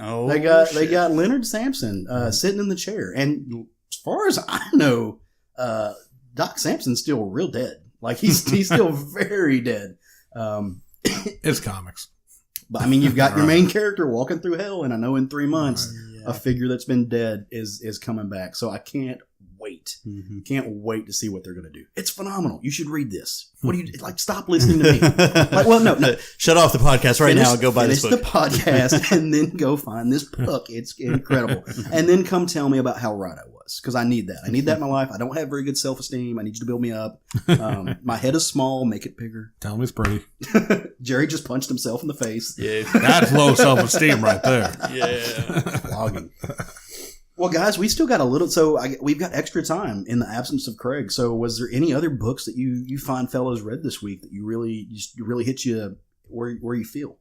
Oh, they got Leonard Samson sitting in the chair, and as far as I know, Doc Samson's still real dead. Like he's still very dead. It's comics. But I mean, you've got your main character walking through hell, and I know in 3 months a figure that's been dead is coming back. So I can't wait. Can't wait to see what they're going to do. It's phenomenal. You should read this. What do you like? Stop listening to me. Like, well, no. Shut off the podcast now and go buy this book. Finish the podcast and then go find this book. It's incredible. And then come tell me about how right I was, because I need that. I need that in my life. I don't have very good self-esteem. I need you to build me up. My head is small. Make it bigger. Tell me it's pretty. Jerry just punched himself in the face. Yeah, that's low self-esteem right there. Yeah, flogging. Well, guys, we still got a little. So we've got extra time in the absence of Craig. So, was there any other books that you fine fellows read this week that you really hit you where you feel?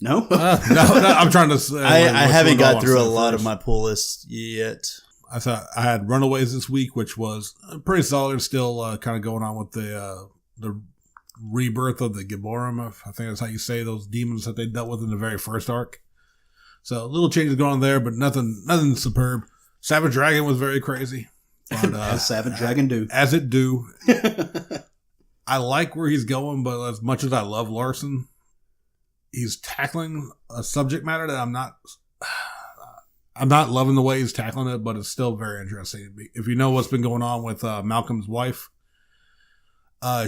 No, no. I'm trying to. I haven't got through a lot of my pull list yet. I thought I had Runaways this week, which was pretty solid. Still kind of going on with the rebirth of the Gibborim. I think that's how you say those demons that they dealt with in the very first arc. So a little changes going on there, but nothing superb. Savage Dragon was very crazy. But, as Savage Dragon do. As it do. I like where he's going, but as much as I love Larson, he's tackling a subject matter that I'm not loving the way he's tackling it, but it's still very interesting. If you know what's been going on with Malcolm's wife,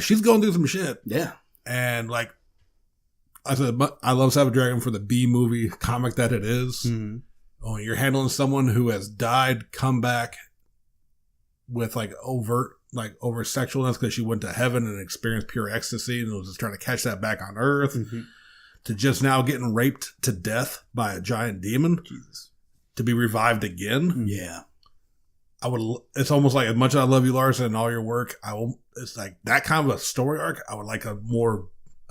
she's going through some shit. Yeah. And like I said, I love Savage Dragon for the B-movie comic that it is. Mm-hmm. When you're handling someone who has died, come back with like over sexualness because she went to heaven and experienced pure ecstasy and was just trying to catch that back on Earth, to just now getting raped to death by a giant demon, to be revived again. Yeah. It's almost like, as much as I love you, Larson, and all your work, it's like that kind of a story arc. I would like a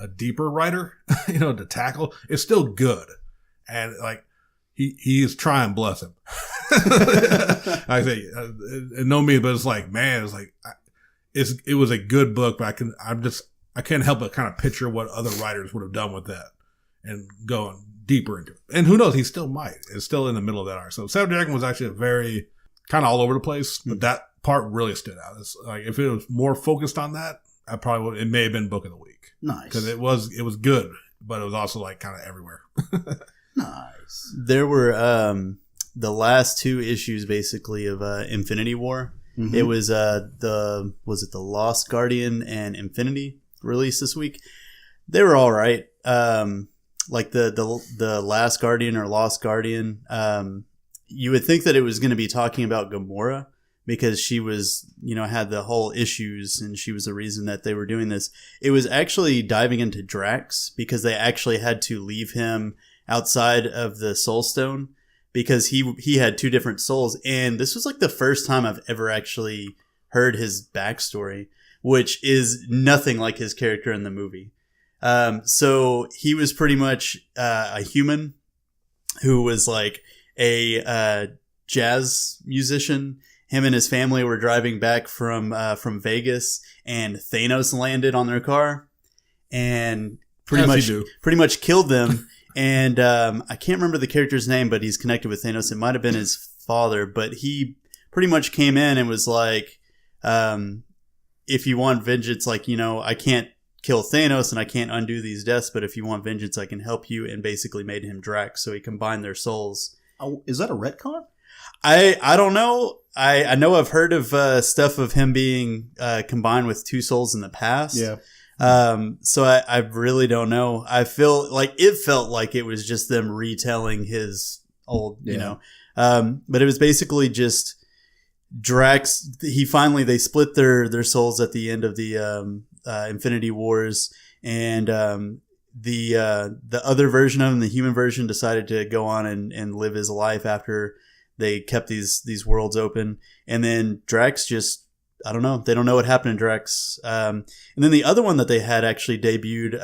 deeper writer, to tackle. It's still good. And like, he is trying, bless him. I say, no me, but it's like, man, it's like, it was a good book, but I can't help but kind of picture what other writers would have done with that and going deeper into it. And who knows, he still might. It's still in the middle of that arc. So Savage Dragon was actually a very kind of all over the place, but that part really stood out. It's like, if it was more focused on that, I probably would. It may have been book of the week. Nice, because it was good, but it was also like kind of everywhere. Nice. There were the last 2 issues basically of Infinity War. Mm-hmm. It was the Lost Guardian and Infinity released this week. They were all right. Like the Last Guardian or Lost Guardian. You would think that it was going to be talking about Gamora, because she was, had the whole issues and she was the reason that they were doing this. It was actually diving into Drax, because they actually had to leave him outside of the Soul Stone because he had 2 different souls. And this was like the first time I've ever actually heard his backstory, which is nothing like his character in the movie. So he was pretty much a human who was like a jazz musician. Him and his family were driving back from Vegas, and Thanos landed on their car and pretty much killed them. And I can't remember the character's name, but he's connected with Thanos. It might have been his father, but he pretty much came in and was like, if you want vengeance, like, I can't kill Thanos and I can't undo these deaths, but if you want vengeance, I can help you, and basically made him Drax. So he combined their souls. Oh, is that a retcon? I don't know. I know I've heard of stuff of him being combined with 2 souls in the past. Yeah. So I really don't know. I feel like it felt like it was just them retelling his old, but it was basically just Drax. They split their souls at the end of the Infinity Wars, and the other version of him, the human version, decided to go on and live his life after they kept these worlds open. And then Drax just I don't know. They don't know what happened to Drax. And then the other one that they had actually debuted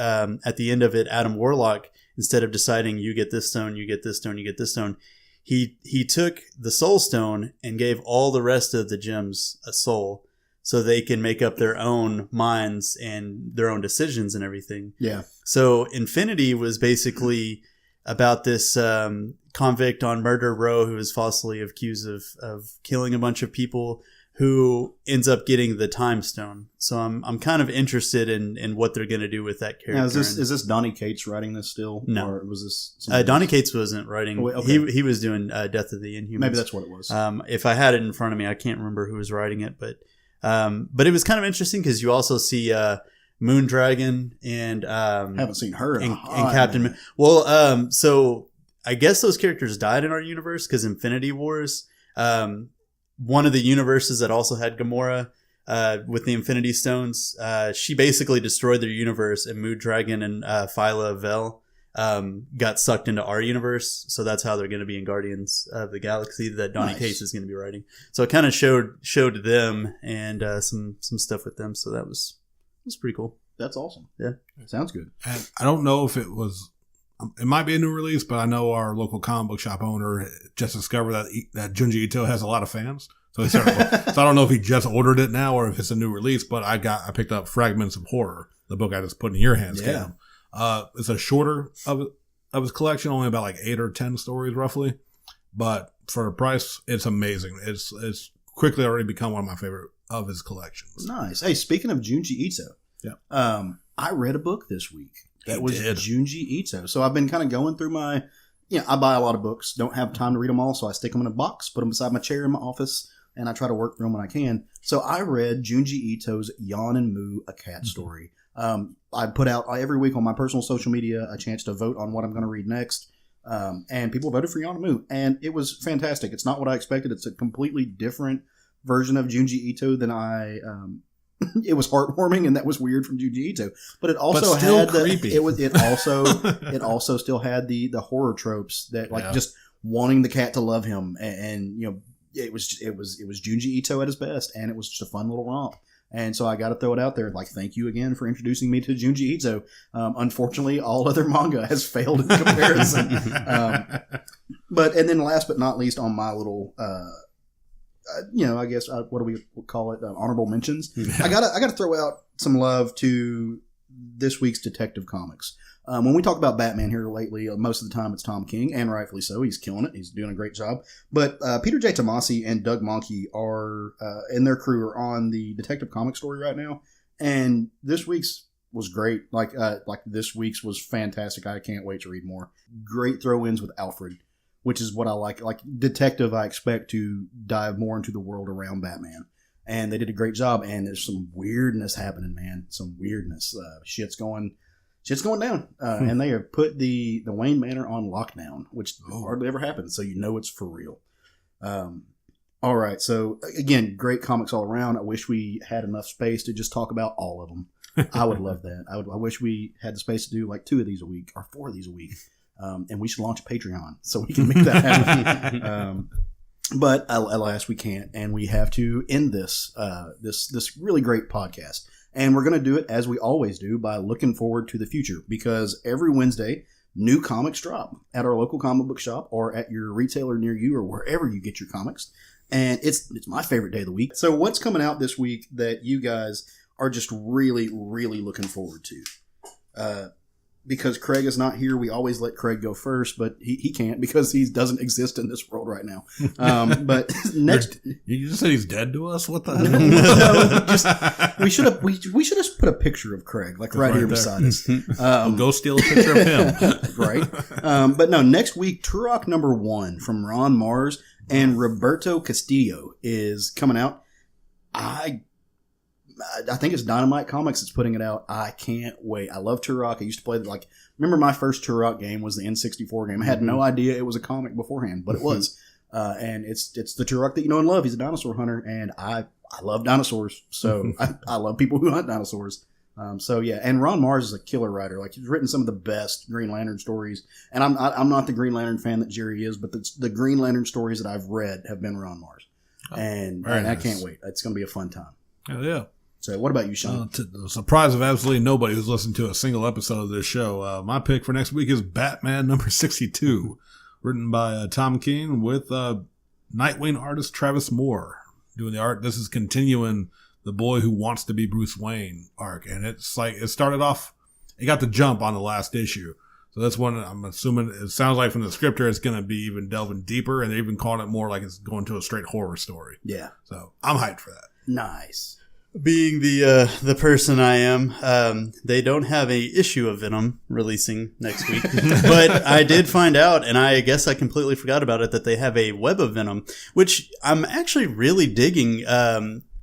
at the end of it, Adam Warlock, instead of deciding you get this stone, you get this stone, you get this stone, he took the Soul Stone and gave all the rest of the gems a soul so they can make up their own minds and their own decisions and everything. Yeah. So Infinity was basically about this convict on Murder Row who is falsely accused of killing a bunch of people, who ends up getting the Time Stone. So I'm kind of interested in what they're going to do with that character. Now, is this Donny Cates writing this still? No. Or was this Donny Cates wasn't writing. Oh, wait, okay. He was doing Death of the Inhumans. Maybe that's what it was. If I had it in front of me, I can't remember who was writing it, but it was kind of interesting because you also see Moondragon and haven't seen her and Captain. Well, so I guess those characters died in our universe because Infinity Wars. One of the universes that also had Gamora with the Infinity Stones, she basically destroyed their universe, and Moondragon and Phyla Vel got sucked into our universe. So that's how they're going to be in Guardians of the Galaxy that Donny Cates is going to be writing. So it kind of showed them and some stuff with them. So that was pretty cool. That's awesome. Yeah, sounds good. And I don't know if it was. It might be a new release, but I know our local comic book shop owner just discovered that Junji Ito has a lot of fans. So so I don't know if he just ordered it now or if it's a new release. But I picked up Fragments of Horror, the book I just put in your hands. Yeah. Cam. It's a shorter of his collection, only about like 8 or 10 stories roughly. But for a price, it's amazing. It's quickly already become one of my favorite of his collections. Nice. Hey, speaking of Junji Ito, I read a book this week. That was Junji Ito. So I've been kind of going through I buy a lot of books. Don't have time to read them all, so I stick them in a box, put them beside my chair in my office, and I try to work through them when I can. So I read Junji Ito's Yon and Moo, A Cat Story. I put out every week on my personal social media a chance to vote on what I'm going to read next. And people voted for Yon and Moo, and it was fantastic. It's not what I expected. It's a completely different version of Junji Ito than it was heartwarming, and that was weird from Junji Ito. But it also had creepy. It also still had the horror tropes that just wanting the cat to love him, and it was Junji Ito at his best, and it was just a fun little romp. And so I got to throw it out there. Thank you again for introducing me to Junji Ito. Unfortunately, all other manga has failed in comparison. And then last but not least on my little, I guess what do we call it? Honorable mentions. Yeah. I gotta throw out some love to this week's Detective Comics. When we talk about Batman here lately, most of the time it's Tom King, and rightfully so. He's killing it. He's doing a great job. But Peter J. Tomasi and Doug Mahnke and their crew are on the Detective Comics story right now. And this week's was great. This week's was fantastic. I can't wait to read more. Great throw-ins with Alfred, which is what I like. Like Detective, I expect to dive more into the world around Batman. And they did a great job. And there's some weirdness happening, man. Some weirdness. Shit's going down. And they have put the Wayne Manor on lockdown, which hardly ever happens. So it's for real. All right. So again, great comics all around. I wish we had enough space to just talk about all of them. I would love that. I wish we had the space to do 2 of these a week or 4 of these a week. And we should launch a Patreon so we can make that happen. But alas, we can't. And we have to end this really great podcast. And we're going to do it as we always do by looking forward to the future, because every Wednesday, new comics drop at our local comic book shop or at your retailer near you or wherever you get your comics. And it's my favorite day of the week. So what's coming out this week that you guys are just really, really looking forward to? Because Craig is not here, we always let Craig go first, but he can't because he doesn't exist in this world right now. But next, you just said he's dead to us. What the hell? We should have put a picture of Craig right here beside us. Go steal a picture of him, right? But no, next week Turok #1 from Ron Mars and Roberto Castillo is coming out. I think it's Dynamite Comics that's putting it out. I can't wait. I love Turok. I used to play remember my first Turok game was the N64 game. I had no idea it was a comic beforehand, but it was. And it's the Turok that you know and love. He's a dinosaur hunter, and I love dinosaurs. So I love people who hunt dinosaurs. And Ron Mars is a killer writer. He's written some of the best Green Lantern stories. And I'm not the Green Lantern fan that Jerry is, but the Green Lantern stories that I've read have been Ron Mars. And I can't wait. It's going to be a fun time. Hell yeah. So what about you, Sean? To the surprise of absolutely nobody who's listened to a single episode of this show, my pick for next week is Batman number 62, written by Tom King with Nightwing artist Travis Moore doing the art. This is continuing the boy who wants to be Bruce Wayne arc. And it's like, it started off, it got the jump on the last issue. So that's one I'm assuming, it sounds like from the script here, it's going to be even delving deeper. And they're even calling it more like it's going to a straight horror story. Yeah. So I'm hyped for that. Nice. Being the person I am, they don't have a issue of Venom releasing next week. But I did find out, and I guess I completely forgot about it, that they have a Web of Venom, which I'm actually really digging,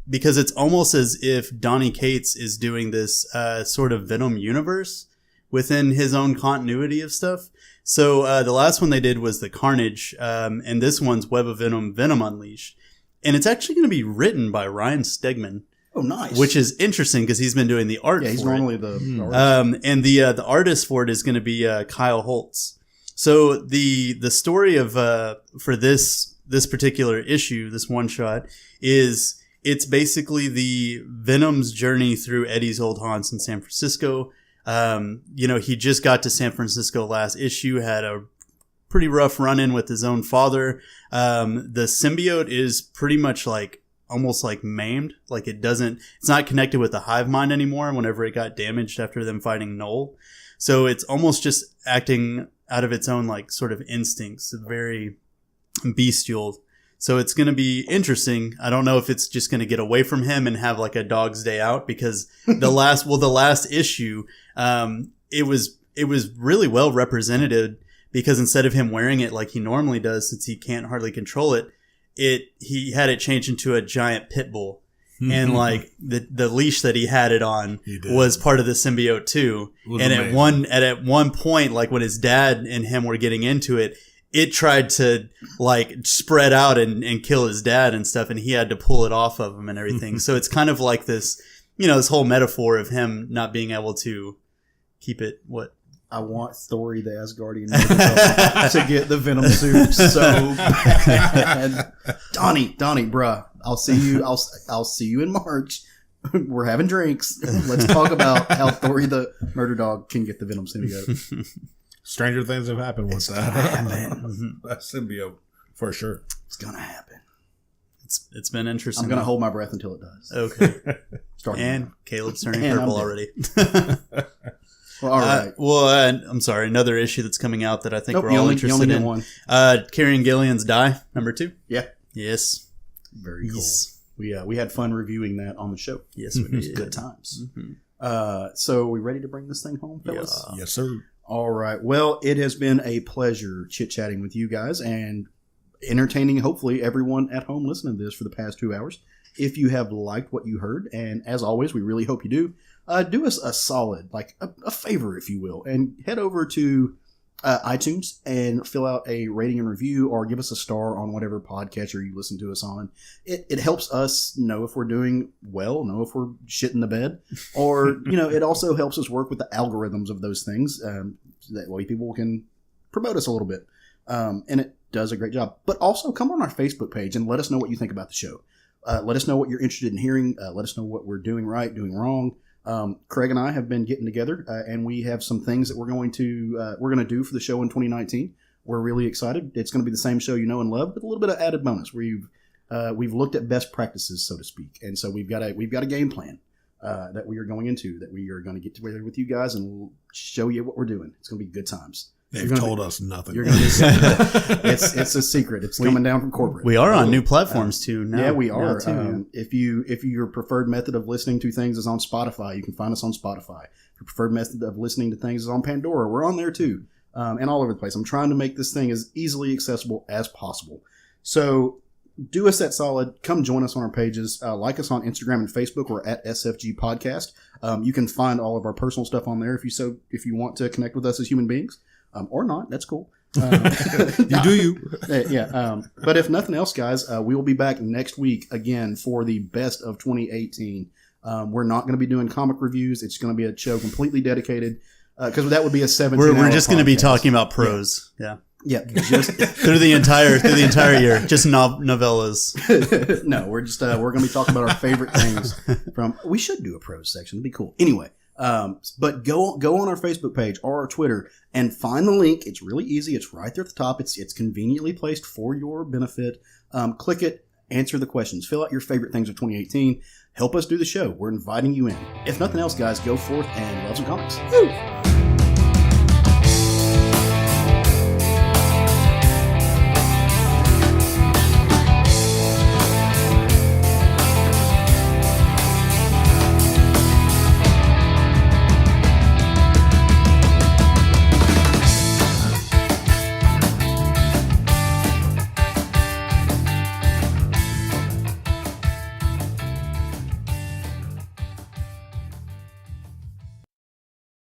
because it's almost as if Donny Cates is doing this sort of Venom universe within his own continuity of stuff. So the last one they did was the Carnage, and this one's Web of Venom, Venom Unleashed. And it's actually going to be written by Ryan Stegman. Oh, nice. Which is interesting because he's been doing the art for it. Yeah, he's normally the artist. And the artist for it is going to be Kyle Holtz. So the story of for this particular issue, this one shot, is it's basically the Venom's journey through Eddie's old haunts in San Francisco. He just got to San Francisco last issue, had a pretty rough run-in with his own father. The symbiote is pretty much like almost like maimed, like it's not connected with the hive mind anymore whenever it got damaged after them fighting Null. So it's almost just acting out of its own like sort of instincts, very bestial. So it's going to be interesting. I don't know if it's just going to get away from him and have like a dog's day out, because the last issue, it was really well represented, because instead of him wearing it like he normally does, since he can't hardly control it, he had it changed into a giant pit bull. And like the leash that he had it on was part of the symbiote too. And amazing. at one point, like when his dad and him were getting into it, it tried to like spread out and kill his dad and stuff, and he had to pull it off of him and everything. So it's kind of like this, this whole metaphor of him not being able to keep it. What? I want Thori the Asgardian to get the Venom suit so bad. Donnie, bruh, I'll see you in March. We're having drinks. Let's talk about how Thori the Murder Dog can get the Venom symbiote. Stranger things have happened with that symbiote, for sure. It's gonna happen. It's been interesting. I'm gonna hold my breath until it does. Okay. And Caleb's turning purple already. Well, all right. I'm sorry. Another issue that's coming out that I think we're all you only interested get in. One. Kieran Gillian's Die, number 2. Yeah. Yes. Very cool. Yes. We had fun reviewing that on the show. Yes, we did. Good times. So are we ready to bring this thing home, fellas? Yes, sir. All right. Well, it has been a pleasure chit-chatting with you guys and entertaining, hopefully, everyone at home listening to this for the past 2 hours. If you have liked what you heard, and as always, we really hope you do us a solid, like a favor, if you will, and head over to iTunes and fill out a rating and review, or give us a star on whatever podcatcher you listen to us on. It helps us know if we're doing well, know if we're shitting the bed, or, it also helps us work with the algorithms of those things. That way people can promote us a little bit. And it does a great job. But also come on our Facebook page and let us know what you think about the show. Let us know what you're interested in hearing. Let us know what we're doing right, doing wrong. Craig and I have been getting together, and we have some things that we're going to do for the show in 2019. We're really excited. It's going to be the same show you know and love, but a little bit of added bonus. We've looked at best practices, so to speak, and so we've got a game plan that we are going into, that we are going to get together with you guys, and we'll show you what we're doing. It's going to be good times. They've told us nothing. You're going to it's a secret. It's coming down from corporate. We are on new platforms too now. Yeah, we are. If your preferred method of listening to things is on Spotify, you can find us on Spotify. If your preferred method of listening to things is on Pandora, we're on there too, and all over the place. I'm trying to make this thing as easily accessible as possible. So do us that solid. Come join us on our pages. Like us on Instagram and Facebook. We're at SFG Podcast. You can find all of our personal stuff on there if you want to connect with us as human beings. Or not. That's cool. You do you. Yeah. But if nothing else, guys, we will be back next week again for the best of 2018. We're not going to be doing comic reviews. It's going to be a show completely dedicated, because that would be a 17-hour We're just going to be talking about prose. Yeah. Yeah, just through the entire year, just novellas. No, we're just we're going to be talking about our favorite things from. We should do a prose section. It'd be cool. Anyway, but go on our Facebook page or our Twitter and find the link. It's really easy. It's right there at the top. It's conveniently placed for your benefit. Click it. Answer the questions. Fill out your favorite things of 2018. Help us do the show. We're inviting you in. If nothing else, guys, go forth and love some comics. Woo!